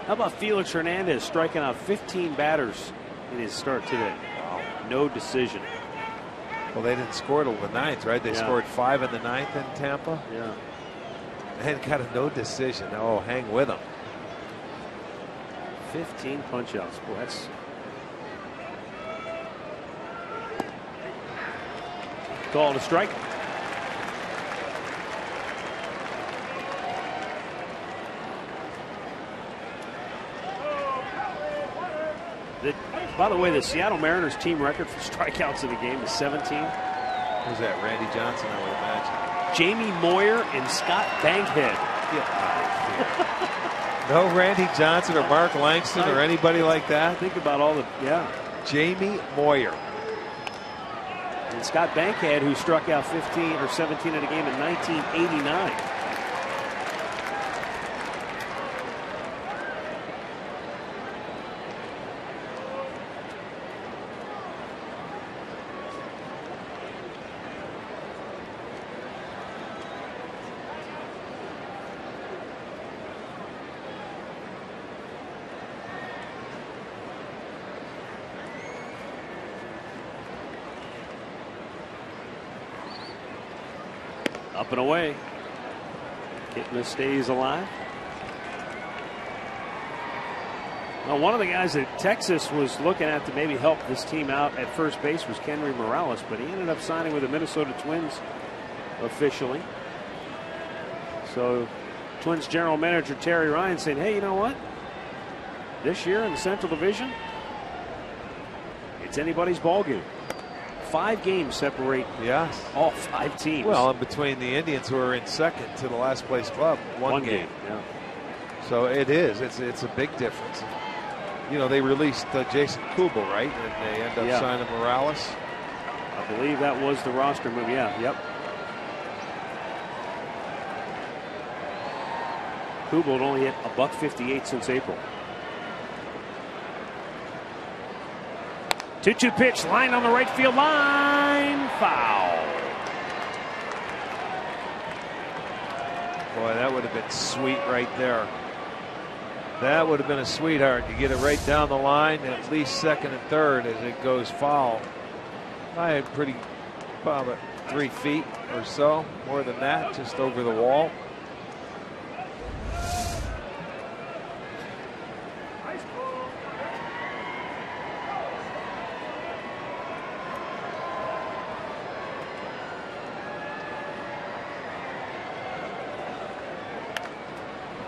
How about Felix Hernandez striking out 15 batters in his start today? Wow. No decision. Well, they didn't score till the ninth, right? They scored 5 in the ninth in Tampa. Yeah. And got a no decision. Oh, hang with them. 15 punch-outs. Boy, that's... Call to strike. By the way, the Seattle Mariners team record for strikeouts in a game is 17. Who's that? Randy Johnson, I would imagine. Jamie Moyer and Scott Bankhead. Get out of here. No Randy Johnson or Mark Langston or anybody like that. Think about all the, Jamie Moyer. And Scott Bankhead, who struck out 15 or 17 in a game in 1989. Up and away. Kipnis stays alive. Well, one of the guys that Texas was looking at to maybe help this team out at first base was Kenry Morales, but he ended up signing with the Minnesota Twins officially. So Twins general manager Terry Ryan saying, hey, you know what? This year in the Central Division, it's anybody's ball game. 5 games separate all 5 teams. Well, in between the Indians, who are in second to the last place club, one game. Yeah. So it is. It's a big difference. You know, they released Jason Kubel, right? And they end up signing Morales. I believe that was the roster move. Yep. Kubel had only hit $158 since April. 2-2 pitch, line on the right field line, foul. Boy, that would have been sweet right there. That would have been a sweetheart to get it right down the line, at least second and third as it goes foul. I had about 3 feet or so, more than that, just over the wall.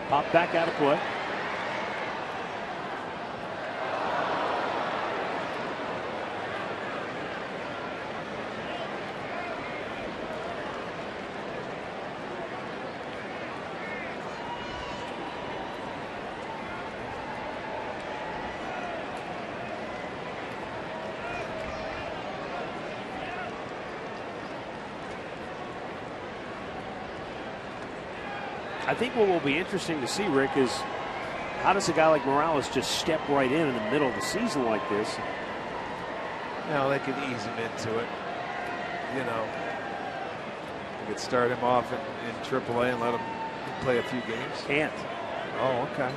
Pop back out of play. I think what will be interesting to see, Rick, is how does a guy like Morales just step right in the middle of the season like this? You know, they could ease him into it. You know, they could start him off in AAA and let him play a few games. Can't. Oh, okay.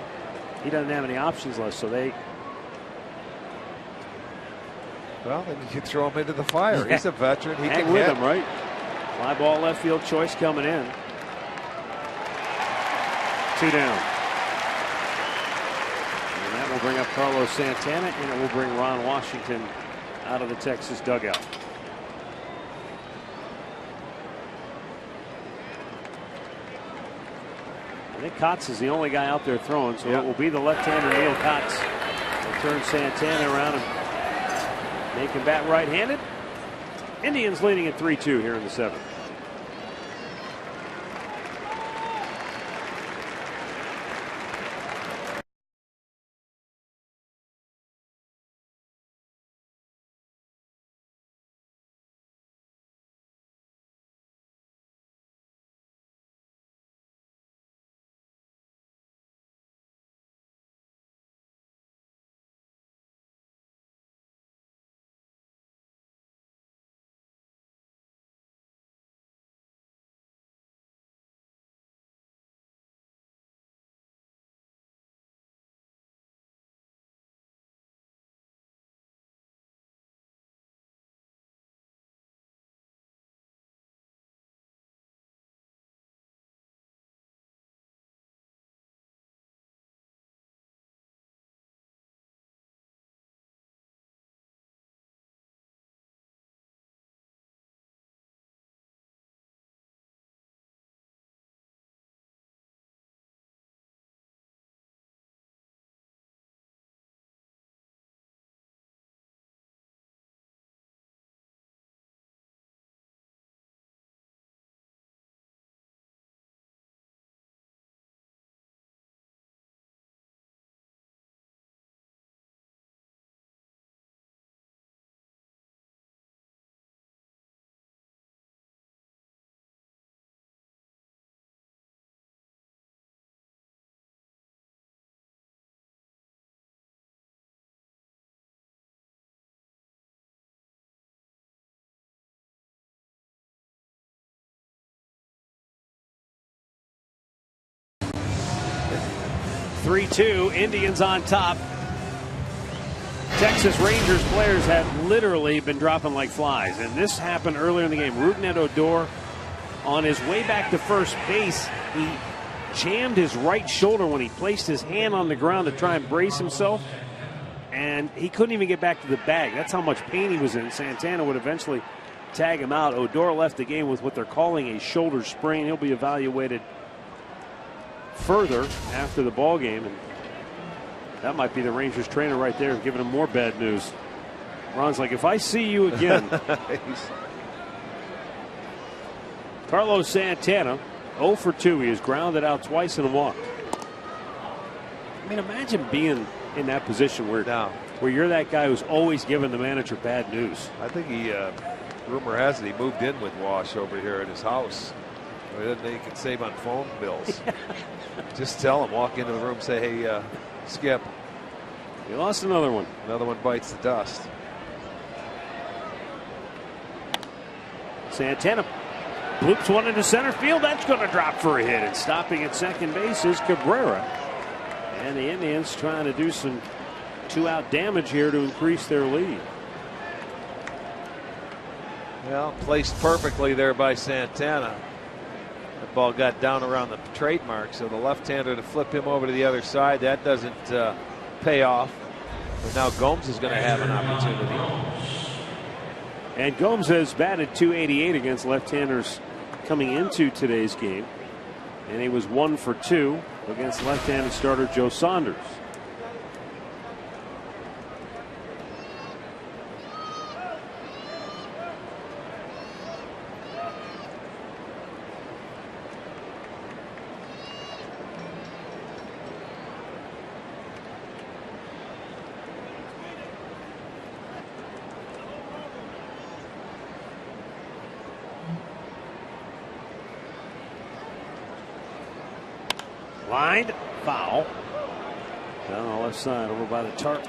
He doesn't have any options left, so they. Well, then you throw him into the fire. He's a veteran. He Hang can with hit. him, right? Fly ball left field choice coming in. 2 down. And that will bring up Carlos Santana, and it will bring Ron Washington out of the Texas dugout. I think Kotz is the only guy out there throwing, so it will be the left-hander Neil Kotz. Will turn Santana around and make him bat right-handed. Indians leading at 3-2 here in the 7th. 3-2, Indians on top. Texas Rangers players have literally been dropping like flies, and this happened earlier in the game. Rougned Odor, on his way back to first base, he jammed his right shoulder when he placed his hand on the ground to try and brace himself, and he couldn't even get back to the bag. That's how much pain he was in. Santana would eventually tag him out. Odor left the game with what they're calling a shoulder sprain. He'll be evaluated further after the ball game, and that might be the Rangers trainer right there giving him more bad news. Ron's like, if I see you again. Carlos Santana, 0 for 2. He has grounded out twice and walked. I mean, imagine being in that position where you're that guy who's always giving the manager bad news. I think rumor has it he moved in with Wash over here at his house. He can save on phone bills. Just tell him, walk into the room, say, hey, Skip. You lost another one. Another one bites the dust. Santana bloops one into center field. That's going to drop for a hit. And stopping at second base is Cabrera. And the Indians trying to do some 2-out damage here to increase their lead. Well, placed perfectly there by Santana. The ball got down around the trademark, so the left-hander to flip him over to the other side, that doesn't pay off. But now Gomes is going to have an opportunity. And Gomes has batted .288 against left-handers coming into today's game. And he was 1 for 2 against left-handed starter Joe Saunders. Lined, foul. Down on the left side over by the tarp.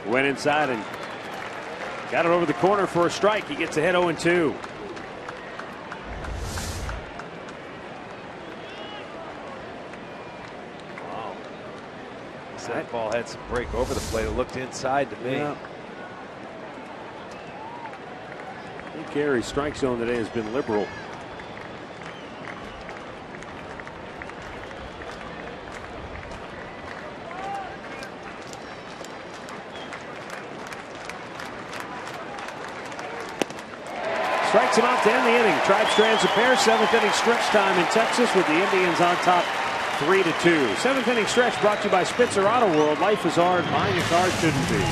Went inside and got it over the corner for a strike. He gets ahead 0-2. Wow. That ball had some break over the plate. It looked inside to me. Yeah. I think Gary's strike zone today has been liberal. Strikes him out to end the inning. Tribe strands a pair. 7th inning stretch time in Texas with the Indians on top 3-2. 7th inning stretch brought to you by Spitzer Auto World. Life is hard. Buying a car shouldn't be.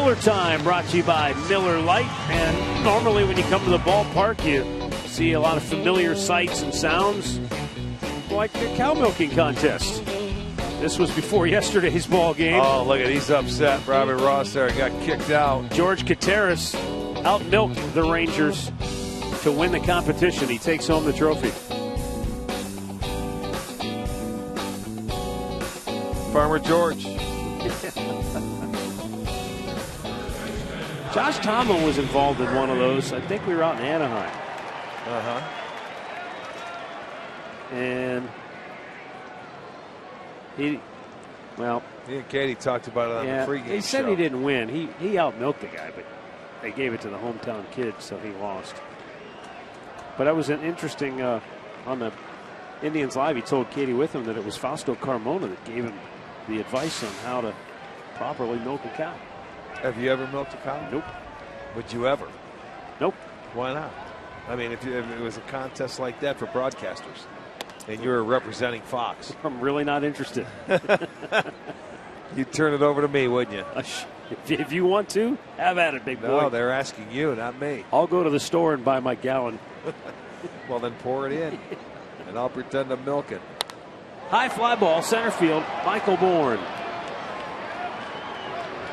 Miller Time, brought to you by Miller Lite. And normally when you come to the ballpark, you see a lot of familiar sights and sounds, like the cow milking contest. This was before yesterday's ball game. Oh, look at, he's upset. Robbie Ross there got kicked out. George Kateris out-milked the Rangers to win the competition. He takes home the trophy. Farmer George. Josh Tomlin was involved in one of those. I think we were out in Anaheim. And he and Katie talked about it on the pregame show. He said he didn't win. He out-milked the guy, but they gave it to the hometown kid, so he lost. But that was an interesting, on the Indians Live, he told Katie Witham that it was Fausto Carmona that gave him the advice on how to properly milk a cow. Have you ever milked a cow? Nope. Would you ever? Nope. Why not? I mean, if it was a contest like that for broadcasters and you were representing Fox. I'm really not interested. You'd turn it over to me, wouldn't you? If you want to, have at it, big boy. No, they're asking you, not me. I'll go to the store and buy my gallon. Well, then pour it in, and I'll pretend to milk it. High fly ball, center field, Michael Bourne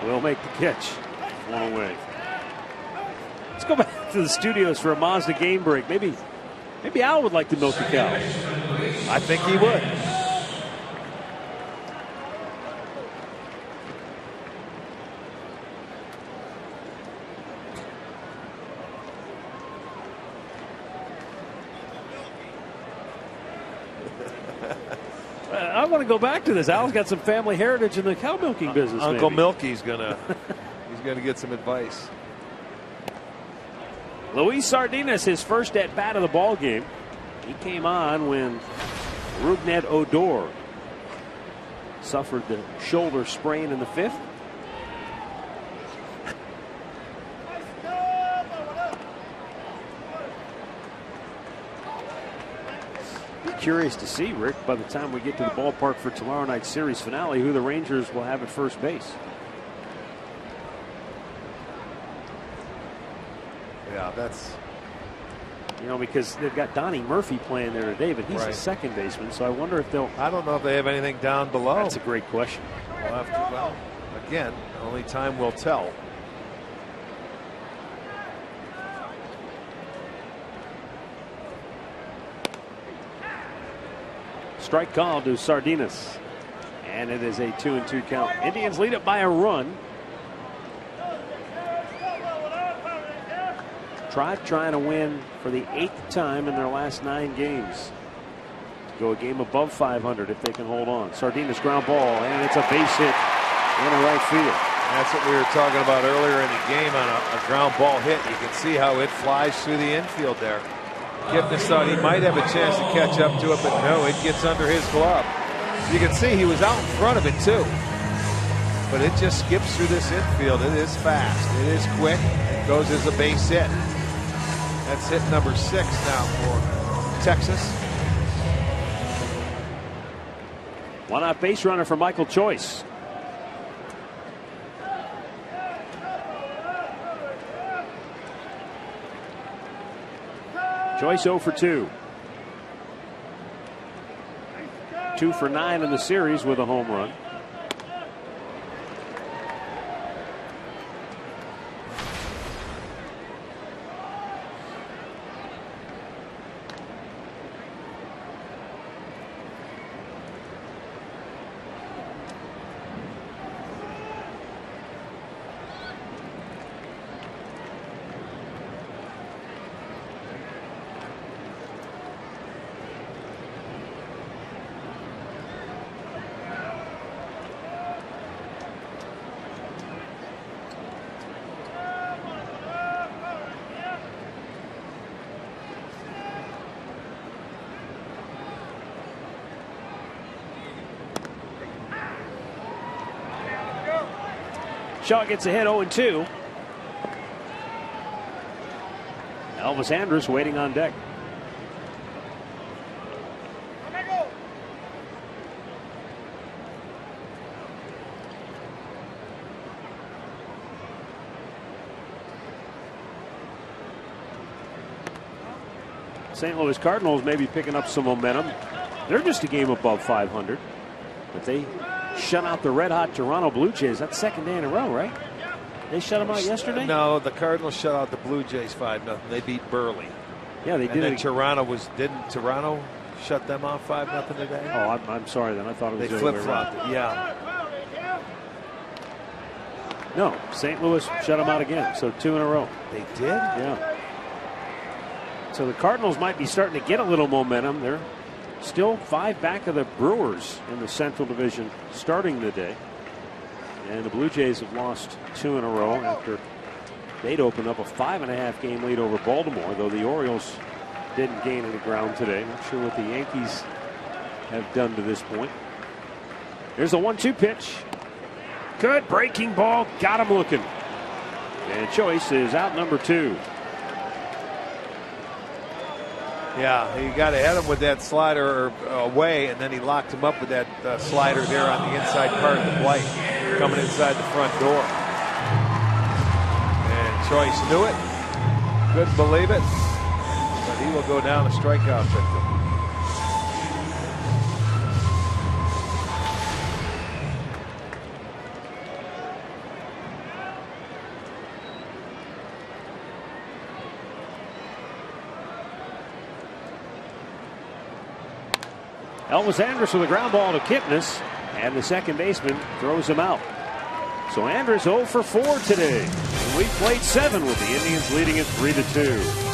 will make the catch. One away. Let's go back to the studios for a Mazda game break. Maybe Al would like to milk the cow. I think he would. I want to go back to this. Al's got some family heritage in the cow milking business. Uncle maybe. Milky's gonna get some advice. Luis Sardinas, his first at bat of the ball game. He came on when Rougned Odor suffered the shoulder sprain in the fifth. Curious to see, Rick, by the time we get to the ballpark for tomorrow night's series finale, who the Rangers will have at first base. Yeah, that's... because they've got Donnie Murphy playing there today, but he's a second baseman, so I wonder if they'll... I don't know if they have anything down below. That's a great question. We'll have to, well, again, only time will tell. Strike call to Sardinas. And it is a 2-2 count. Indians lead it by a run. Tribe trying to win for the 8th time in their last 9 games. To go a game above 500 if they can hold on. Sardinas ground ball, and it's a base hit in the right field. That's what we were talking about earlier in the game on a ground ball hit. You can see how it flies through the infield there. Kipnis thought he might have a chance to catch up to it, but no, it gets under his glove. You can see he was out in front of it too. But it just skips through this infield. It is fast. It is quick. It goes as a base hit. That's hit number 6 now for Texas. One out base runner for Michael Choice. Choice 0 for 2. 2 for 9 in the series with a home run. Shaw gets ahead 0-2. Elvis Andrus waiting on deck. St. Louis Cardinals may be picking up some momentum. They're just a game above 500. But they shut out the red-hot Toronto Blue Jays. That's second day in a row, right? They shut them out yesterday? No, the Cardinals shut out the Blue Jays 5-0. They beat Burley. Yeah, they did. And then didn't Toronto shut them off 5-0 today? Oh, I'm sorry then. I thought it was they flip-flopped it. Yeah. No, St. Louis shut them out again. So 2 in a row. They did? Yeah. So the Cardinals might be starting to get a little momentum. They're still 5 back of the Brewers in the Central Division starting the day. And the Blue Jays have lost 2 in a row after they'd opened up a 5.5 game lead over Baltimore, though the Orioles didn't gain any ground today. Not sure what the Yankees have done to this point. Here's a 1-2 pitch. Good breaking ball. Got him looking. And Choice is out number 2. Yeah, he got ahead of him with that slider away, and then he locked him up with that slider there on the inside part of the plate, coming inside the front door. And Choice knew it, couldn't believe it, but he will go down a strikeout victim. Elvis Andrus with a ground ball to Kipnis, and the second baseman throws him out. So Andrus 0 for 4 today. And we played 7 with the Indians leading it 3-2.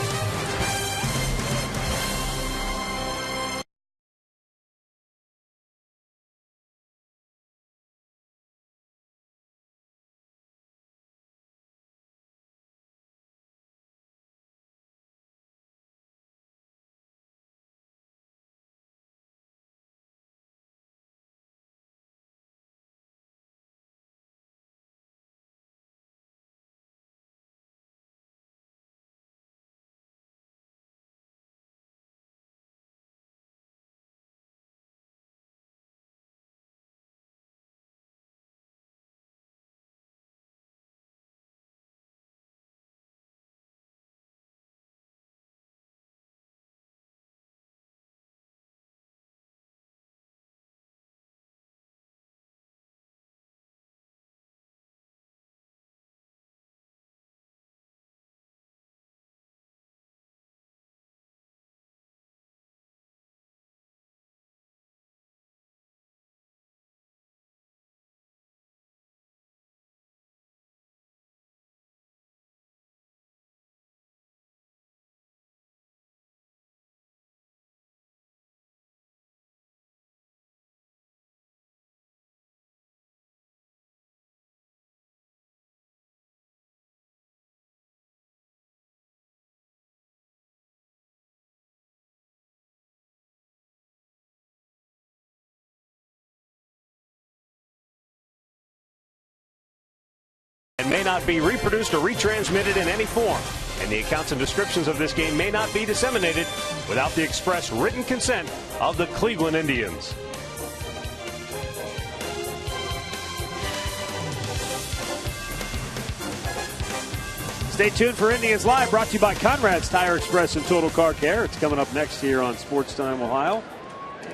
And may not be reproduced or retransmitted in any form. And the accounts and descriptions of this game may not be disseminated without the express written consent of the Cleveland Indians. Stay tuned for Indians Live, brought to you by Conrad's Tire Express and Total Car Care. It's coming up next here on Sports Time Ohio,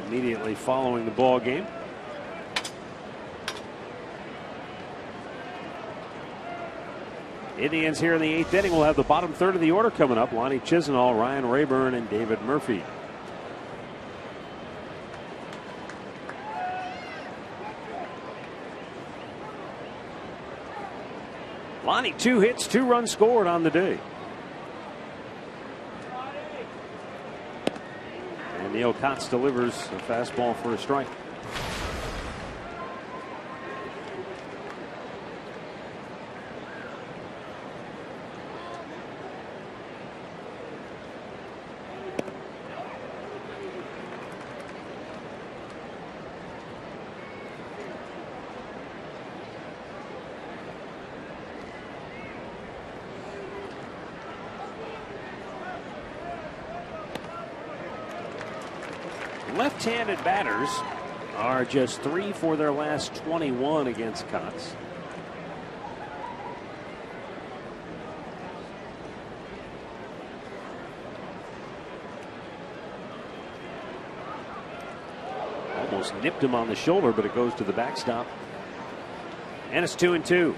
immediately following the ball game. Indians here in the 8th inning will have the bottom third of the order coming up. Lonnie Chisenhall, Ryan Rayburn, and David Murphy. Lonnie, 2 hits, 2 runs scored on the day. And Neil Kotz delivers a fastball for a strike. Left-handed batters are just 3 for their last 21 against Kotz. almost nipped him on the shoulder, but it goes to the backstop. And it's 2-2.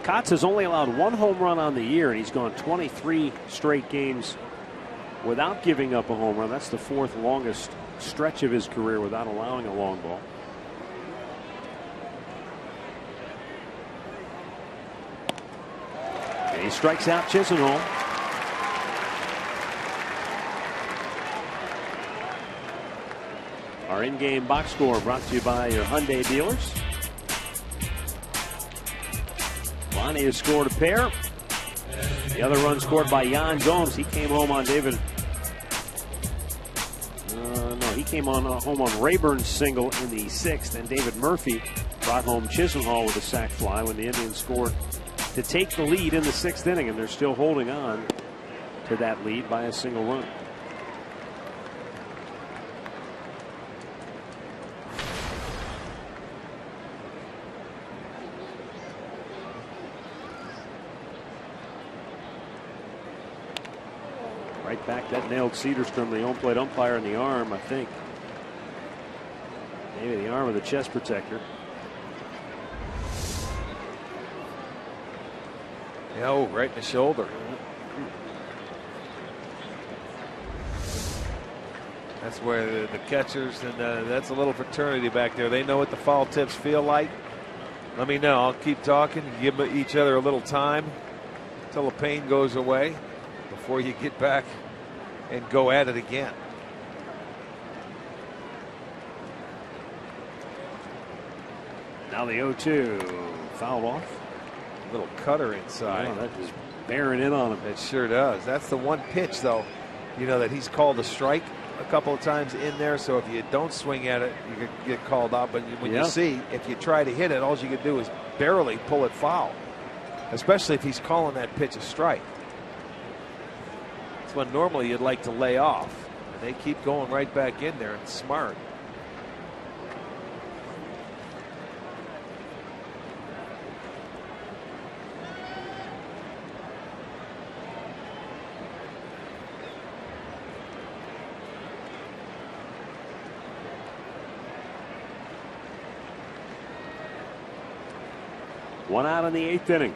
Kotz has only allowed 1 home run on the year, and he's gone 23 straight games without giving up a home run. That's the 4th longest stretch of his career without allowing a long ball. And he strikes out Chisenhall. Our in-game box score brought to you by your Hyundai dealers. Lonnie has scored a pair. The other run scored by Yan Gomes. He came home on David. He came home on Rayburn's single in the 6th, and David Murphy brought home Chisenhall with a sac fly when the Indians scored to take the lead in the 6th inning, and they're still holding on to that lead by a single run. Right back, that nailed Cedarstrom, the home plate umpire, in the arm, I think. Maybe the arm of the chest protector. Yeah, oh, right in the shoulder. That's where the catchers, and that's a little fraternity back there. They know what the foul tips feel like. Let me know. I'll keep talking. Give each other a little time until the pain goes away before you get back and go at it again. Now the 0-2 fouled off. A little cutter inside. Oh, that is bearing in on him. It sure does. That's the one pitch, though, you know, that he's called a strike a couple of times in there. So if you don't swing at it, you could get called out. But when you see, if you try to hit it, all you can do is barely pull it foul, especially if he's calling that pitch a strike. It's when normally you'd like to lay off, and they keep going right back in there. It's smart. One out in the 8th inning.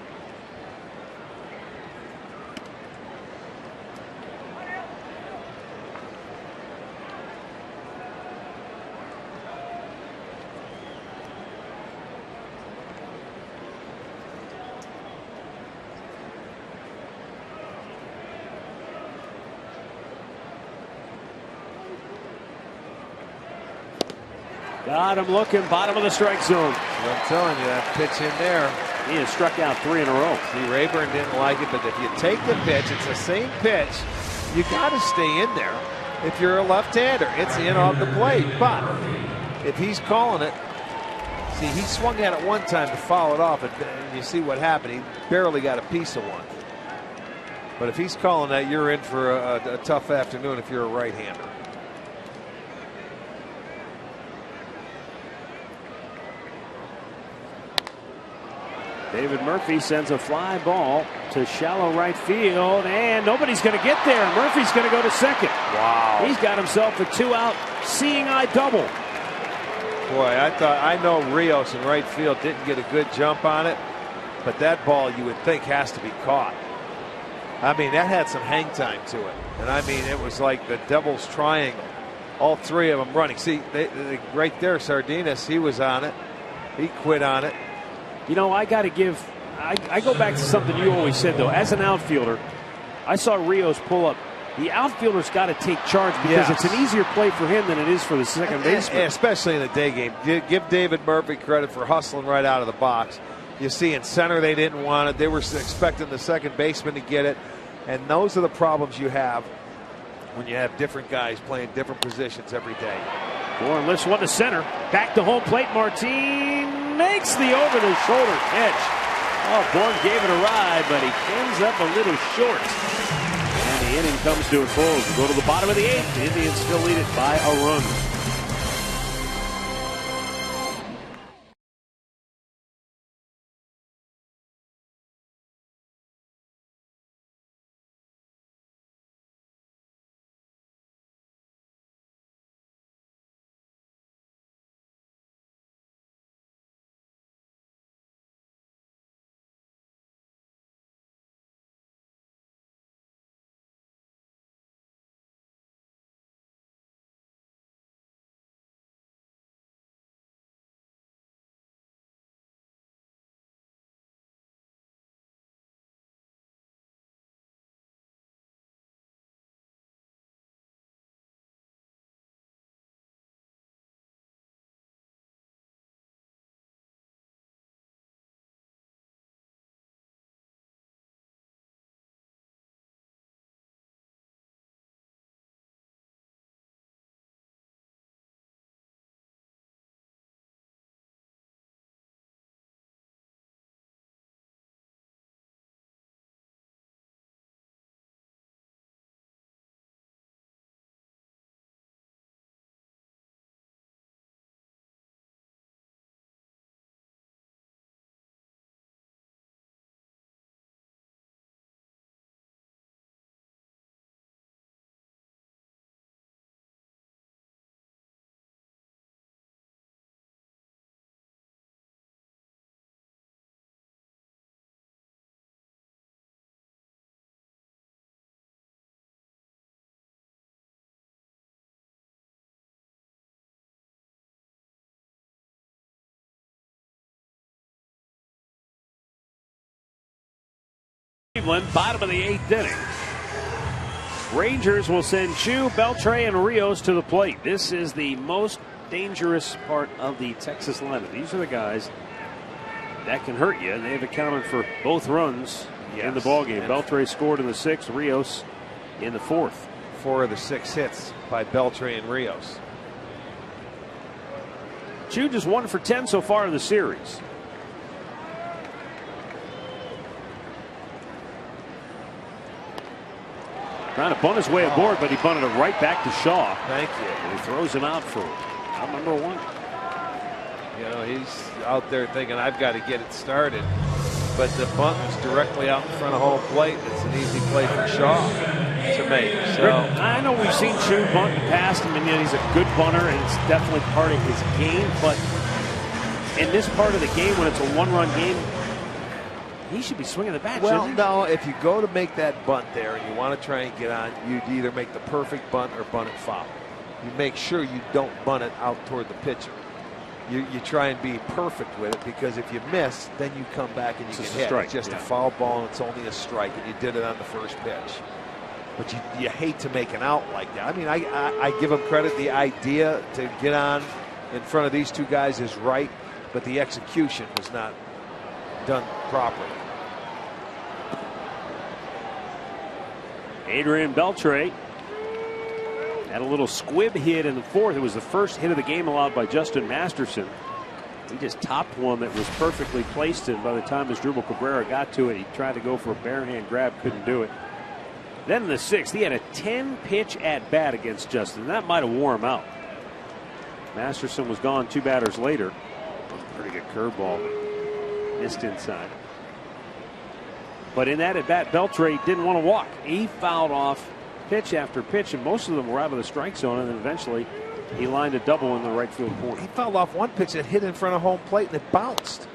Got him looking, bottom of the strike zone. I'm telling you, that pitch in there. He has struck out 3 in a row. See, Rayburn didn't like it, but if you take the pitch, it's the same pitch. You got to stay in there. If you're a left-hander, it's in off the plate. But if he's calling it, see, he swung at it one time to foul it off, and you see what happened. He barely got a piece of one. But if he's calling that, you're in for a tough afternoon if you're a right-hander. David Murphy sends a fly ball to shallow right field, and nobody's going to get there. Murphy's going to go to second. Wow. He's got himself a 2-out seeing eye double. Boy, I know Rios in right field didn't get a good jump on it, but that ball you would think has to be caught. I mean, that had some hang time to it. And I mean, it was like the devil's triangle. All 3 of them running. See, they right there, Sardinas, he was on it. He quit on it. You know, I got to give, I go back to something you always said, though. As an outfielder, I saw Rios pull up. The outfielder's got to take charge because it's an easier play for him than it is for the second baseman. Especially in the day game. Give David Murphy credit for hustling right out of the box. You see in center they didn't want it. They were expecting the second baseman to get it. And those are the problems you have when you have different guys playing different positions every day. Warren lifts one to center. Back to home plate. Martin makes the over-the-shoulder catch. Oh, Bourne gave it a ride, but he ends up a little short. And the inning comes to a close. We go to the bottom of the 8th. The Indians still lead it by a run. Cleveland, bottom of the 8th inning. Rangers will send Chu, Beltre, and Rios to the plate. This is the most dangerous part of the Texas lineup. These are the guys that can hurt you, and they've accounted for both runs in the ballgame. Beltre scored in the 6th, Rios in the 4th. 4 of the 6 hits by Beltre and Rios. Chu just 1 for 10 so far in the series. Trying to bunt his way aboard, but he bunted it right back to Shaw. Thank you. And he throws him out for out number 1. You know, he's out there thinking, I've got to get it started. But the bunt was directly out in front of home plate. It's an easy play for Shaw to make. So I know we've seen Chu bunt in the past. I mean, he's a good bunter, and it's definitely part of his game. But in this part of the game, when it's a 1-run game, he should be swinging the bat. Well, no, if you go to make that bunt there and you want to try and get on, you'd either make the perfect bunt or bunt it foul. You make sure you don't bunt it out toward the pitcher. You try and be perfect with it, because if you miss, then you come back and you can hit. It's just a foul ball, and it's only a strike, and you did it on the first pitch. But you hate to make an out like that. I mean, I give him credit. The idea to get on in front of these two guys is right, but the execution was not done properly. Adrian Beltre had a little squib hit in the 4th. It was the first hit of the game allowed by Justin Masterson. He just topped one that was perfectly placed, and by the time Asdrubal Cabrera got to it, he tried to go for a barehand grab, couldn't do it. Then in the 6th, he had a 10-pitch at-bat against Justin. That might have wore him out. Masterson was gone 2 batters later. Pretty good curveball, but missed inside. But in that at-bat, Beltre didn't want to walk. He fouled off pitch after pitch, and most of them were out of the strike zone, and then eventually he lined a double in the right field corner. He fouled off one pitch that hit in front of home plate, and it bounced.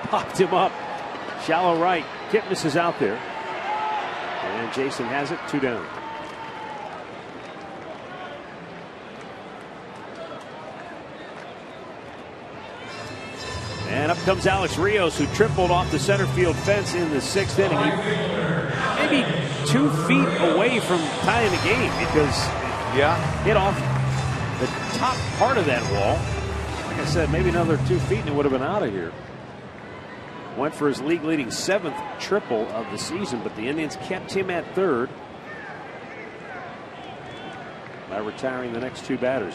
Popped him up. Shallow right. Kipnis is out there. And Jason has it, 2 down. And up comes Alex Rios, who tripled off the center field fence in the 6th inning. He maybe 2 feet away from tying the game, because hit off the top part of that wall. Like I said, maybe another 2 feet and it would have been out of here. Went for his league-leading 7th triple of the season, but the Indians kept him at 3rd by retiring the next 2 batters.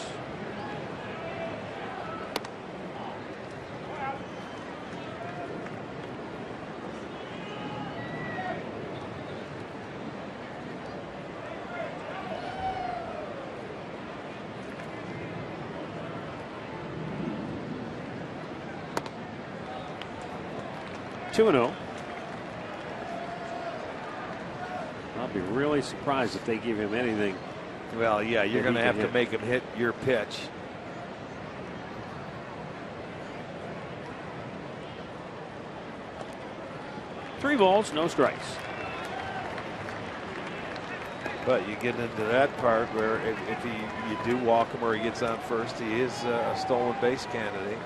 I'll be really surprised if they give him anything. Well, yeah, you're going to have to make him hit your pitch. Three balls, no strikes. But you get into that part where if you do walk him or he gets on first, he is a stolen base candidate.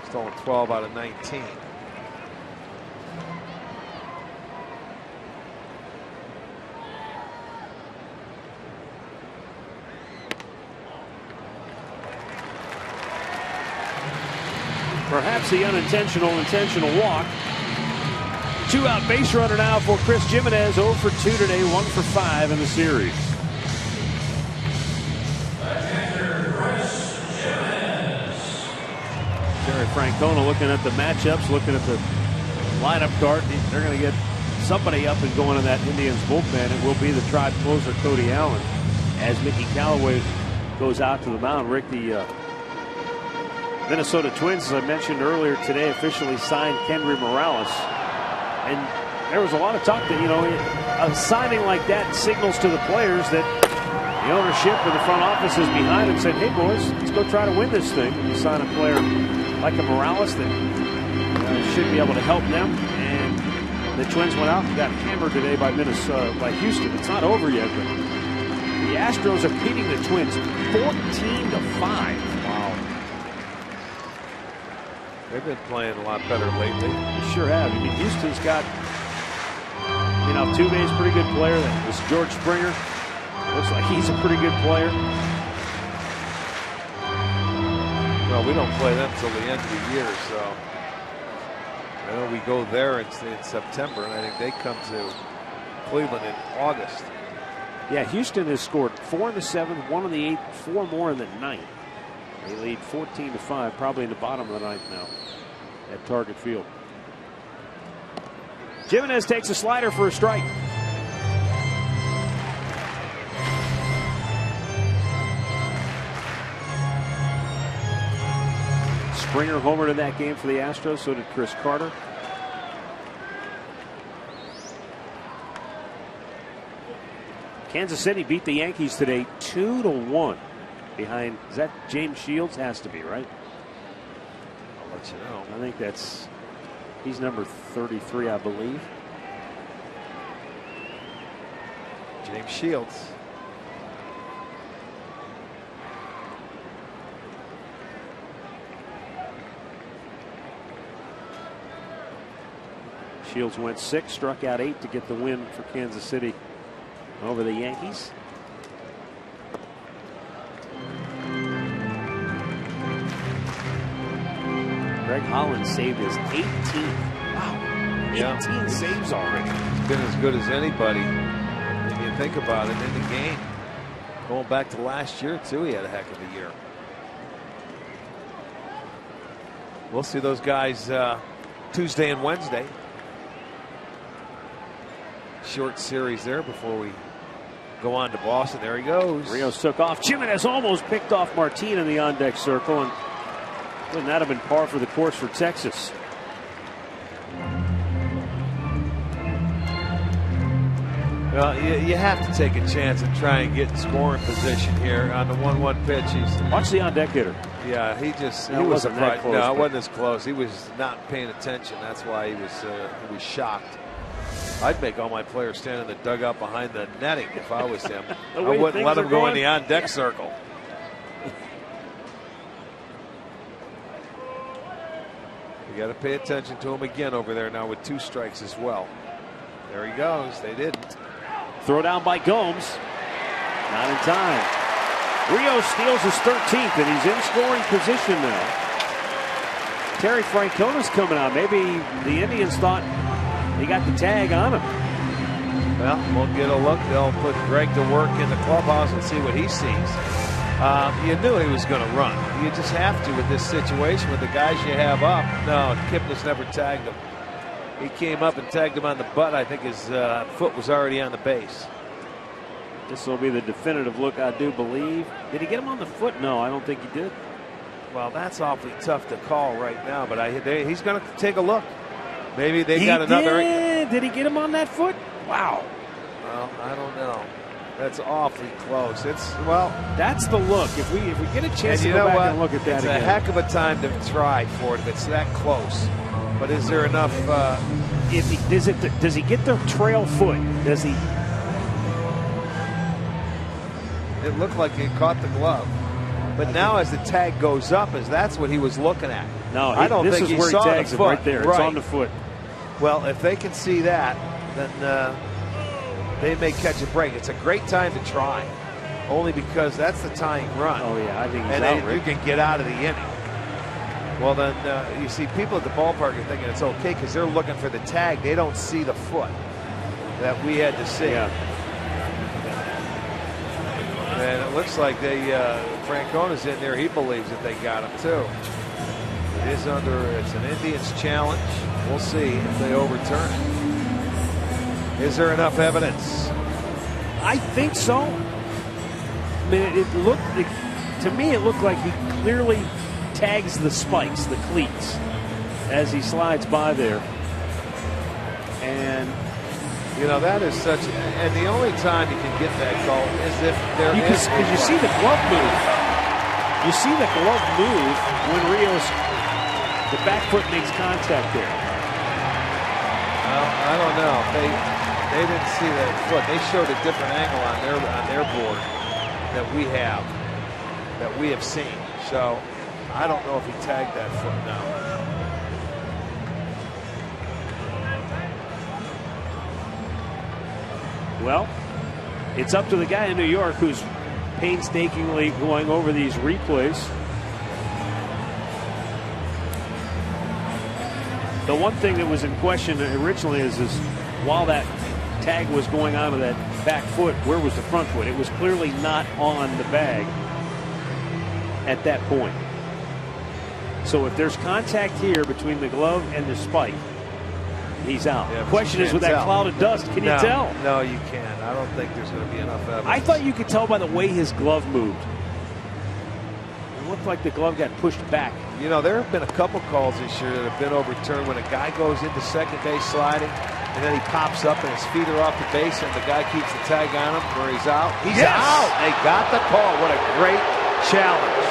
Stolen 12 out of 19. Perhaps the intentional walk. 2-out base runner now for Chris Jimenez. 0 for 2 today, 1 for 5 in the series. Terry Francona looking at the matchups, looking at the lineup card. They're going to get somebody up and going in that Indians bullpen. It will be the Tribe closer Cody Allen as Mickey Callaway goes out to the mound. Rick, the Minnesota Twins, as I mentioned earlier today, officially signed Kendry Morales. And there was a lot of talk that, a signing like that signals to the players that the ownership and the front office is behind him, saying, hey, boys, let's go try to win this thing. You sign a player like a Morales that should be able to help them. And the Twins went out and got hammered today by Houston. It's not over yet, but the Astros are beating the Twins 14-5. Wow. They've been playing a lot better lately. They sure have. I mean, Houston's got, you know, Altuve's a pretty good player. This George Springer looks like he's a pretty good player. Well, we don't play them until the end of the year, so I know we go there in September, and I think they come to Cleveland in August. Yeah, Houston has scored 4 in the 7th, 1 in the 8th, 4 more in the 9th. They lead 14-5, probably in the bottom of the 9th now at Target Field. Jimenez takes a slider for a strike. Springer homered in that game for the Astros, so did Chris Carter. Kansas City beat the Yankees today 2-1 behind, is that James Shields? Has to be, right? I'll let you know. I think he's number 33, I believe. James Shields. Shields went 6, struck out 8 to get the win for Kansas City over the Yankees. Greg Holland saved his 18th. Wow. Yeah. 18 saves already. He's been as good as anybody when you think about it in the game. Going back to last year, too, he had a heck of a year. We'll see those guys Tuesday and Wednesday. Short series there before we go on to Boston. There he goes. Rios took off. Jimenez almost picked off Martin in the on-deck circle, and wouldn't that have been par for the course for Texas? Well, you have to take a chance and try and get in scoring position here on the 1-1 pitch. Watch the on-deck hitter. Yeah, he was wasn't that close. No, it wasn't as close. He was not paying attention. That's why he was shocked. I'd make all my players stand in the dugout behind the netting if I was him. I wouldn't let him go in the on-deck circle. You got to pay attention to him again over there now with 2 strikes as well. There he goes. They didn't. Throw down by Gomes. Not in time. Rios steals his 13th, and he's in scoring position now. Terry Francona's coming out. Maybe the Indians thought he got the tag on him. Well, we'll get a look. They'll put Greg to work in the clubhouse and see what he sees. You knew he was going to run. You just have to with this situation with the guys you have up. No, Kipnis never tagged him. He came up and tagged him on the butt. I think his foot was already on the base. This will be the definitive look, I do believe. Did he get him on the foot? No, I don't think he did. Well, that's awfully tough to call right now, but he's going to take a look. Maybe they got another. Did he get him on that foot? Wow. Well, I don't know. That's awfully close. That's the look. If we get a chance to go back and look at that it's again. It's a heck of a time to try for it if it's that close. But is there enough? Does he get the trail foot? Does he? It looked like he caught the glove. But now as the tag goes up, that's what he was looking at. No, I don't think he saw the tags foot. Him right there. It's on the foot. Well, if they can see that, then they may catch a break. It's a great time to try, only because that's the tying run. Oh yeah, I think he's out. You can get out of the inning. Well, then you see people at the ballpark are thinking it's okay because they're looking for the tag. They don't see the foot that we had to see. Yeah. And it looks like Francona's in there. He believes that they got him too. It's an Indians challenge. We'll see if they overturn it. Is there enough evidence? I think so. I mean, to me it looked like he clearly tags the spikes, the cleats, as he slides by there. And that is such. And the only time you can get that call is if there is. Because you see the glove move. You see the glove move when the back foot makes contact there. Well, I don't know. They didn't see that foot. They showed a different angle on their board that we have seen. So I don't know if he tagged that foot now. Well, it's up to the guy in New York who's painstakingly going over these replays. The one thing that was in question originally is while that tag was going on to that back foot, where was the front foot? It was clearly not on the bag at that point. So if there's contact here between the glove and the spike, he's out. Yeah, the question is, with that cloud of dust, can you tell? No, you can't. I don't think there's going to be enough evidence. I thought you could tell by the way his glove moved. It looked like the glove got pushed back. You know, there have been a couple calls this year that have been overturned when a guy goes into second base sliding, and then he pops up and his feet are off the base, and the guy keeps the tag on him where he's out. He's out. They got the call. What a great challenge.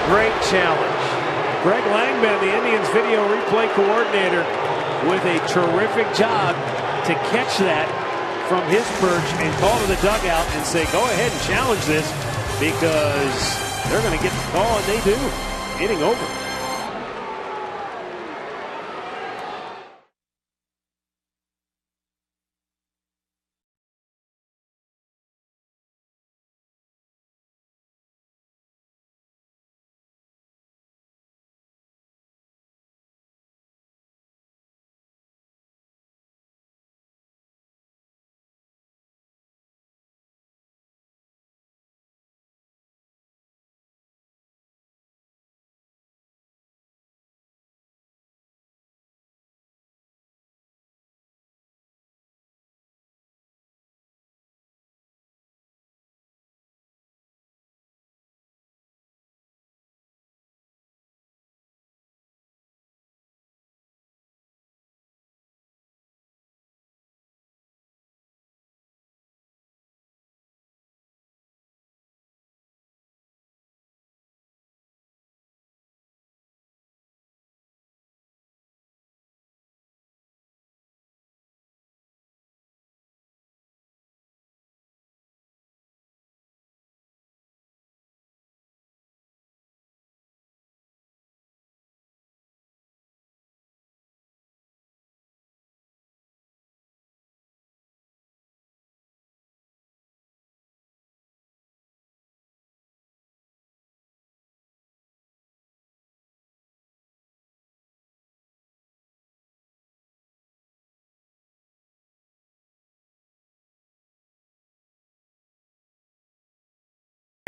Great challenge. Greg Langman, the Indians video replay coordinator, with a terrific job to catch that from his perch and call to the dugout and say, go ahead and challenge this, because they're going to get the call, and they do. Inning over.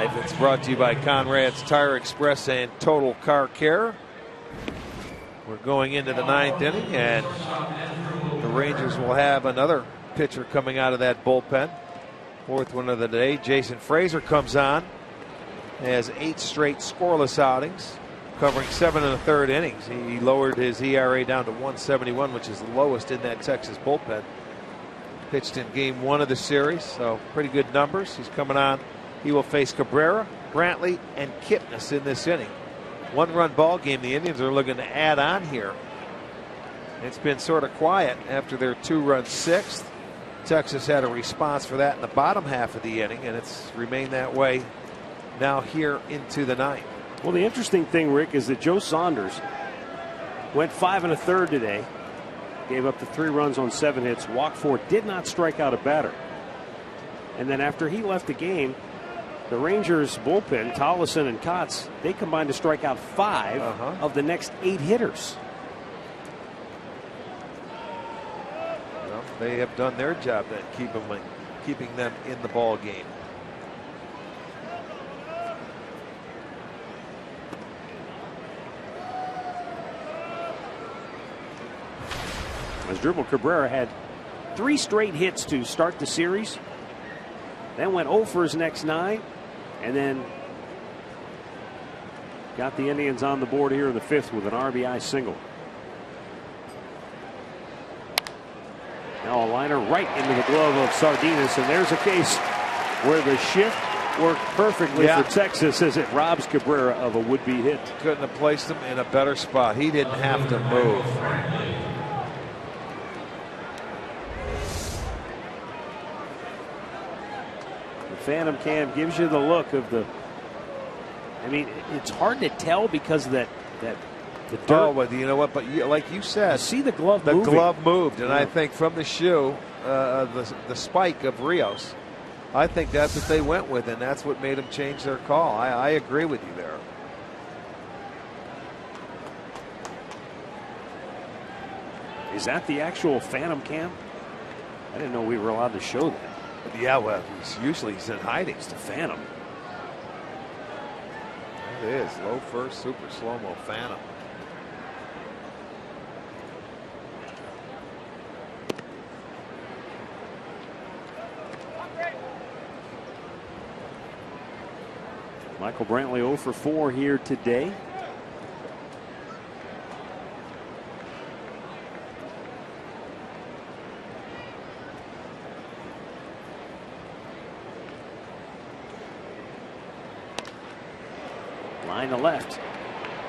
It's brought to you by Conrad's Tire Express and Total Car Care. We're going into the 9th inning, and the Rangers will have another pitcher coming out of that bullpen. 4th one of the day. Jason Frazier comes on. Has 8 straight scoreless outings, covering 7 1/3 innings. He lowered his ERA down to 1.71, which is the lowest in that Texas bullpen. Pitched in game 1 of the series, so pretty good numbers. He's coming on. He will face Cabrera, Brantley, and Kipnis in this inning. 1-run ball game. The Indians are looking to add on here. It's been sort of quiet after their 2-run 6th. Texas had a response for that in the bottom half of the inning, and it's remained that way now here into the 9th. Well, the interesting thing, Rick, is that Joe Saunders went 5 1/3 today, gave up the 3 runs on 7 hits, walked 4, did not strike out a batter. And then after he left the game, the Rangers bullpen, Tollison and Kotz, they combined to strike out 5 of the next 8 hitters. Well, they have done their job then, keeping them in the ball game. Asdrubal Cabrera had 3 straight hits to start the series, then went 0 for his next 9, and then got the Indians on the board here in the 5th with an RBI single. Now a liner right into the glove of Sardinas, and there's a case where the shift worked perfectly for Texas as it robs Cabrera of a would-be hit. Couldn't have placed him in a better spot. He didn't have to move. Phantom cam gives you the look of the, I mean, it's hard to tell because of that The dirt. Oh, but you know what? But like you said, see the glove the moving. glove moved, and I think from the shoe, the spike of Rios, I think that's what they went with, and that's what made them change their call. I agree with you there. Is that the actual Phantom cam? I didn't know we were allowed to show that. Yeah, well, usually he's in hiding. It's the Phantom. It is. Low first, super slow-mo Phantom. Michael Brantley 0 for 4 here today. Line to left.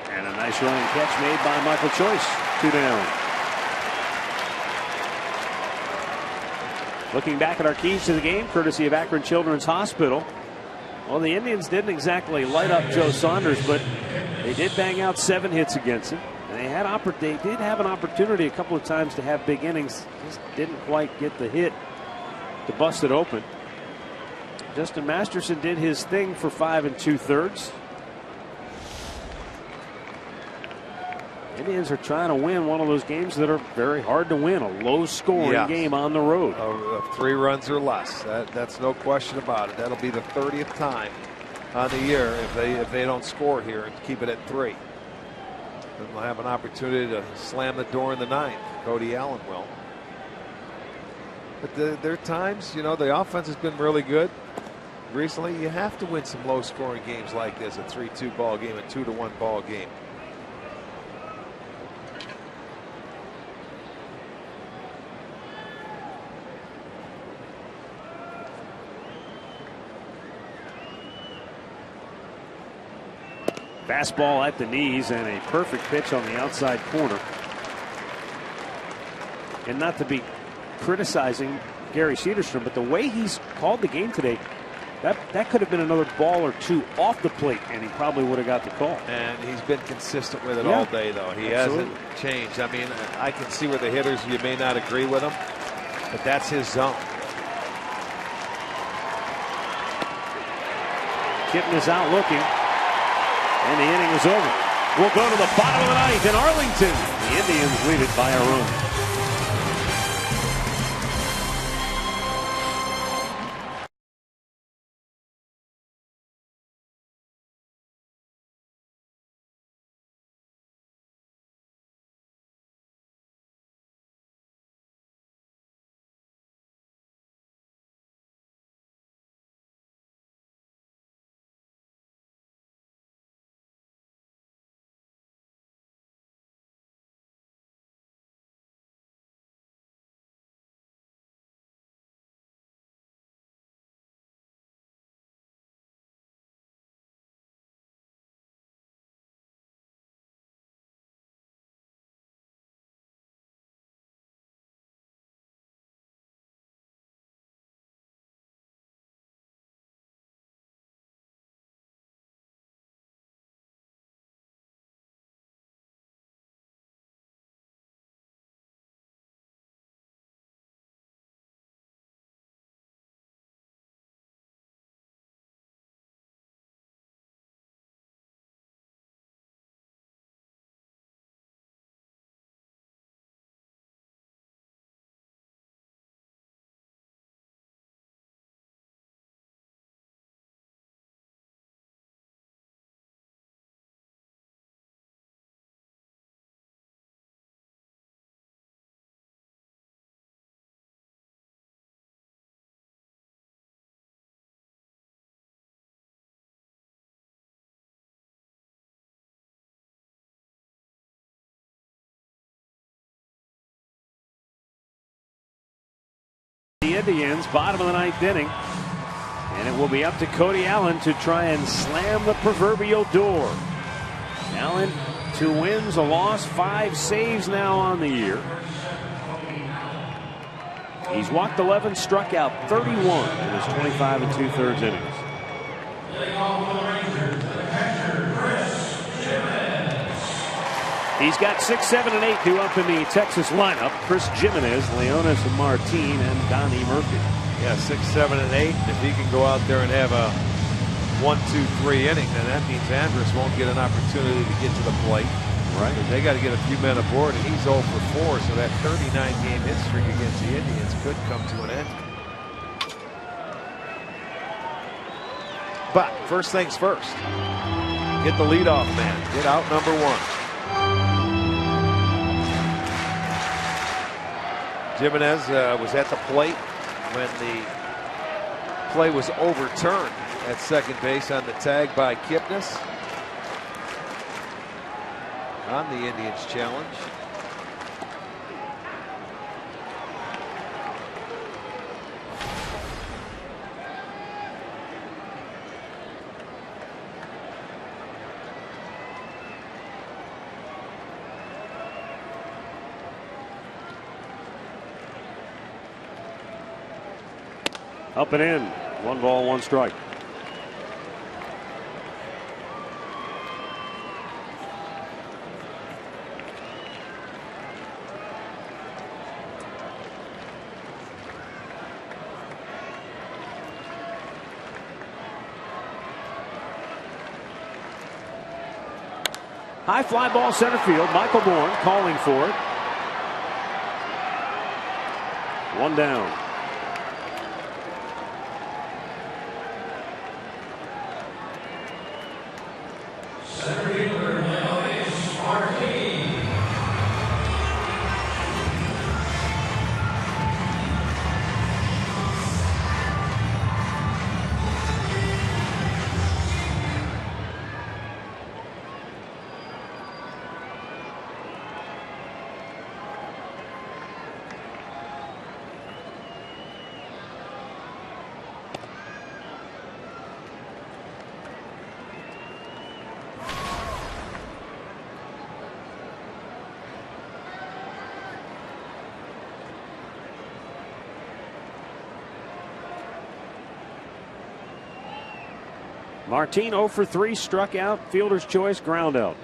And a nice running catch made by Michael Choice. 2 down. Looking back at our keys to the game, courtesy of Akron Children's Hospital. Well, the Indians didn't exactly light up Joe Saunders, but they did bang out 7 hits against him. And they did have an opportunity a couple of times to have big innings. Just didn't quite get the hit to bust it open. Justin Masterson did his thing for 5 2/3. Indians are trying to win one of those games that are very hard to win, a low-scoring game on the road. 3 runs or less. That's no question about it. That'll be the 30th time on the year if they don't score here and keep it at 3. Then they'll have an opportunity to slam the door in the 9th. Cody Allen will. But there are times, the offense has been really good recently. You have to win some low-scoring games like this, a 3-2 ball game, a 2-1 ball game. Fastball at the knees and a perfect pitch on the outside corner. And not to be criticizing Gary Cederstrom, but the way he's called the game today, that could have been another ball or 2 off the plate, and he probably would have got the call. And he's been consistent with it all day, though. He hasn't changed. I mean, I can see where the hitters, you may not agree with him, but that's his zone. Kitten is out looking. And the inning is over. We'll go to the bottom of the 9th in Arlington. The Indians lead it by a run. The Indians, bottom of the 9th inning. And it will be up to Cody Allen to try and slam the proverbial door. Allen, 2 wins, a loss, 5 saves now on the year. He's walked 11, struck out 31 in his 25 2/3 innings. He's got 6, 7, and 8 due up in the Texas lineup. Chris Jimenez, Leonis Martin, and Donnie Murphy. Yeah, 6, 7, and 8. If he can go out there and have a 1, 2, 3 inning, then that means Andrus won't get an opportunity to get to the plate. Right. They got to get a few men aboard, and he's 0 for 4, so that 39-game hit streak against the Indians could come to an end. But first things first, get the leadoff man, get out number 1. Jimenez was at the plate when the play was overturned at second base on the tag by Kipnis on the Indians challenge. Up and in. 1 ball, 1 strike. High fly ball center field. Michael Bourne calling for it. 1 down. Martin 0 for 3, struck out, fielder's choice, ground out.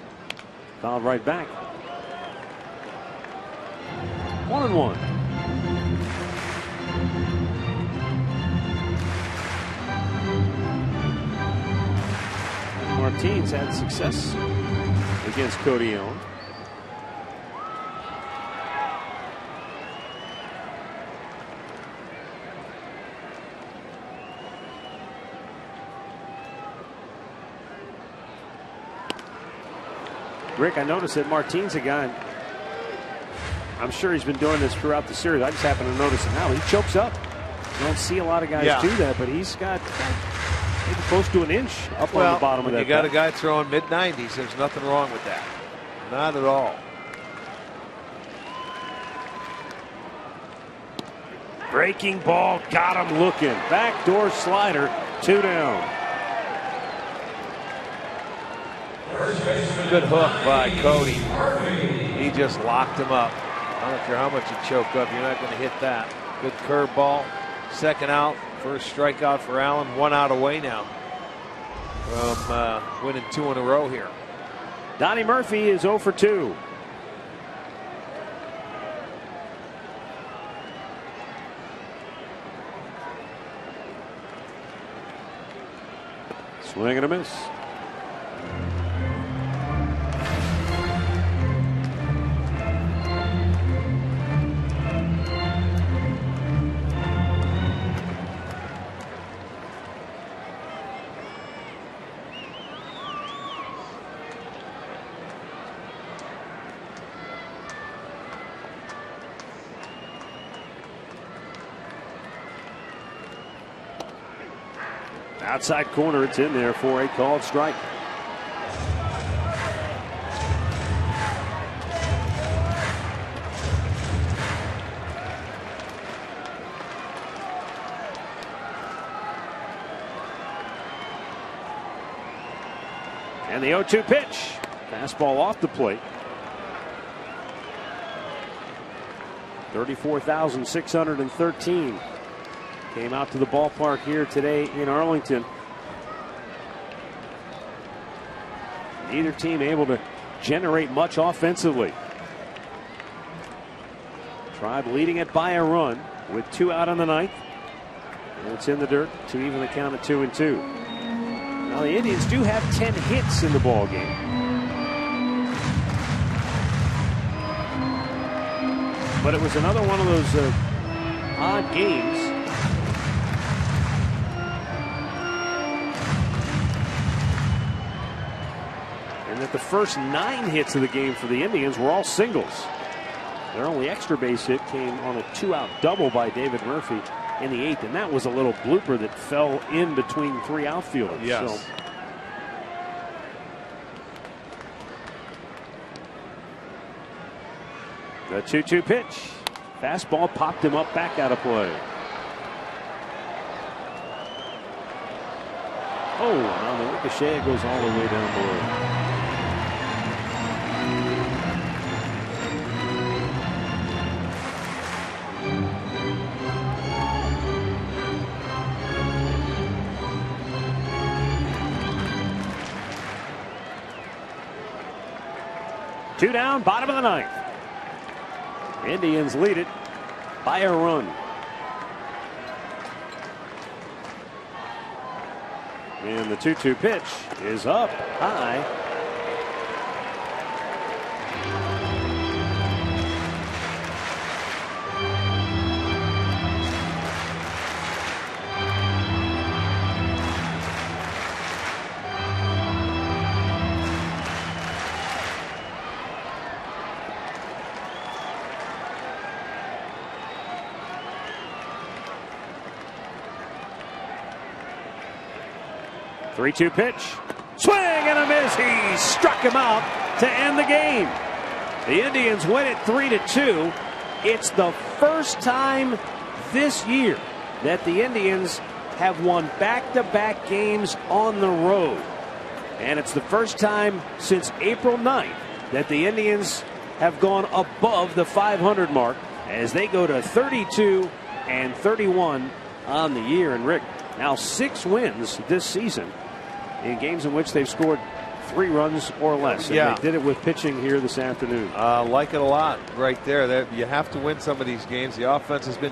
Fouled right back. 1-1. Martin's had success against Codion. Rick, I noticed that Martin's a guy, I'm sure he's been doing this throughout the series. I just happen to notice it now. He chokes up. You don't see a lot of guys do that, but he's got maybe close to an inch up on the bottom of that. You got a guy throwing mid-90s. There's nothing wrong with that. Not at all. Breaking ball, got him looking. Backdoor slider, 2 down. Good hook by Cody. He just locked him up. I don't care how much you choke up, you're not going to hit that. Good curveball. Second out, first strikeout for Allen. 1 out away now from winning 2 in a row here. Donnie Murphy is 0 for 2. Swing and a miss. Outside corner, it's in there for a called strike. And the 0-2 pitch. Fastball off the plate. 34,613 came out to the ballpark here today in Arlington. Neither team able to generate much offensively. Tribe leading it by a run with 2 out in the ninth. And it's in the dirt to even the count at 2-2. Now the Indians do have 10 hits in the ball game. But it was another one of those odd games. And that the first 9 hits of the game for the Indians were all singles. Their only extra base hit came on a 2-out double by David Murphy in the 8th, and that was a little blooper that fell in between 3 outfielders. Yes. So, the 2-2 pitch. Fastball popped him up, back out of play. Oh, and on the ricochet, it goes all the way down below. Two down, bottom of the ninth. Indians lead it by a run. And the 2-2 pitch is up high. Three-two pitch. Swing and a miss. He struck him out to end the game. The Indians win it 3-2. It's the first time this year that the Indians have won back-to-back games on the road. And it's the first time since April 9th that the Indians have gone above the 500 mark as they go to 32-31 on the year. And Rick, now 6 wins this season in games in which they've scored 3 runs or less. And yeah, they did it with pitching here this afternoon. Like it a lot right there. You have to win some of these games. The offense has been